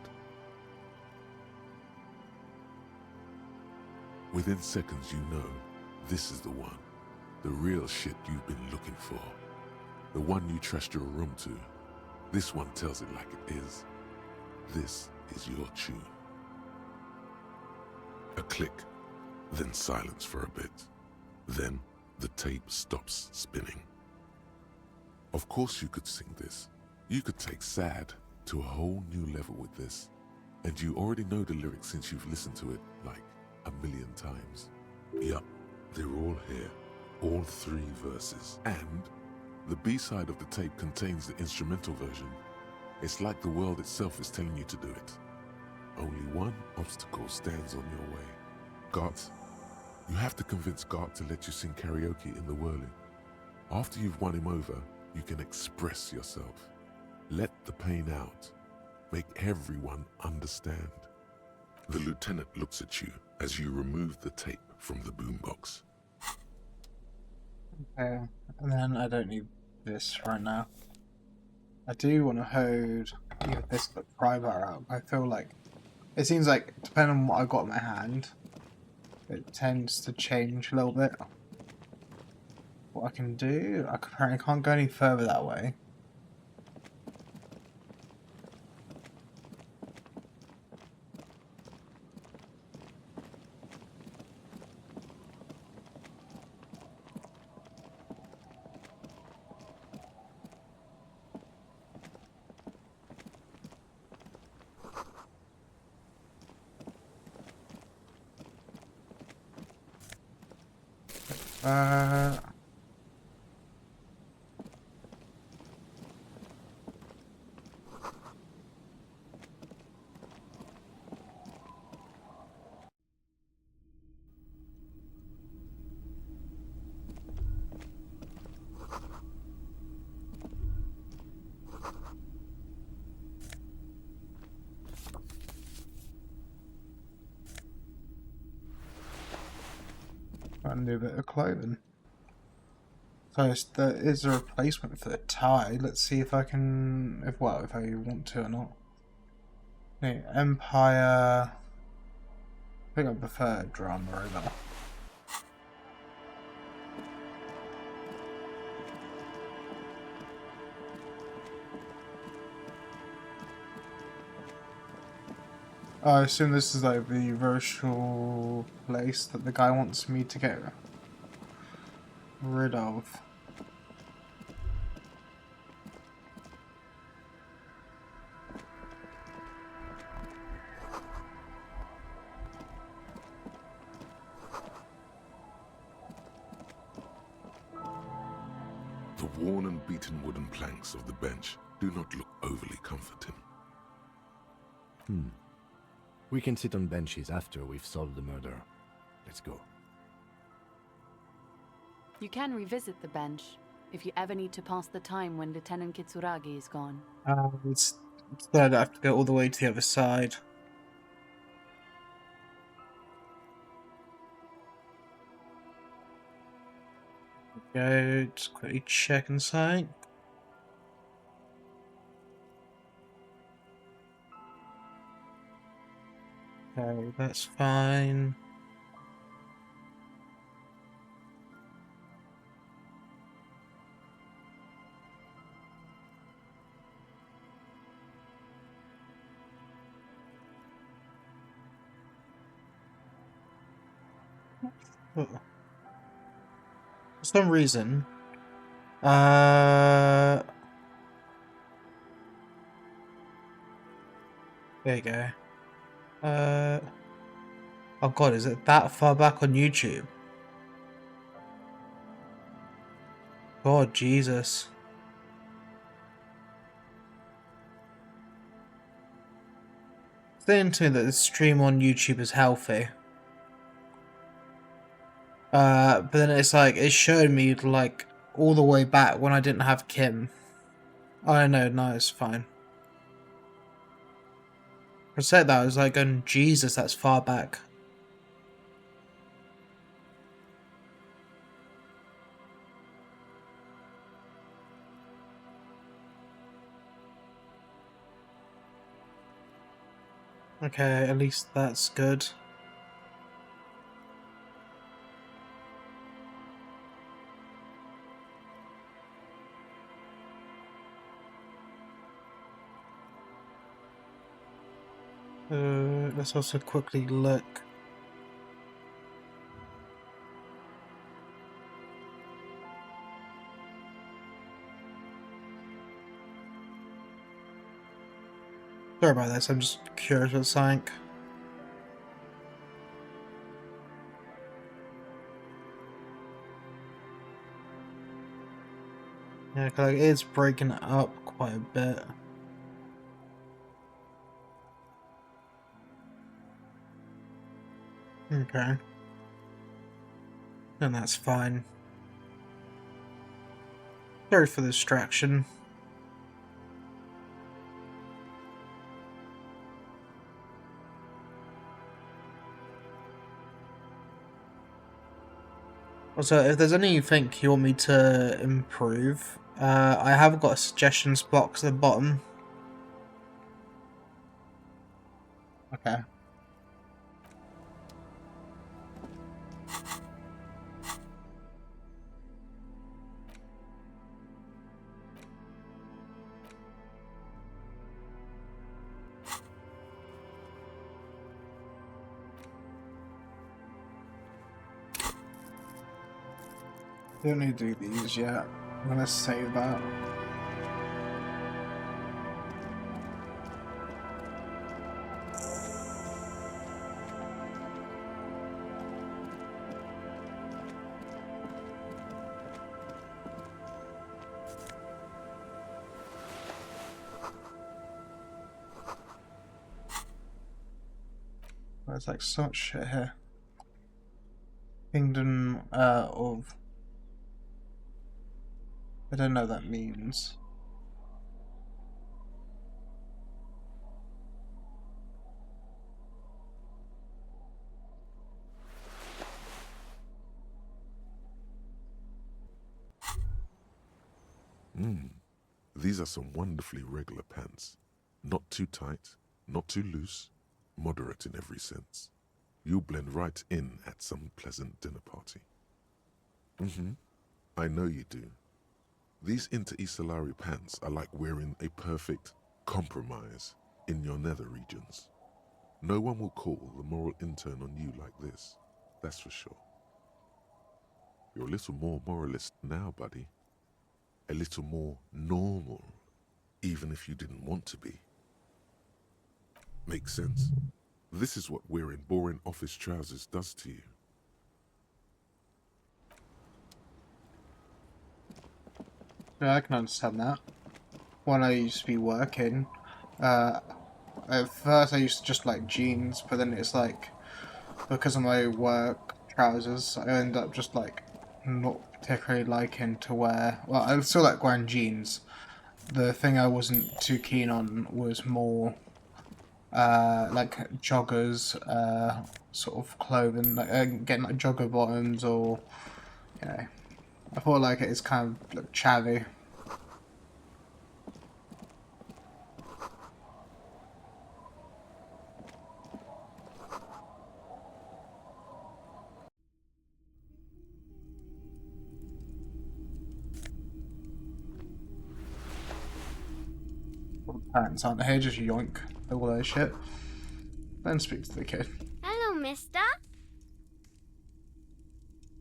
Within seconds you know this is the one. The real shit you've been looking for. The one you trust your room to. This one tells it like it is. This is your tune. A click, then silence for a bit. Then the tape stops spinning. Of course you could sing this. You could take sad to a whole new level with this. And you already know the lyrics since you've listened to it like a million times. Yup, they're all here. All 3 verses. And the B-side of the tape contains the instrumental version. It's like the world itself is telling you to do it. Only one obstacle stands on your way. Gart. You have to convince Gart to let you sing karaoke in the whirling. After you've won him over, you can express yourself. Let the pain out. Make everyone understand. The lieutenant looks at you as you remove the tape from the boombox. Okay, and then I don't need this right now. I do want to hold either this or pry bar out. I feel like it seems like, depending on what I've got in my hand, it tends to change a little bit. What I can do, I apparently can't go any further that way. A new bit of clothing. First, there is a replacement for the tie. Let's see if I can, if I want to or not. Okay, Empire. I think I prefer drama over. I assume this is like the virtual place that the guy wants me to get rid of. The worn and beaten wooden planks of the bench do not look overly comforting. We can sit on benches after we've solved the murder. Let's go. You can revisit the bench if you ever need to pass the time when Lieutenant Kitsuragi is gone. Instead, I have to go all the way to the other side. Go, just quickly check inside. Okay, that's fine. For some reason, there you go. Oh god, is it that far back on YouTube? God, Jesus. Saying to me that the stream on YouTube is healthy. But then it's like, it showed me like all the way back when I didn't have Kim. Oh no, it's fine. I said that, I was like going, Jesus, that's far back. Okay, at least that's good. Let's also quickly look. Sorry about this, I'm just curious about something. Yeah, 'cause like, it's breaking it up quite a bit. Okay. And that's fine. Sorry for the distraction. Also, if there's anything you want me to improve, I have got a suggestions box at the bottom. Okay. Don't need to do these yet. I'm gonna save that. There's like so much shit here. Kingdom of... I don't know what that means. These are some wonderfully regular pants. Not too tight, not too loose, moderate in every sense. You'll blend right in at some pleasant dinner party. I know you do. These Inter-Isolari pants are like wearing a perfect compromise in your nether regions. No one will call the moral intern on you like this, that's for sure. You're a little more moralist now, buddy. A little more normal, even if you didn't want to be. Makes sense. This is what wearing boring office trousers does to you. Yeah, I can understand that. When I used to be working, at first I used to just like jeans, but then it's like, because of my work trousers, I end up just like not particularly liking to wear, well, I still like wearing jeans. The thing I wasn't too keen on was more like joggers, sort of clothing, like getting like jogger bottoms, or you know, I thought like it's kind of like chavvy. Parents aren't here, just yoink all that shit. Then speak to the kid. Hello, mister.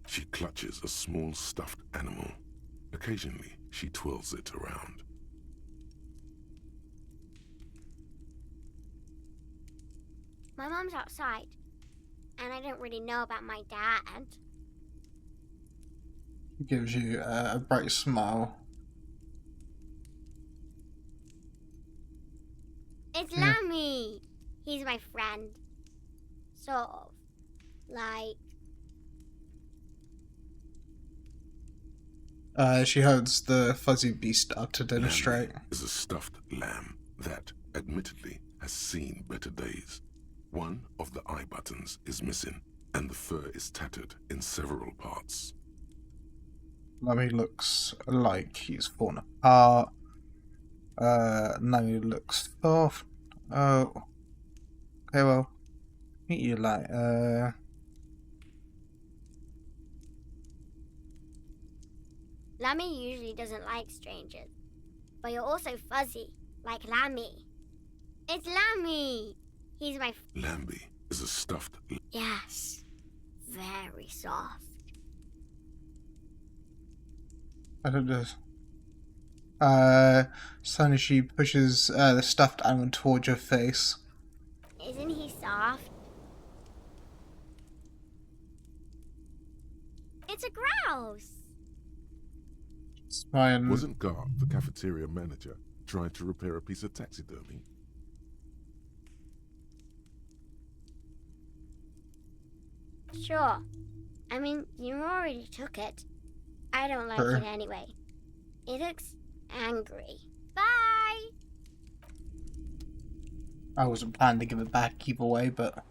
She clutches a small stuffed animal. Occasionally, she twirls it around. My mom's outside, and I don't really know about my dad. He gives you a bright smile. It's Yeah. Lammy. He's my friend. Sort of. Like, She holds the fuzzy beast up to demonstrate. Lamby is a stuffed lamb that, admittedly, has seen better days. One of the eye buttons is missing, and the fur is tattered in several parts. Lammy looks like he's fallen apart. Lammy looks soft. Oh. Okay, well. Meet you later. Lammy usually doesn't like strangers. But you're also fuzzy, like Lammy. It's Lammy! He's my... Lamby is a stuffed... Yes. Very soft. I don't know. Suddenly she pushes the stuffed animal towards your face. Isn't he soft? It's a grouse! Smiling. Wasn't Gar, the cafeteria manager, trying to repair a piece of taxidermy? Sure. I mean, you already took it. I don't like it anyway. It looks angry. Bye! I wasn't planning to give it back either way, but...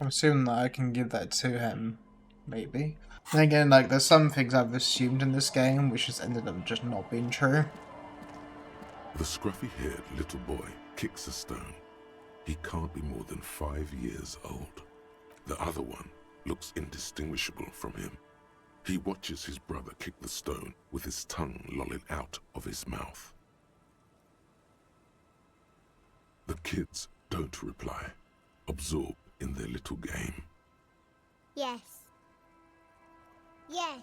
I'm assuming that I can give that to him. Maybe. And again, like, there's some things I've assumed in this game, which has ended up just not being true. The scruffy-haired little boy kicks a stone. He can't be more than 5 years old. The other one looks indistinguishable from him. He watches his brother kick the stone with his tongue lolling out of his mouth. The kids don't reply, absorbed in their little game. Yes. Yes.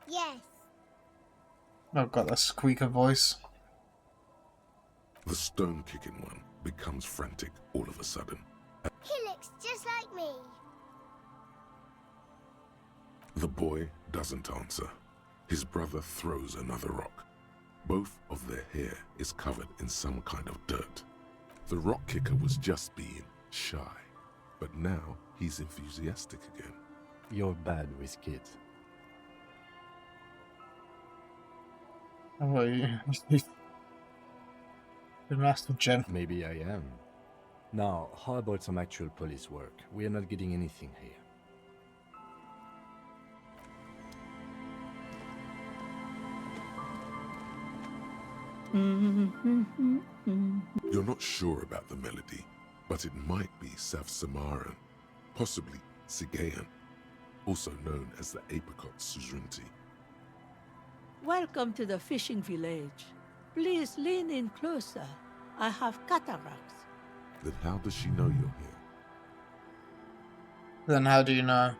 Yes. Oh god, that squeaker voice. The stone-kicking one becomes frantic all of a sudden. He looks just like me. The boy doesn't answer. His brother throws another rock. Both of their hair is covered in some kind of dirt. The rock kicker was just being shy, but now he's enthusiastic again. You're bad with kids. Oh, the master gen. Maybe I am. Now, how about some actual police work? We are not getting anything here. You're not sure about the melody, but it might be South Samaran, possibly Sigayan, also known as the apricot suzerainty. Welcome to the fishing village. Please lean in closer. I have cataracts. Then how does she know you're here? Then how do you know?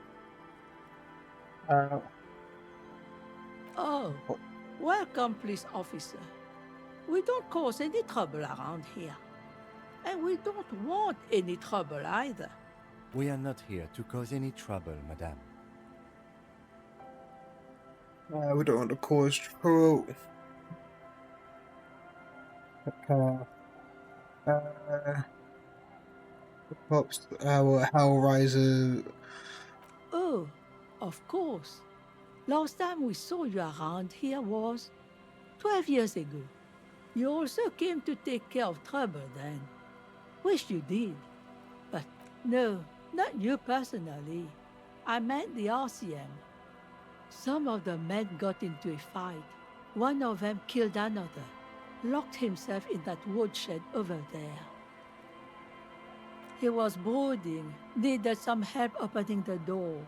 Oh, welcome, police officer. We don't cause any trouble around here. And we don't want any trouble either. We are not here to cause any trouble, madame. We don't want to cause trouble. Pops, Hellraiser. Oh, of course. Last time we saw you around here was 12 years ago. You also came to take care of trouble then. Wish you did. But no, not you personally. I meant the RCM. Some of the men got into a fight. One of them killed another. Locked himself in that woodshed over there. He was brooding, needed some help opening the door.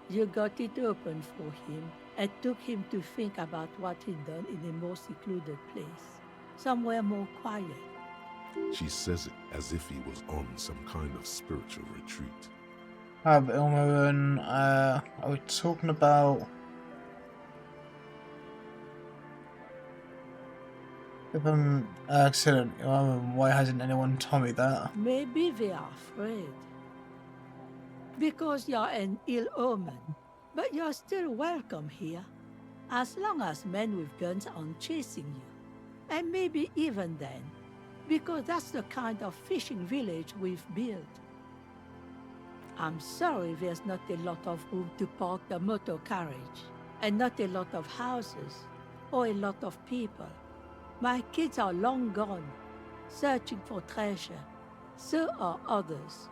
You got it open for him and took him to think about what he'd done in a more secluded place, somewhere more quiet. She says it as if he was on some kind of spiritual retreat. Ilmo and are we talking about If I'm accident, why hasn't anyone told me that? Maybe they are afraid. Because you're an ill omen. But you're still welcome here. As long as men with guns aren't chasing you. And maybe even then. Because that's the kind of fishing village we've built. I'm sorry there's not a lot of room to park the motor carriage. And not a lot of houses. Or a lot of people. My kids are long gone, searching for treasure. So are others.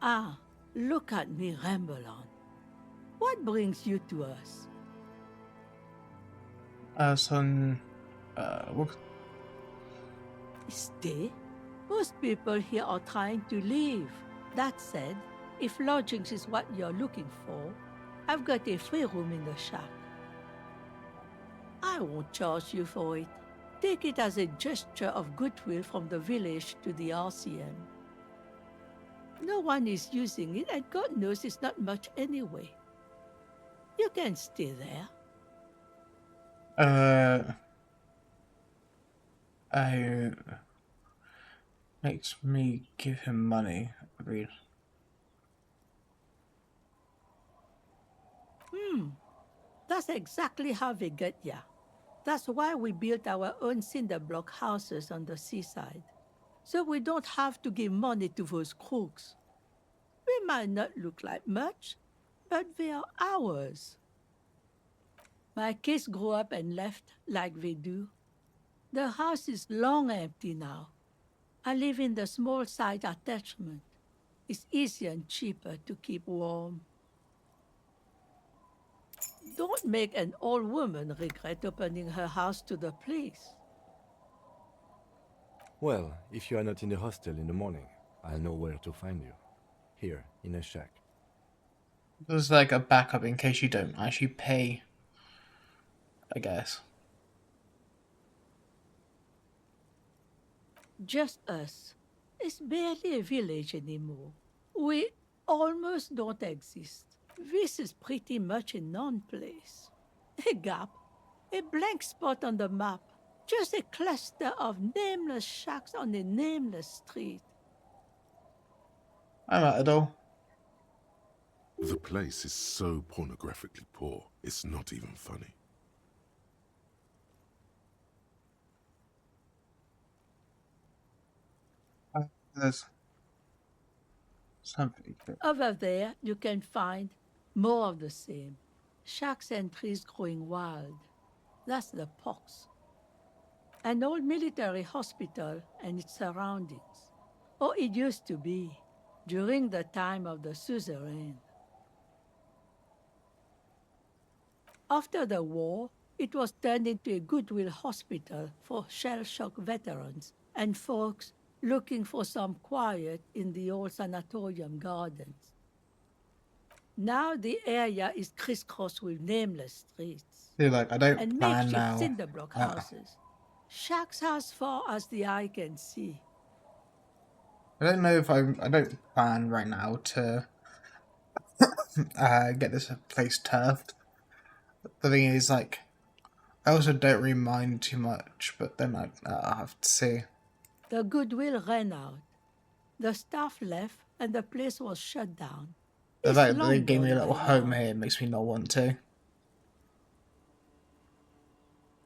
Ah, look at me ramble on. What brings you to us? What? Stay? Most people here are trying to leave. That said, if lodgings is what you're looking for, I've got a free room in the shack. I won't charge you for it. Take it as a gesture of goodwill from the village to the RCM. No one is using it, and God knows it's not much anyway. You can stay there. Makes me give him money. Agreed. That's exactly how they get ya. That's why we built our own cinder block houses on the seaside. So we don't have to give money to those crooks. We might not look like much, but they are ours. My kids grew up and left like they do. The house is long empty now. I live in the small side attachment. It's easier and cheaper to keep warm. Don't make an old woman regret opening her house to the police. Well, if you are not in the hostel in the morning, I'll know where to find you. Here, in a shack. There's like a backup in case you don't actually pay, I guess. Just us. It's barely a village anymore. We almost don't exist. This is pretty much a non-place. A gap. A blank spot on the map. Just a cluster of nameless shacks on a nameless street. I'm at it all. The place is so pornographically poor, it's not even funny. There's something. Over there, you can find more of the same. Shacks and trees growing wild. That's the pox. An old military hospital and its surroundings. Or it used to be, during the time of the suzerain. After the war, it was turned into a goodwill hospital for shell-shock veterans and folks looking for some quiet in the old sanatorium gardens. Now the area is crisscrossed with nameless streets. See, like, I don't and plan makeshift now. cinder block houses. Shacks as far as the eye can see. I don't know if I don't plan right now to get this place turfed. The thing is, like, I also don't really mind too much, but then I'll have to see. The goodwill ran out. The staff left and the place was shut down. The It's fact that they long gave me a gone little by home now. here makes me not want to.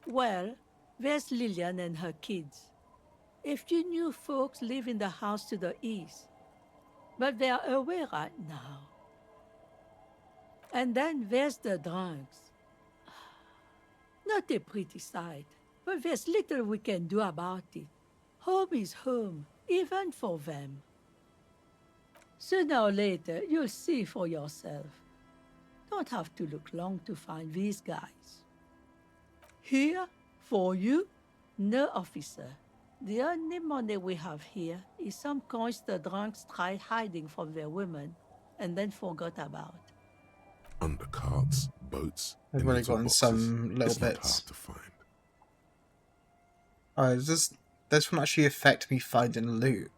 Well, there's Lillian and her kids. A few new folks live in the house to the east, but they are away right now. And then there's the drunks. Not a pretty sight, but there's little we can do about it. Home is home, even for them. Sooner or later, you'll see for yourself. Don't have to look long to find these guys. Here, for you, no officer. The only money we have here is some coins the drunks tried hiding from their women and then forgot about. Under carts, boats, They've and already little gotten boxes. some little It's not bits. hard to find. Alright, this won't actually affect me finding loot.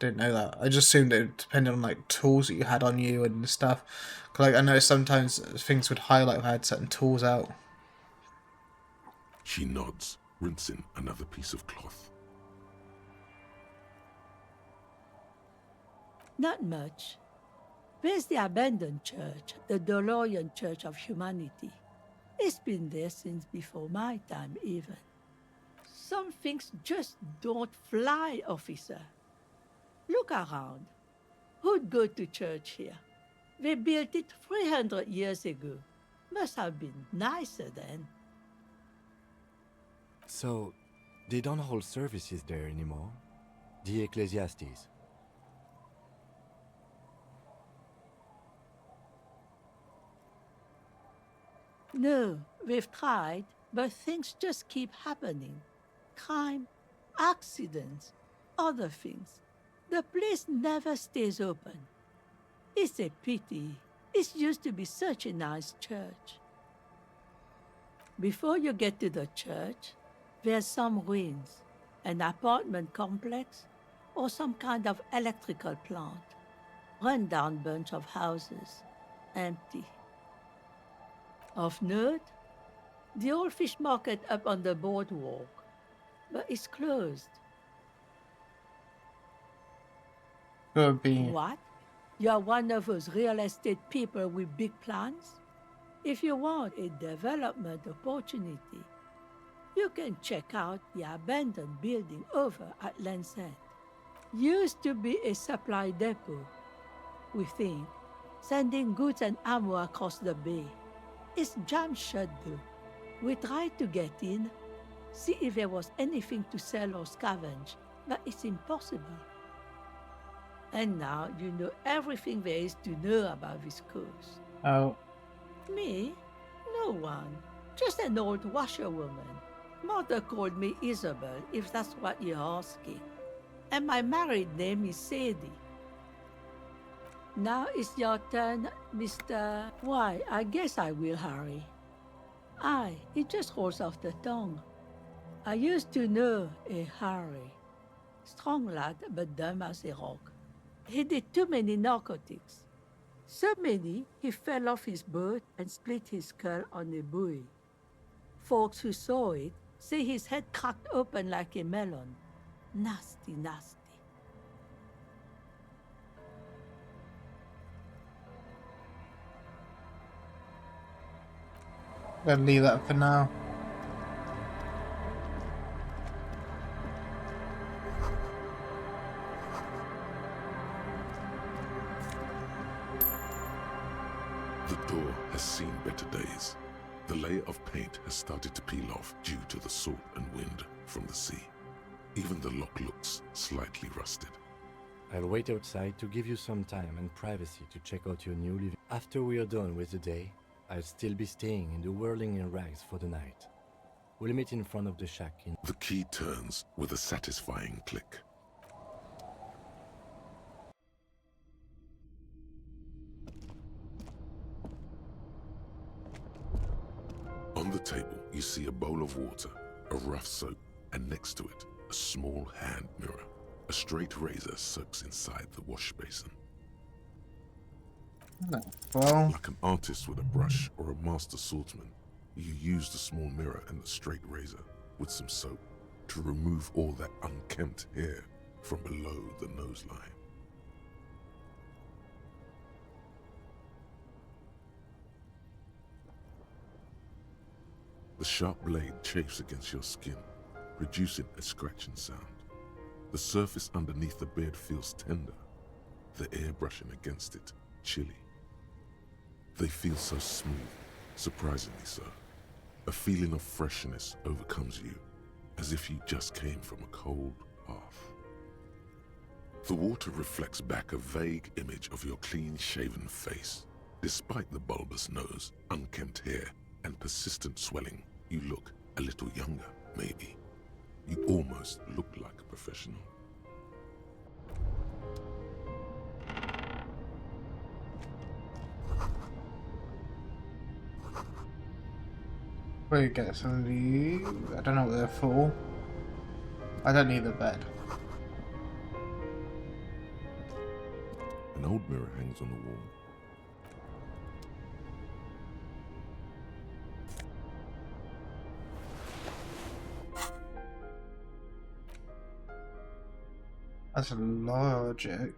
Didn't know that. I just assumed it depended on like tools that you had on you and stuff. 'Cause, like I know sometimes things would highlight if I had certain tools out. She nods, rinsing another piece of cloth. Not much. There's the abandoned church, the DeLorean Church of Humanity. It's been there since before my time, even. Some things just don't fly, officer. Look around. Who'd go to church here? They built it 300 years ago. Must have been nicer then. So, they don't hold services there anymore? The Ecclesiastes? No, we've tried, but things just keep happening. Crime, accidents, other things. The place never stays open. It's a pity. It used to be such a nice church. Before you get to the church, there's some ruins, an apartment complex, or some kind of electrical plant. Run-down bunch of houses, empty. Of note, the old fish market up on the boardwalk, but it's closed. Could be. What? You're one of those real estate people with big plans? If you want a development opportunity, you can check out the abandoned building over at Land's End. Used to be a supply depot, we think, sending goods and ammo across the bay. It's jammed shut though. We tried to get in, see if there was anything to sell or scavenge, but it's impossible. And now you know everything there is to know about this coast. Oh. Me? No one. Just an old washerwoman. Mother called me Isabel, if that's what you're asking. And my married name is Sadie. Now it's your turn, Mr. Why, I guess I will hurry. Aye, it just rolls off the tongue. I used to know a Harry. Strong lad, but dumb as a rock. He did too many narcotics. So many, he fell off his boat and split his skull on a buoy. Folks who saw it say his head cracked open like a melon. Nasty, nasty. Gotta leave that for now. The door has seen better days. The layer of paint has started to peel off due to the salt and wind from the sea. Even the lock looks slightly rusted. I'll wait outside to give you some time and privacy to check out your new living. After we are done with the day, I'll still be staying in the whirling in rags for the night. We'll meet in front of the shack in... The key turns with a satisfying click. On the table, you see a bowl of water, a rough soap, and next to it, a small hand mirror. A straight razor soaks inside the wash basin. Well, like an artist with a brush or a master swordsman, you use the small mirror and the straight razor with some soap to remove all that unkempt hair from below the nose line. The sharp blade chafes against your skin, producing a scratching sound. The surface underneath the beard feels tender, the air brushing against it chilly. They feel so smooth, surprisingly so. A feeling of freshness overcomes you, as if you just came from a cold bath. The water reflects back a vague image of your clean-shaven face. Despite the bulbous nose, unkempt hair, and persistent swelling, you look a little younger, maybe. You almost look like a professional. we get some of these. I don't know what they're for. I don't need the bed. An old mirror hangs on the wall. That's logic.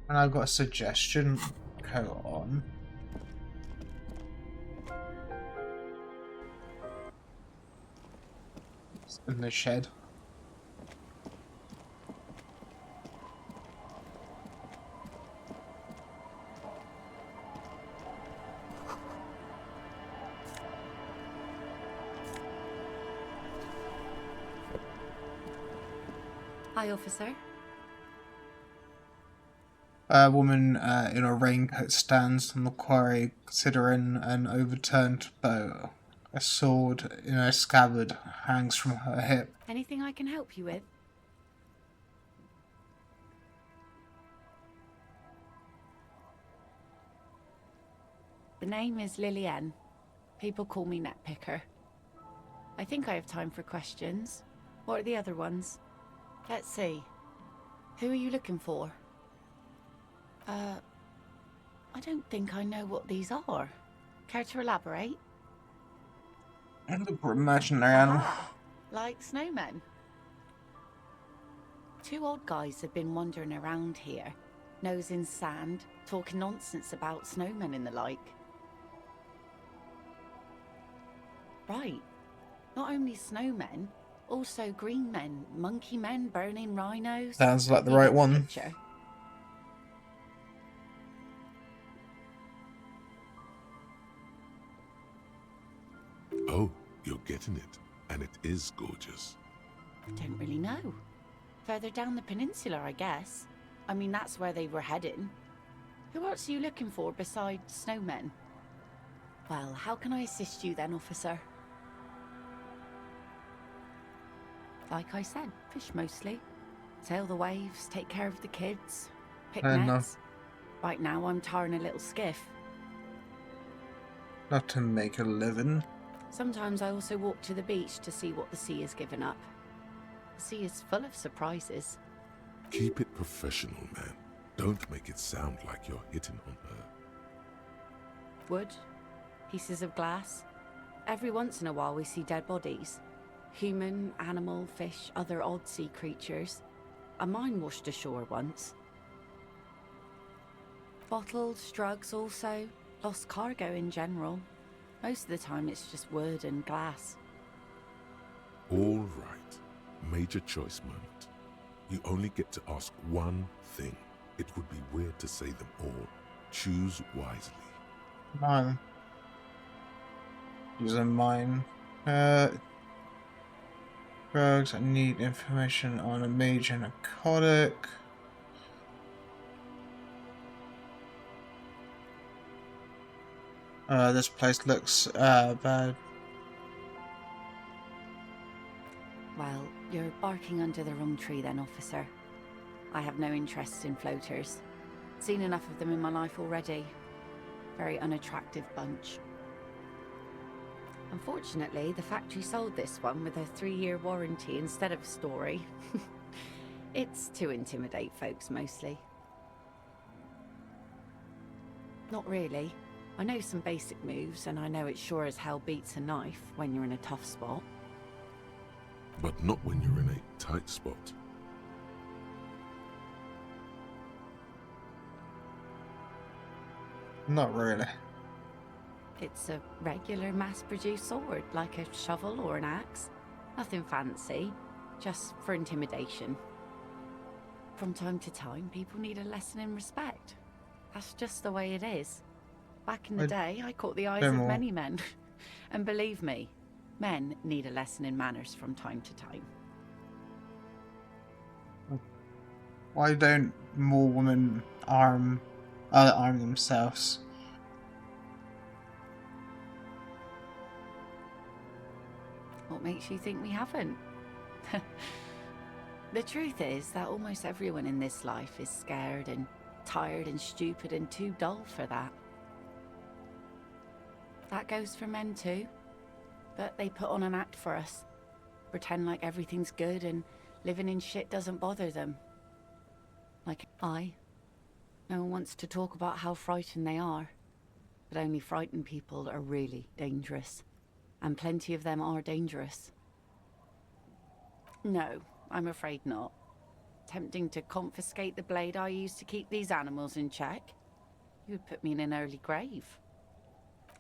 And I've got a suggestion coat on. It's in the shed. Hi, officer. A woman in a raincoat stands on the quarry considering an overturned boat. A sword in a scabbard hangs from her hip. Anything I can help you with? The name is Lillian. People call me Netpicker. I think I have time for questions. What are the other ones? Let's see. Who are you looking for? I don't think I know what these are. Care to elaborate? Imaginary animal. Like snowmen. Two old guys have been wandering around here, nosing sand, talking nonsense about snowmen and the like. Right. Not only snowmen, also green men, monkey men burning rhinos. Sounds like the right one. Picture. Oh, you're getting it. And it is gorgeous. Don't really know. Further down the peninsula, I guess. I mean, that's where they were heading. Who else are you looking for besides snowmen? Well, how can I assist you then, officer? Like I said, fish mostly. Sail the waves, take care of the kids, pick nets. Right now, I'm tarring a little skiff. Not to make a living. Sometimes I also walk to the beach to see what the sea has given up. The sea is full of surprises. Keep it professional, man. Don't make it sound like you're hitting on her. Wood, pieces of glass. Every once in a while we see dead bodies. Human, animal, fish, other odd sea creatures. A mine washed ashore once. Bottles, drugs also. Lost cargo in general. Most of the time it's just wood and glass. All right. Major choice moment. You only get to ask one thing. It would be weird to say them all. Choose wisely. Mine. Using mine. Drugs. I need information on a major narcotic. This place looks bad. Well, you're barking under the wrong tree then, officer. I have no interest in floaters. Seen enough of them in my life already. Very unattractive bunch. Unfortunately, the factory sold this one with a 3-year warranty instead of a story. It's to intimidate folks, mostly. Not really. I know some basic moves, and I know it sure as hell beats a knife when you're in a tough spot. But not when you're in a tight spot. Not really. It's a regular mass-produced sword, like a shovel or an axe. Nothing fancy, just for intimidation. From time to time, people need a lesson in respect. That's just the way it is. Back in the day, I caught the eyes of many men. And believe me, men need a lesson in manners from time to time. Why don't more women arm themselves? What makes you think we haven't? The truth is that almost everyone in this life is scared and tired and stupid and too dull for that. That goes for men too. But they put on an act for us. Pretend like everything's good and Living in shit doesn't bother them. Like I. No one wants to talk about how frightened they are. But only frightened people are really dangerous. And plenty of them are dangerous. No, I'm afraid not. Tempting to confiscate the blade I used to keep these animals in check? You would put me in an early grave.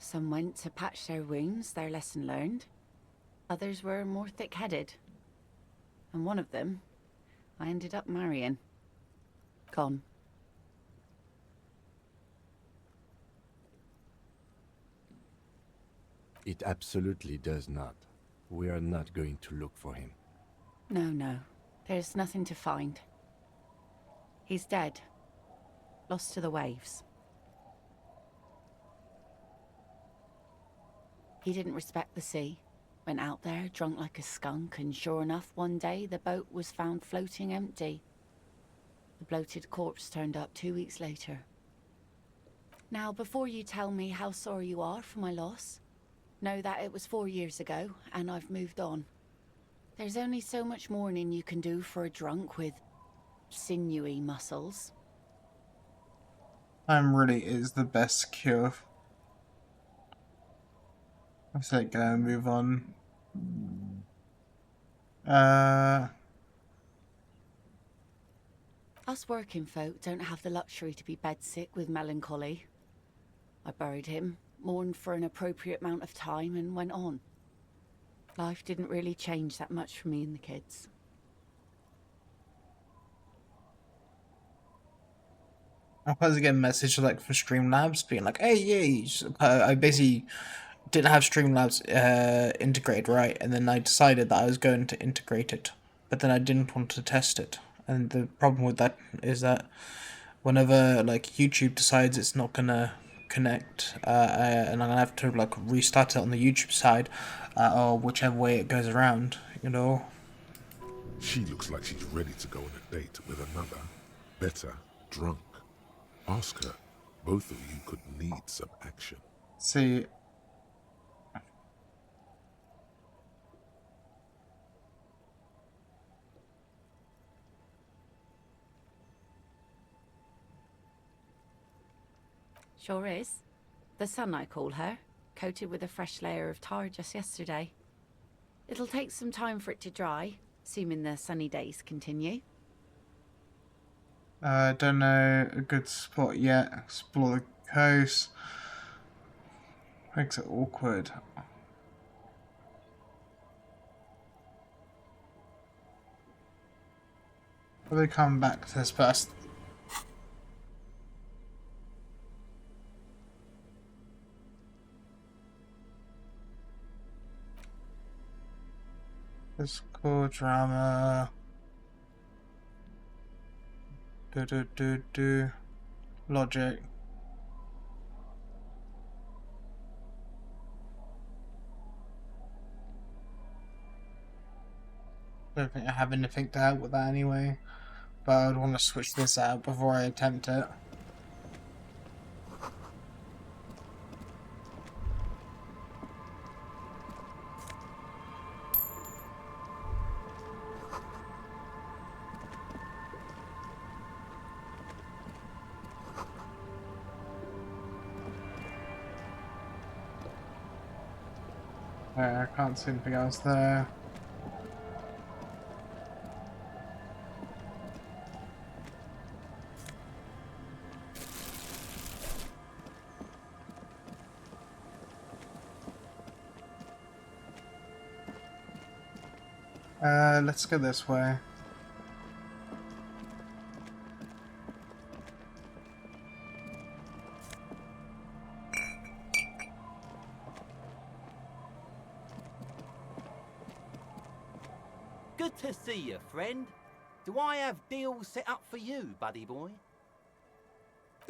Some went to patch their wounds, their lesson learned. Others were more thick-headed. And one of them, I ended up marrying. Gone. It absolutely does not. We are not going to look for him. No. There's nothing to find. He's dead. Lost to the waves. He didn't respect the sea. Went out there, drunk like a skunk, and sure enough, one day the boat was found floating empty. The bloated corpse turned up 2 weeks later. Now, before you tell me how sorry you are for my loss, know that it was 4 years ago, and I've moved on. There's only so much mourning you can do for a drunk with sinewy muscles. Time really is the best cure. I said go move on. Us working folk don't have the luxury to be bedsick with melancholy. I buried him, mourned for an appropriate amount of time, and went on. Life didn't really change that much for me and the kids. I was getting a message like from Streamlabs being like, "Hey, yeah," I basically didn't have Streamlabs integrated right, and then I decided that I was going to integrate it, but then I didn't want to test it. And the problem with that is that whenever like YouTube decides it's not gonna connect, and I'm gonna have to like restart it on the YouTube side, or whichever way it goes around, you know. She looks like she's ready to go on a date with another, better drunk. Ask her. Both of you could need some action. See. Sure is. The sun, I call her, coated with a fresh layer of tar just yesterday. It'll take some time for it to dry, assuming the sunny days continue. Don't know a good spot yet. Explore the coast. Makes it awkward. Probably come back to this first. Physical drama. Logic. Don't think I have anything to help with that anyway, but I would want to switch this out before I attempt it. I can't see anything else there. Let's go this way. Good to see you, friend. Do I have deals set up for you, buddy boy?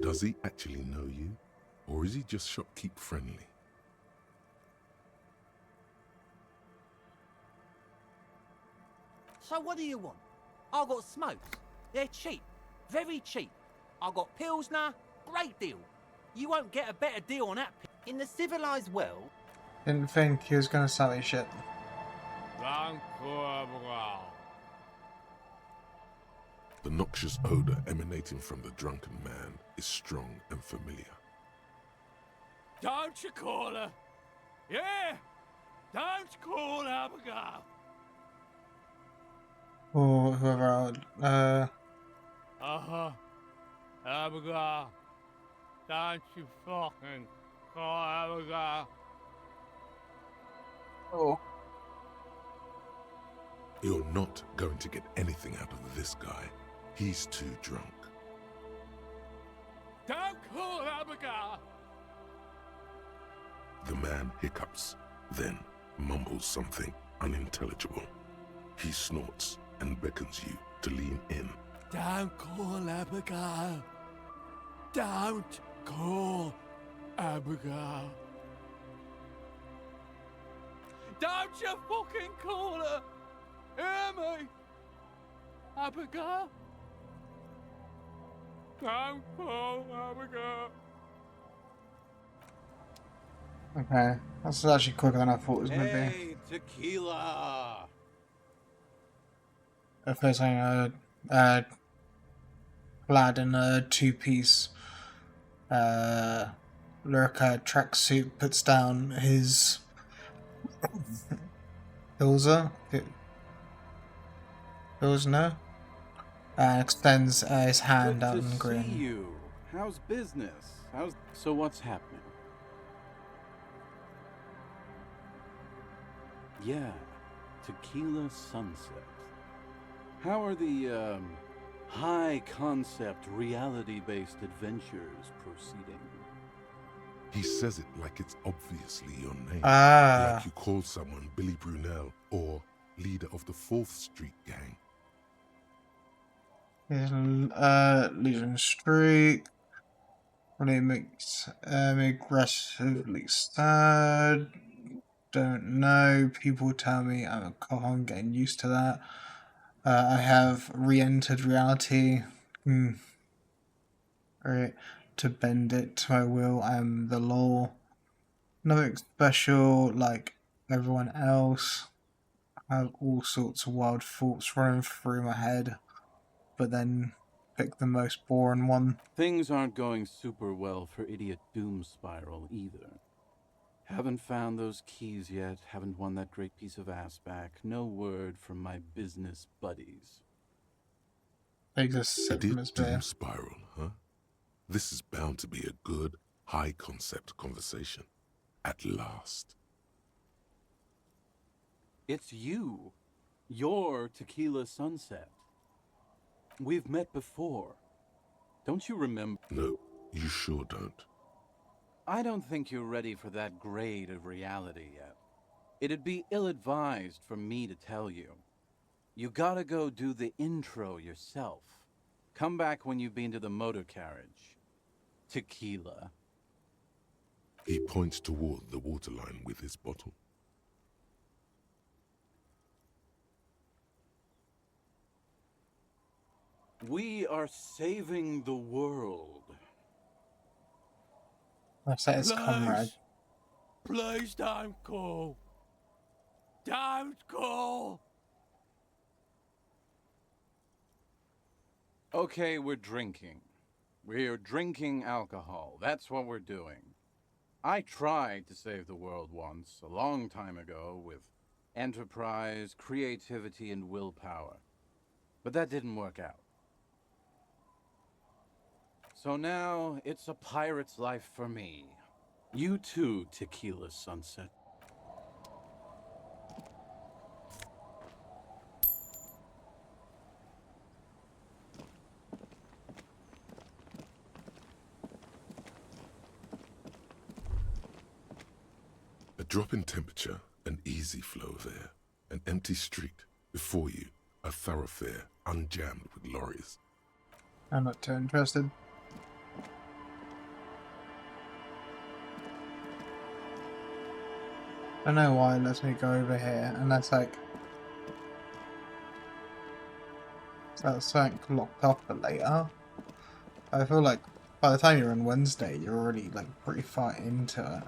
Does he actually know you? Or is he just shopkeep friendly? So what do you want? I got smokes. They're cheap. Very cheap. I got Pilsner. Great deal. You won't get a better deal on that. In the civilized world... Didn't think he was gonna sell me shit. The noxious odor emanating from the drunken man is strong and familiar. Don't you call her? Yeah! Don't call Abigail! Or whoever. Uh-huh. Abigail. Don't you fucking call Abigail. Oh. You're not going to get anything out of this guy. He's too drunk. Don't call Abigail! The man hiccups, then mumbles something unintelligible. He snorts and beckons you to lean in. Don't call Abigail. Don't call Abigail. Don't you fucking call her! Hear me? Abigail? Don't call Abigail. Okay, that's actually quicker than I thought it was going to be. Hey, tequila! If there's a lad in a two-piece Lurka tracksuit puts down his Pilsner and extends his hand out and See grin. you. How's business? So what's happening? Yeah, Tequila Sunset. How are the high-concept, reality-based adventures proceeding? He says it like it's obviously your name. Ah. Like you call someone Billy Brunel or leader of the 4th Street gang. Legion Street. When it makes aggressively sad. Don't know. People tell me I'm a cop. I'm getting used to that. I have re-entered reality. Right. To bend it to my will. I am the law. Nothing special like everyone else. I have all sorts of wild thoughts running through my head, but then pick the most boring one. Things aren't going super well for Idiot Doom Spiral either. Haven't found those keys yet, haven't won that great piece of ass back. No word from my business buddies. Idiot Doom Spiral, huh? This is bound to be a good, high-concept conversation. At last. It's you. You're Tequila Sunset. We've met before. Don't you remember? No, you sure don't. I don't think you're ready for that grade of reality yet. It'd be ill-advised for me to tell you. You gotta go do the intro yourself. Come back when you've been to the motor carriage. Tequila. He points toward the waterline with his bottle. We are saving the world. That's his comrade. Please don't call. Don't call. Okay, we're drinking. We're drinking alcohol. That's what we're doing. I tried to save the world once, a long time ago, with enterprise, creativity, and willpower. But that didn't work out. So now, it's a pirate's life for me. You too, Tequila Sunset. A drop in temperature, an easy flow of air, an empty street. Before you, a thoroughfare unjammed with lorries. I'm not too interested. I don't know why it lets me go over here, and that's like that's something locked up for later. I feel like by the time you're on Wednesday, you're already like pretty far into it.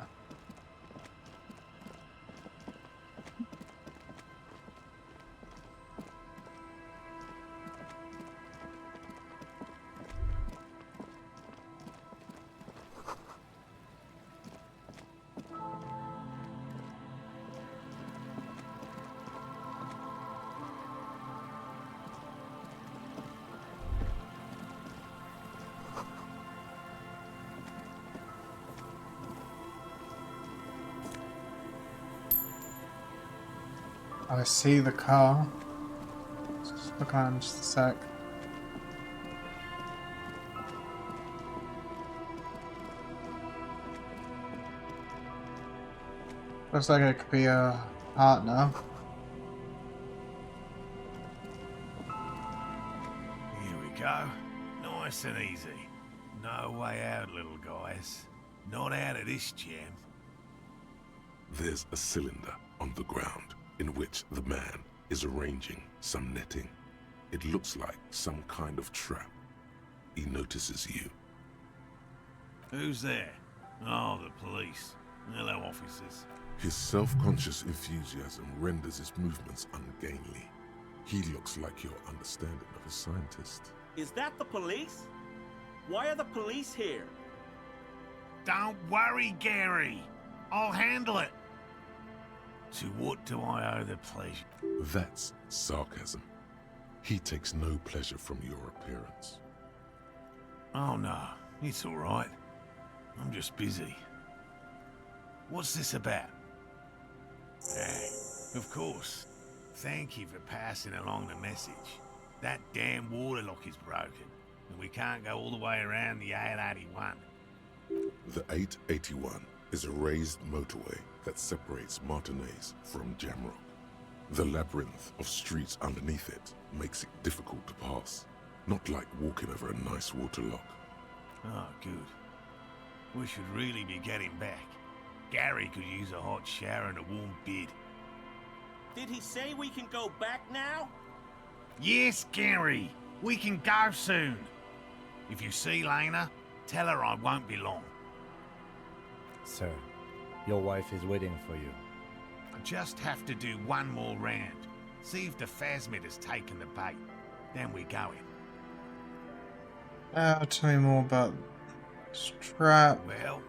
I see the car. Just look around just a sec. Looks like it could be a partner. Here we go. Nice and easy. No way out, little guys. Not out of this jam. There's a cylinder on the ground in which the man is arranging some netting. It looks like some kind of trap. He notices you. Who's there? Oh, the police. Hello, officers. His self-conscious enthusiasm renders his movements ungainly. He looks like your understanding of a scientist. Is that the police? Why are the police here? Don't worry, Gary. I'll handle it. To what do I owe the pleasure? That's sarcasm. He takes no pleasure from your appearance. Oh no, it's all right. I'm just busy. What's this about? Of course. Thank you for passing along the message. That damn water lock is broken, and we can't go all the way around the 881. The 881 is a raised motorway that separates Martinez from Jamrock. The labyrinth of streets underneath it makes it difficult to pass, not like walking over a nice water lock. Oh, good. We should really be getting back. Gary could use a hot shower and a warm bed. Did he say we can go back now? Yes, Gary. We can go soon. If you see Lena, tell her I won't be long. Sir, your wife is waiting for you. I just have to do one more round. See if the phasmid has taken the bait. Then we go in. Tell me more about this trap. Well,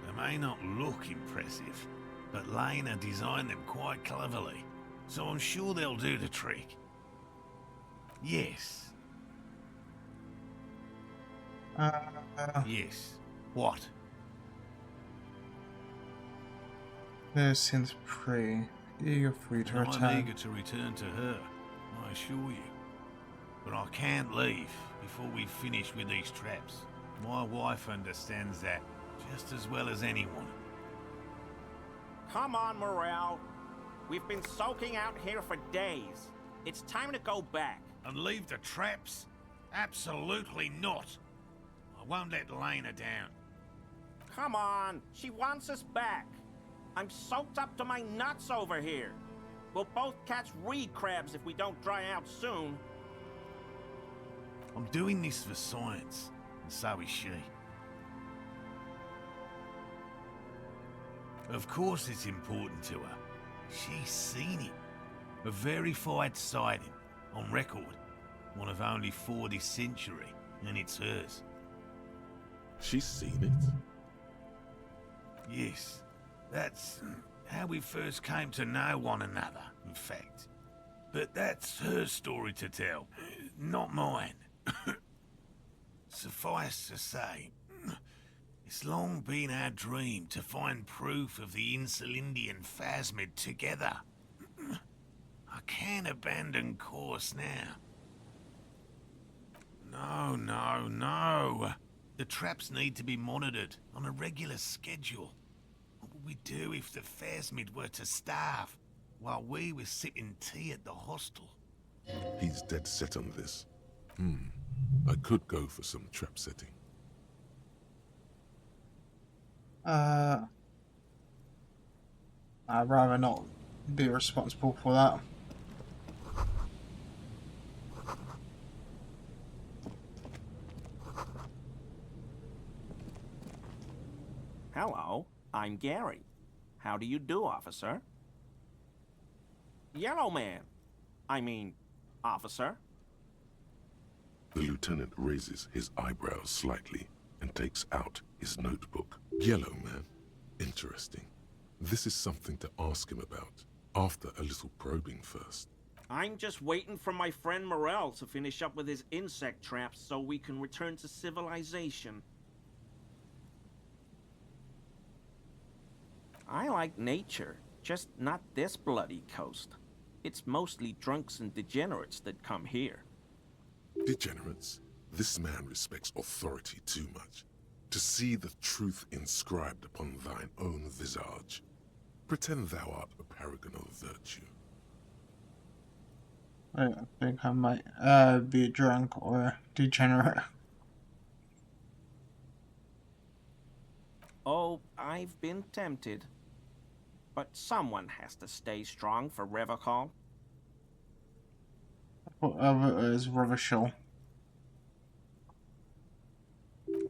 they may not look impressive, but Lena designed them quite cleverly, so I'm sure they'll do the trick. Yes. Yes. What? This seems pretty eager for you to I'm return. eager to return to her, I assure you. But I can't leave before we finish with these traps. My wife understands that just as well as anyone. Come on, Morel. We've been soaking out here for days. It's time to go back. And leave the traps? Absolutely not. I won't let Lena down. Come on, she wants us back. I'm soaked up to my nuts over here. We'll both catch reed crabs if we don't dry out soon. I'm doing this for science, and so is she. Of course it's important to her. She's seen it. A verified sighting, on record. One of only 4 this century, and it's hers. She's seen it? Yes. That's how we first came to know one another, in fact. But that's her story to tell, not mine. Suffice to say, it's long been our dream to find proof of the Insulindian phasmid together. I can't abandon course now. No. The traps need to be monitored on a regular schedule. What would we do if the phasmid were to starve while we were sipping tea at the hostel? He's dead set on this. I could go for some trap setting. I'd rather not be responsible for that. Hello, I'm Gary. How do you do, officer? Yellow man. I mean, officer. The lieutenant raises his eyebrows slightly and takes out his notebook. Yellow man. Interesting. This is something to ask him about, after a little probing first. I'm just waiting for my friend Morel to finish up with his insect traps so we can return to civilization. I like nature. Just not this bloody coast. It's mostly drunks and degenerates that come here. Degenerates? This man respects authority too much. To see the truth inscribed upon thine own visage. Pretend thou art a paragon of virtue. I think I might be a drunk or a degenerate. Oh, I've been tempted. But someone has to stay strong for Revachol. Whatever it is, Revachol.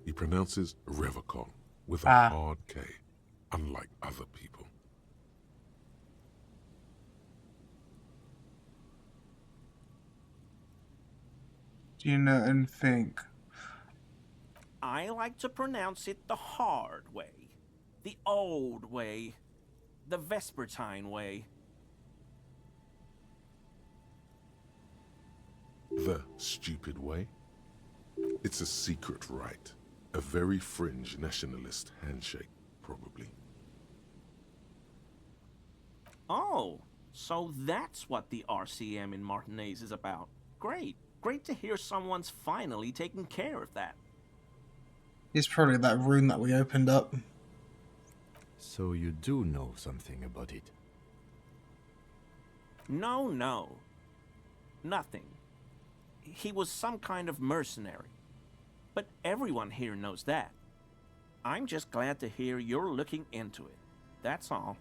He pronounces Revachol with a hard K, unlike other people. Do you know anything? I like to pronounce it the hard way. The old way. The Vespertine way. The stupid way? It's a secret rite. A very fringe nationalist handshake, probably. Oh, so that's what the RCM in Martinez is about. Great. Great to hear someone's finally taking care of that. It's probably that room that we opened up. So you do know something about it? No. Nothing. He was some kind of mercenary. But everyone here knows that. I'm just glad to hear you're looking into it. That's all.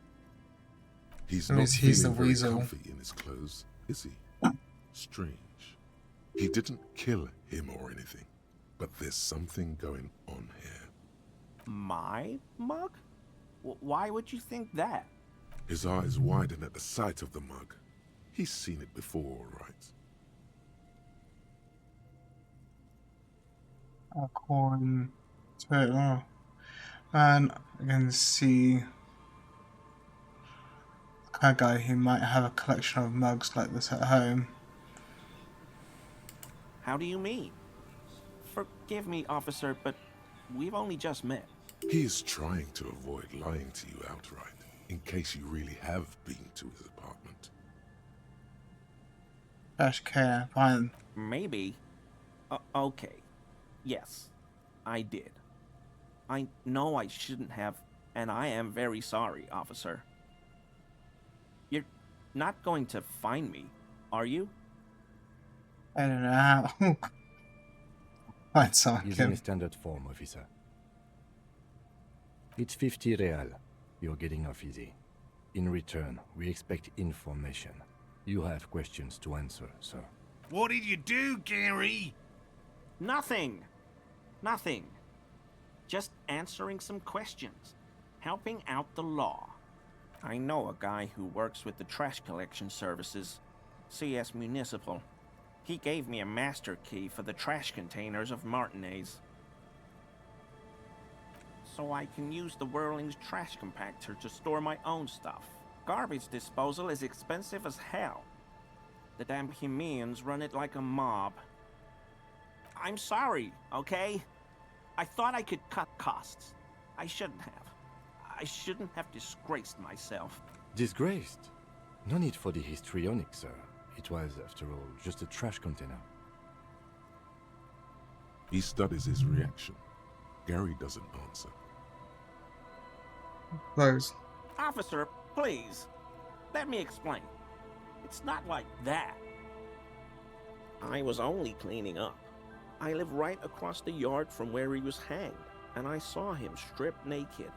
He's I mean, not he's feeling the very weasel. comfy in his clothes, is he? Strange. He didn't kill him or anything, but there's something going on here. My mug? Why would you think that? His eyes widen at the sight of the mug. He's seen it before, all right? According to and I can see the kind of guy who might have a collection of mugs like this at home. How do you mean? Forgive me, officer, but we've only just met. He is trying to avoid lying to you outright, in case you really have been to his apartment. Dash care, fine. Maybe. Okay. Yes, I did. I know I shouldn't have, and I am very sorry, officer. You're not going to find me, are you? I don't know how. Fine, someone Using a standard form, officer. It's 50 real. You're getting off easy. In return, we expect information. You have questions to answer, sir. What did you do, Gary? Nothing. Just answering some questions. Helping out the law. I know a guy who works with the trash collection services. CS Municipal. He gave me a master key for the trash containers of Martinez. So I can use the Whirling's trash compactor to store my own stuff. Garbage disposal is expensive as hell. The damn Bohemians run it like a mob. I'm sorry, okay? I thought I could cut costs. I shouldn't have. I shouldn't have disgraced myself. Disgraced? No need for the histrionic, sir. It was, after all, just a trash container. He studies his reaction. Gary doesn't answer. Close. Officer, please. Let me explain. It's not like that. I was only cleaning up. I live right across the yard from where he was hanged, and I saw him stripped naked.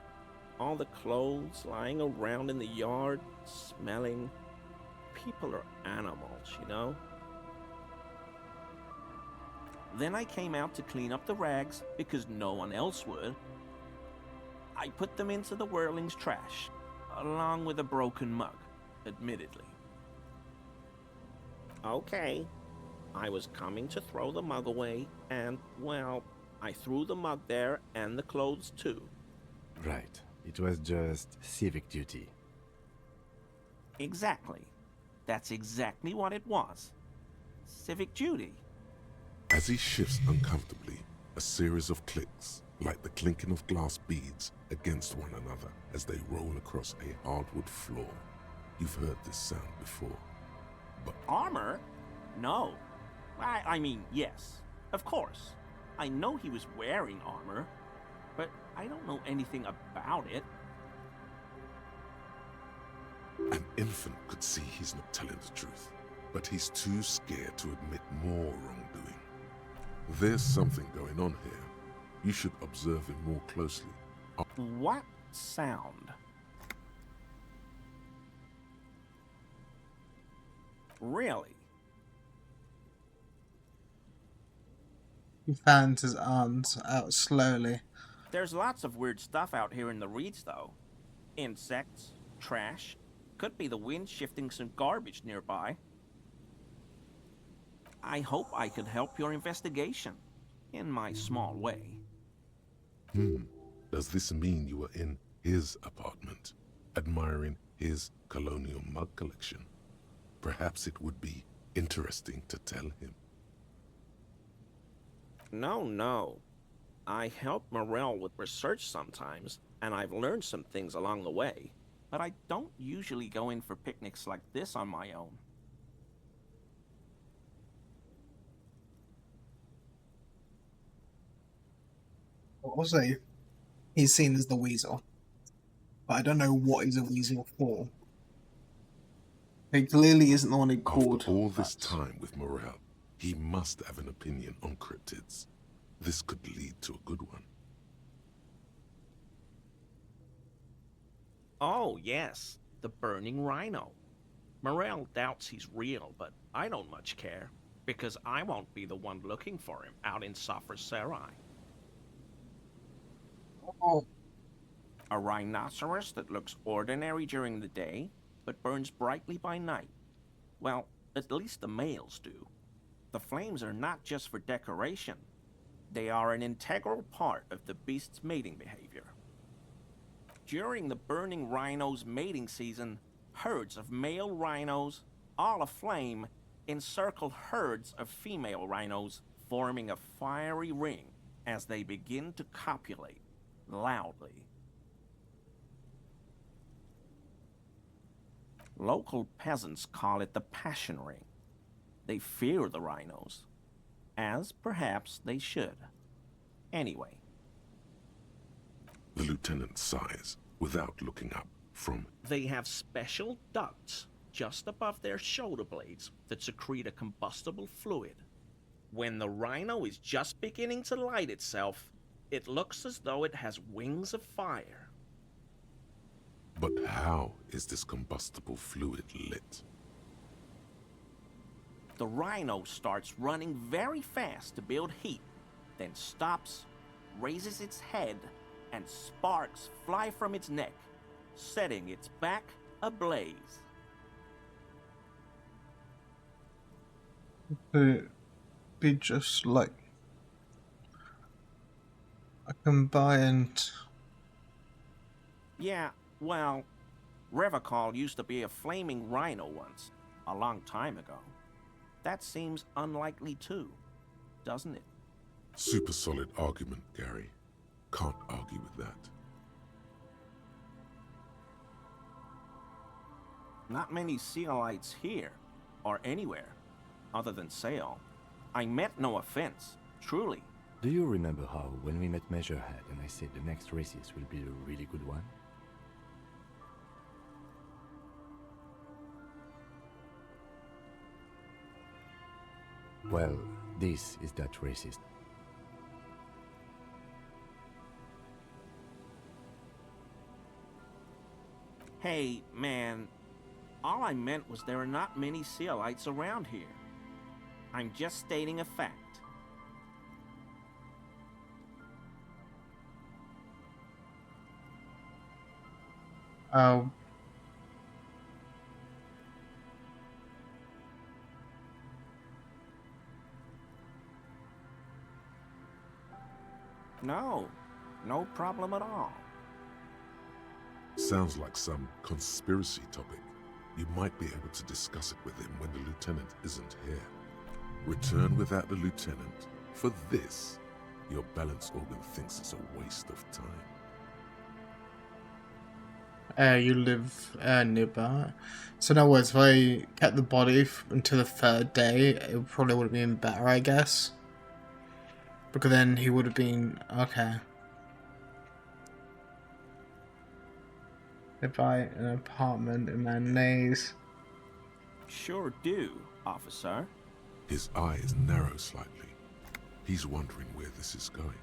All the clothes lying around in the yard, smelling. People are animals, you know? Then I came out to clean up the rags because no one else would. I put them into the Whirling's trash, along with a broken mug, admittedly. Okay, I was coming to throw the mug away, and, well, I threw the mug there and the clothes too. Right. It was just civic duty. Exactly. That's exactly what it was. Civic duty. As he shifts uncomfortably, a series of clicks, like the clinking of glass beads against one another as they roll across a hardwood floor. You've heard this sound before, but... Armor? No. I mean, yes, of course. I know he was wearing armor, but I don't know anything about it. An infant could see he's not telling the truth, but he's too scared to admit more wrongdoing. There's something going on here. You should observe him more closely. What sound? Really? He fans his arms out slowly. There's lots of weird stuff out here in the reeds, though. Insects, trash. Could be the wind shifting some garbage nearby. I hope I could help your investigation, in my small way. Does this mean you were in his apartment, admiring his colonial mug collection? Perhaps it would be interesting to tell him. No. I help Morel with research sometimes, and I've learned some things along the way. But I don't usually go in for picnics like this on my own. Also, he's seen as the weasel, but I don't know what he's a weasel for. He clearly isn't the one who called. After all this time with Morel, he must have an opinion on cryptids. This could lead to a good one. Oh, yes, the burning rhino. Morel doubts he's real, but I don't much care, because I won't be the one looking for him out in Safra Serai. Oh. A rhinoceros that looks ordinary during the day, but burns brightly by night. Well, at least the males do. The flames are not just for decoration. They are an integral part of the beast's mating behavior. During the burning rhino's mating season, herds of male rhinos, all aflame, encircle herds of female rhinos, forming a fiery ring as they begin to copulate loudly. Local peasants call it the passion ring. They fear the rhinos, as perhaps they should. Anyway. The lieutenant sighs without looking up from... They have special ducts just above their shoulder blades that secrete a combustible fluid. When the rhino is just beginning to light itself, it looks as though it has wings of fire. But how is this combustible fluid lit? The rhino starts running very fast to build heat, then stops, raises its head, and sparks fly from its neck, setting its back ablaze. It'd be just like a combined... Yeah, well, Revacol used to be a flaming rhino once, a long time ago. That seems unlikely too, doesn't it? Super solid argument, Gary. Can't argue with that. Not many Sealites here, or anywhere, other than Sail. I meant no offense, truly. Do you remember how, when we met Measurehead and I said the next races will be a really good one? Well, this is that racist. Hey, man, all I meant was there are not many Sealites around here. I'm just stating a fact. Oh. No problem at all. Sounds like some conspiracy topic. You might be able to discuss it with him when the lieutenant isn't here. Return without the lieutenant for this. Your balance organ thinks it's a waste of time. You live nearby. So in other words, if I kept the body until the third day, it probably would have been better, I guess. Because then he would have been... Okay. If I an apartment in Mayonnaise. Sure do, officer. His eye is narrow slightly. He's wondering where this is going.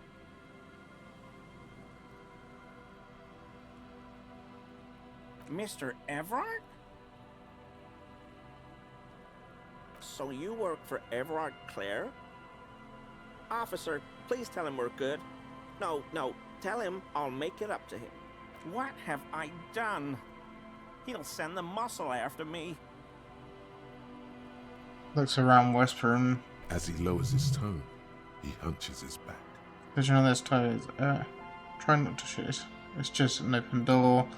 Mr. Everard? So you work for Everard Clare? Officer, please tell him we're good. No, tell him I'll make it up to him. What have I done? He'll send the muscle after me. Looks around whispering. As he lowers his tone, he hunches his back. Vision on this toes. Try not to shoot. It's just an open door.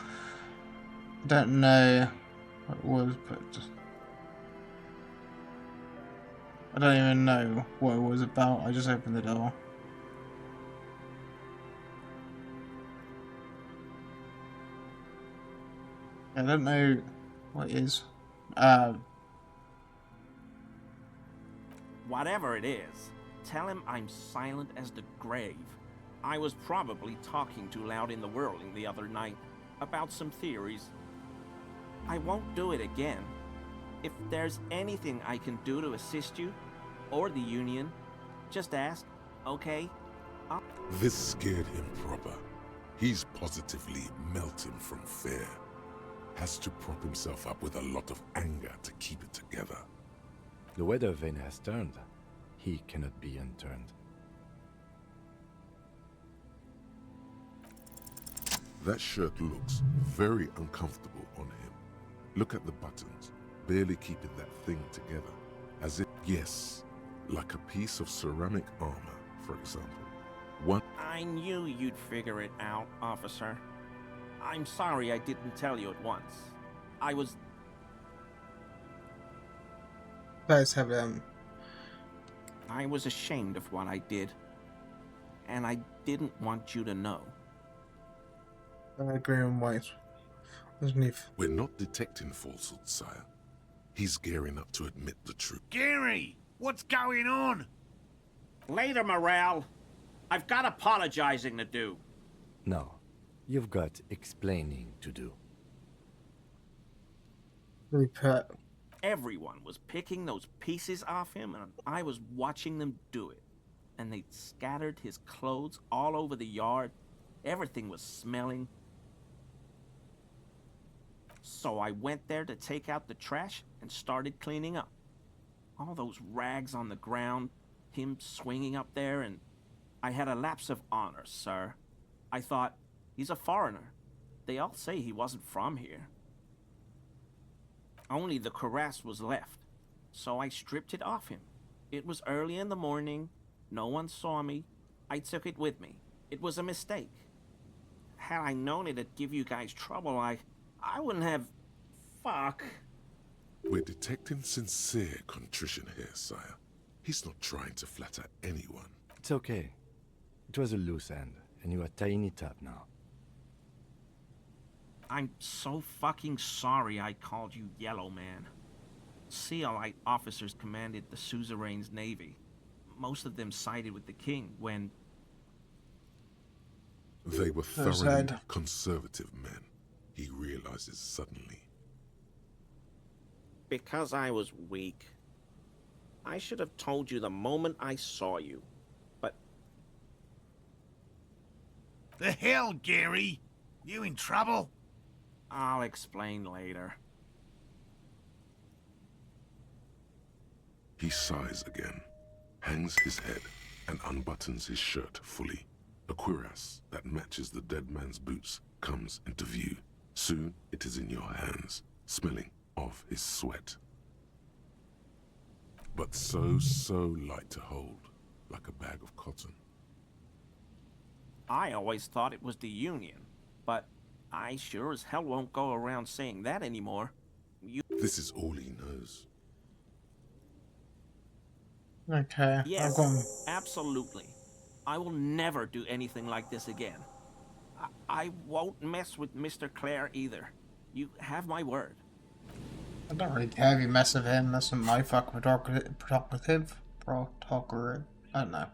I don't know what it was, but I don't even know what it was about. I just opened the door. I don't know what it is. Whatever it is, tell him I'm silent as the grave. I was probably talking too loud in the whirling the other night about some theories. I won't do it again. If there's anything I can do to assist you, or the Union, just ask, okay? This scared him proper. He's positively melting from fear. Has to prop himself up with a lot of anger to keep it together. The weather vane has turned. He cannot be unturned. That shirt looks very uncomfortable on him. Look at the buttons, barely keeping that thing together. As if, yes, like a piece of ceramic armor, for example. I knew you'd figure it out, officer. I'm sorry I didn't tell you at once. I was... Let's have I was ashamed of what I did. And I didn't want you to know. Green and white. Underneath. We're not detecting falsehoods, sire. He's gearing up to admit the truth. Gary, what's going on? Later, Morale. I've got apologizing to do. No, you've got explaining to do. Repeat. Everyone was picking those pieces off him, and I was watching them do it. And they'd scattered his clothes all over the yard. Everything was smelling. So I went there to take out the trash and started cleaning up. All those rags on the ground, him swinging up there, and I had a lapse of honor, sir. I thought, he's a foreigner. They all say he wasn't from here. Only the cuirass was left, so I stripped it off him. It was early in the morning. No one saw me. I took it with me. It was a mistake. Had I known it'd give you guys trouble, I wouldn't have... Fuck. We're detecting sincere contrition here, sire. He's not trying to flatter anyone. It's okay. It was a loose end, and you are tying it up now. I'm so fucking sorry I called you Yellow Man. CLI officers commanded the suzerain's navy. Most of them sided with the king when... They were thoroughly conservative men, he realizes suddenly. Because I was weak. I should have told you the moment I saw you, but... The hell, Gary? You in trouble? I'll explain later. He sighs again, hangs his head, and unbuttons his shirt fully. A cuirass that matches the dead man's boots comes into view. Soon it is in your hands, smelling of his sweat. But so light to hold, like a bag of cotton. I always thought it was the Union, but I sure as hell won't go around saying that anymore. This is all he knows. Okay, yes, absolutely. I will never do anything like this again. I won't mess with Mr. Clare either. You have my word. I don't really care if you mess with him. That's not my fucking prerogative. I don't know.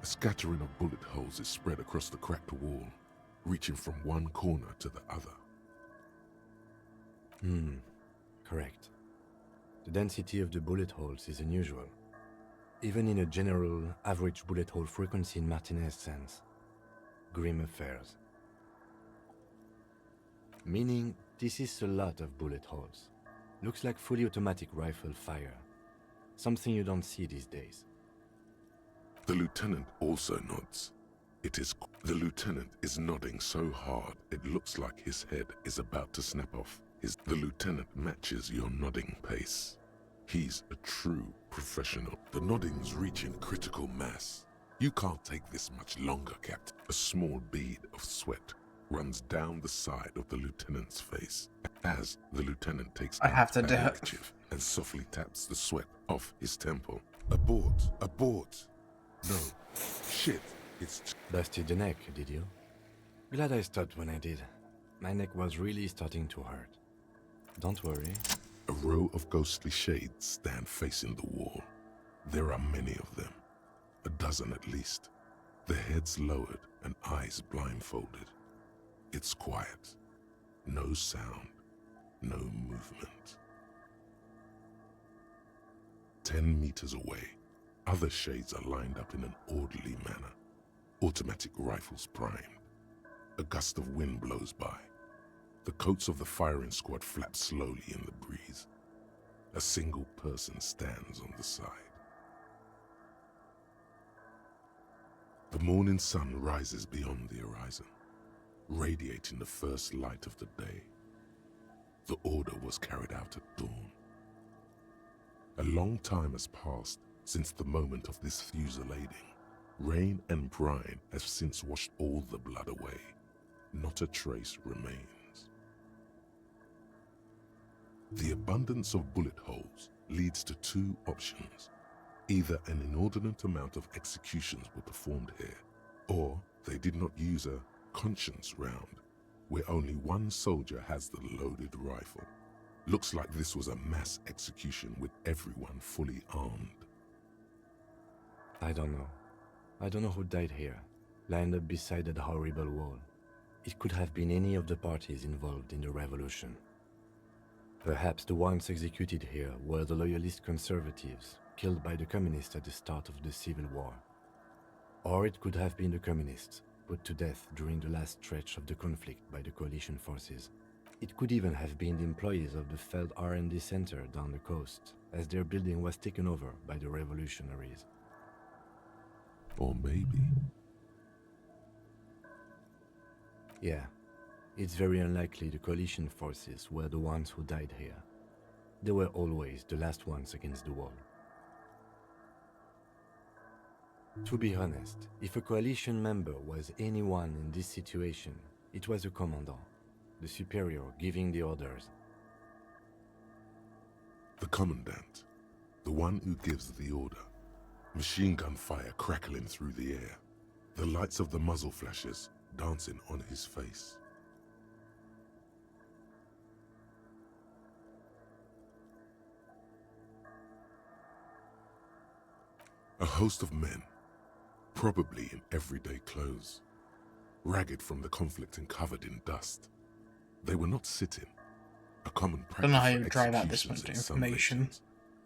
A scattering of bullet holes is spread across the cracked wall, reaching from one corner to the other. Correct. The density of the bullet holes is unusual, even in a general average bullet hole frequency in Martinez sense. Grim affairs. Meaning, this is a lot of bullet holes. Looks like fully automatic rifle fire. Something you don't see these days. The lieutenant also nods. The lieutenant is nodding so hard it looks like his head is about to snap off. The lieutenant matches your nodding pace. He's a true professional. The nodding's reaching critical mass. You can't take this much longer, Captain. A small bead of sweat runs down the side of the lieutenant's face as the lieutenant takes out a handkerchief and softly taps the sweat off his temple. Abort! Abort! No. Shit. It's... Busted the neck, did you? Glad I stopped when I did. My neck was really starting to hurt. Don't worry. A row of ghostly shades stand facing the wall. There are many of them. A dozen at least. Their heads lowered and eyes blindfolded. It's quiet. No sound. No movement. 10 meters away, other shades are lined up in an orderly manner. Automatic rifles primed. A gust of wind blows by. The coats of the firing squad flap slowly in the breeze. A single person stands on the side. The morning sun rises beyond the horizon, radiating the first light of the day. The order was carried out at dawn. A long time has passed since the moment of this fusillading. Rain and brine have since washed all the blood away. Not a trace remains. The abundance of bullet holes leads to two options. Either an inordinate amount of executions were performed here, or they did not use a conscience round, where only one soldier has the loaded rifle. Looks like this was a mass execution with everyone fully armed. I don't know. I don't know who died here, lined up beside that horrible wall. It could have been any of the parties involved in the revolution. Perhaps the ones executed here were the loyalist conservatives, killed by the communists at the start of the Civil War. Or it could have been the communists, put to death during the last stretch of the conflict by the coalition forces. It could even have been the employees of the failed R&D center down the coast, as their building was taken over by the revolutionaries. Or maybe... Yeah, it's very unlikely the coalition forces were the ones who died here. They were always the last ones against the wall. To be honest, if a coalition member was anyone in this situation, it was a commandant. the superior giving the orders. The commandant, the one who gives the order. Machine gun fire crackling through the air, the lights of the muzzle flashes dancing on his face. A host of men, probably in everyday clothes, ragged from the conflict and covered in dust. They were not sitting, a common I don't know how practice you for drive out this executions much in some information. nations,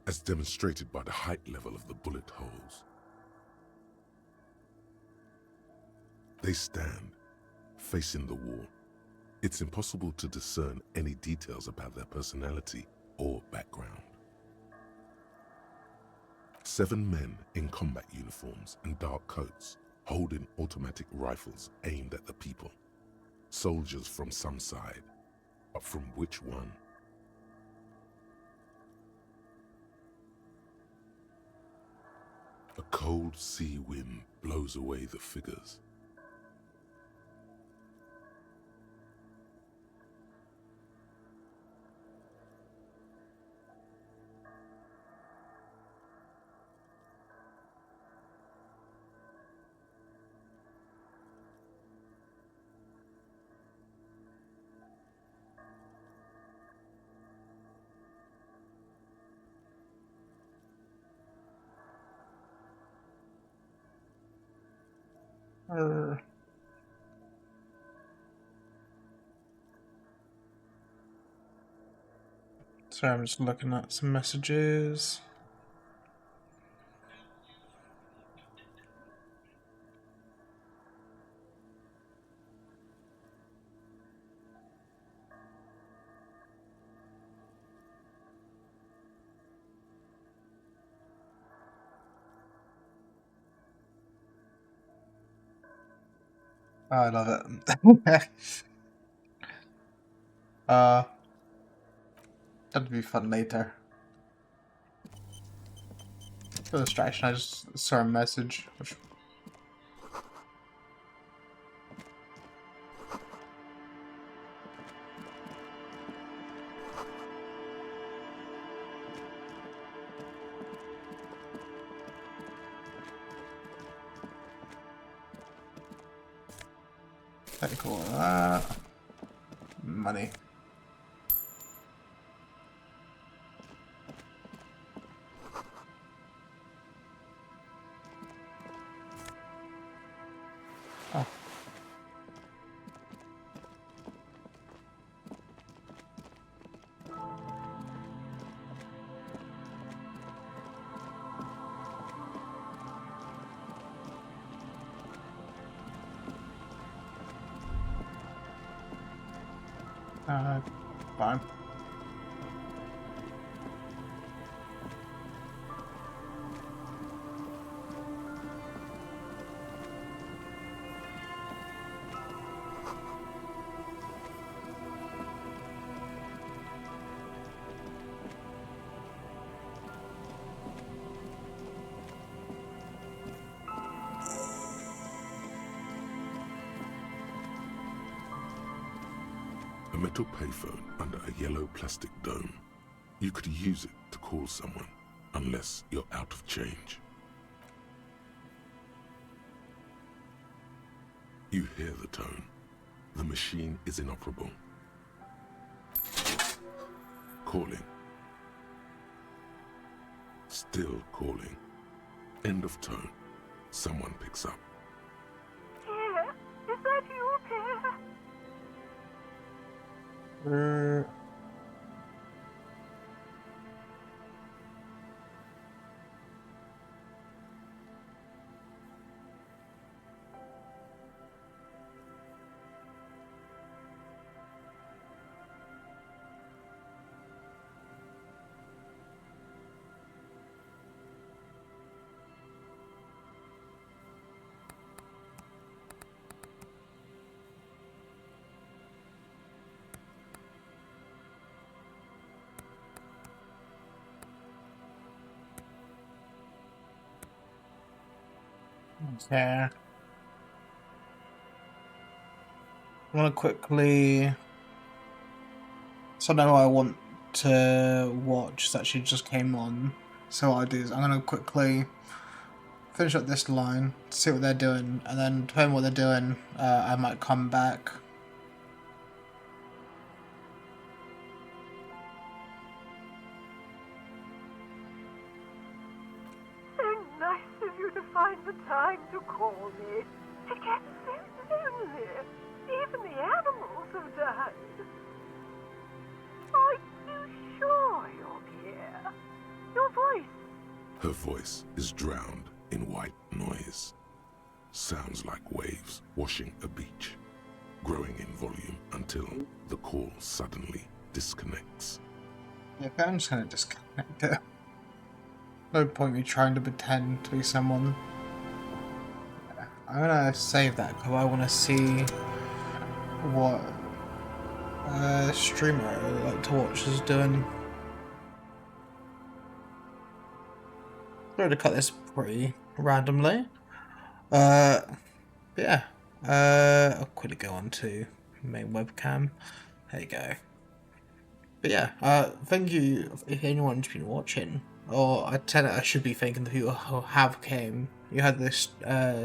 as demonstrated by the height level of the bullet holes. They stand, facing the wall. It's impossible to discern any details about their personality or background. 7 men in combat uniforms and dark coats, holding automatic rifles aimed at the people. Soldiers from some side, but from which one? A cold sea wind blows away the figures. Sorry, I'm just looking at some messages. Oh, I love it. That'd be fun later. For the distraction, I just saw a message. Which... Okay, cool. Money. Oh. Fine. A metal payphone under a yellow plastic dome. You could use it to call someone, unless you're out of change. You hear the tone. The machine is inoperable. Calling. Still calling. End of tone. Someone picks up. Pierre, is that you, Pierre? Okay. I want to quickly So now I want to watch that actually just came on. So what I do is I'm gonna quickly finish up this line, see what they're doing, and then depending on what they're doing, I might come back. So nice of you to find the time to call me. I get so lonely. Even the animals have died. Are you sure you're here? Your voice. Her voice is drowned in white noise. Sounds like waves washing a beach, growing in volume until the call suddenly disconnects. Yeah, I'm just gonna disconnect it. No point me trying to pretend to be someone. I'm gonna save that because I want to see what streamer I would like to watch is doing. Sorry to cut this pretty randomly. Yeah. I'll quickly go on to main webcam. There you go. But yeah, thank you if anyone's been watching. Or I tell it, I should be thanking the people who have came. You had this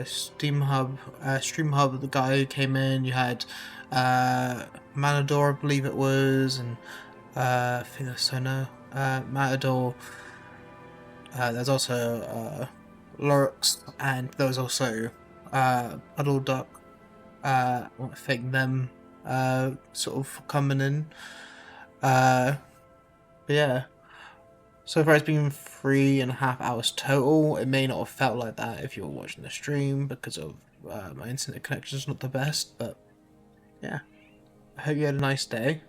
Stream Hub, the guy who came in. You had Matador, I believe it was, and I think that's Sono. Matador. There's also Lurks, and there was also Puddle Duck. I want to thank them sort of coming in. But yeah. So far it's been 3.5 hours total. It may not have felt like that if you were watching the stream because of my internet connection is not the best, but yeah. I hope you had a nice day.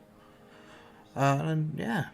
And yeah.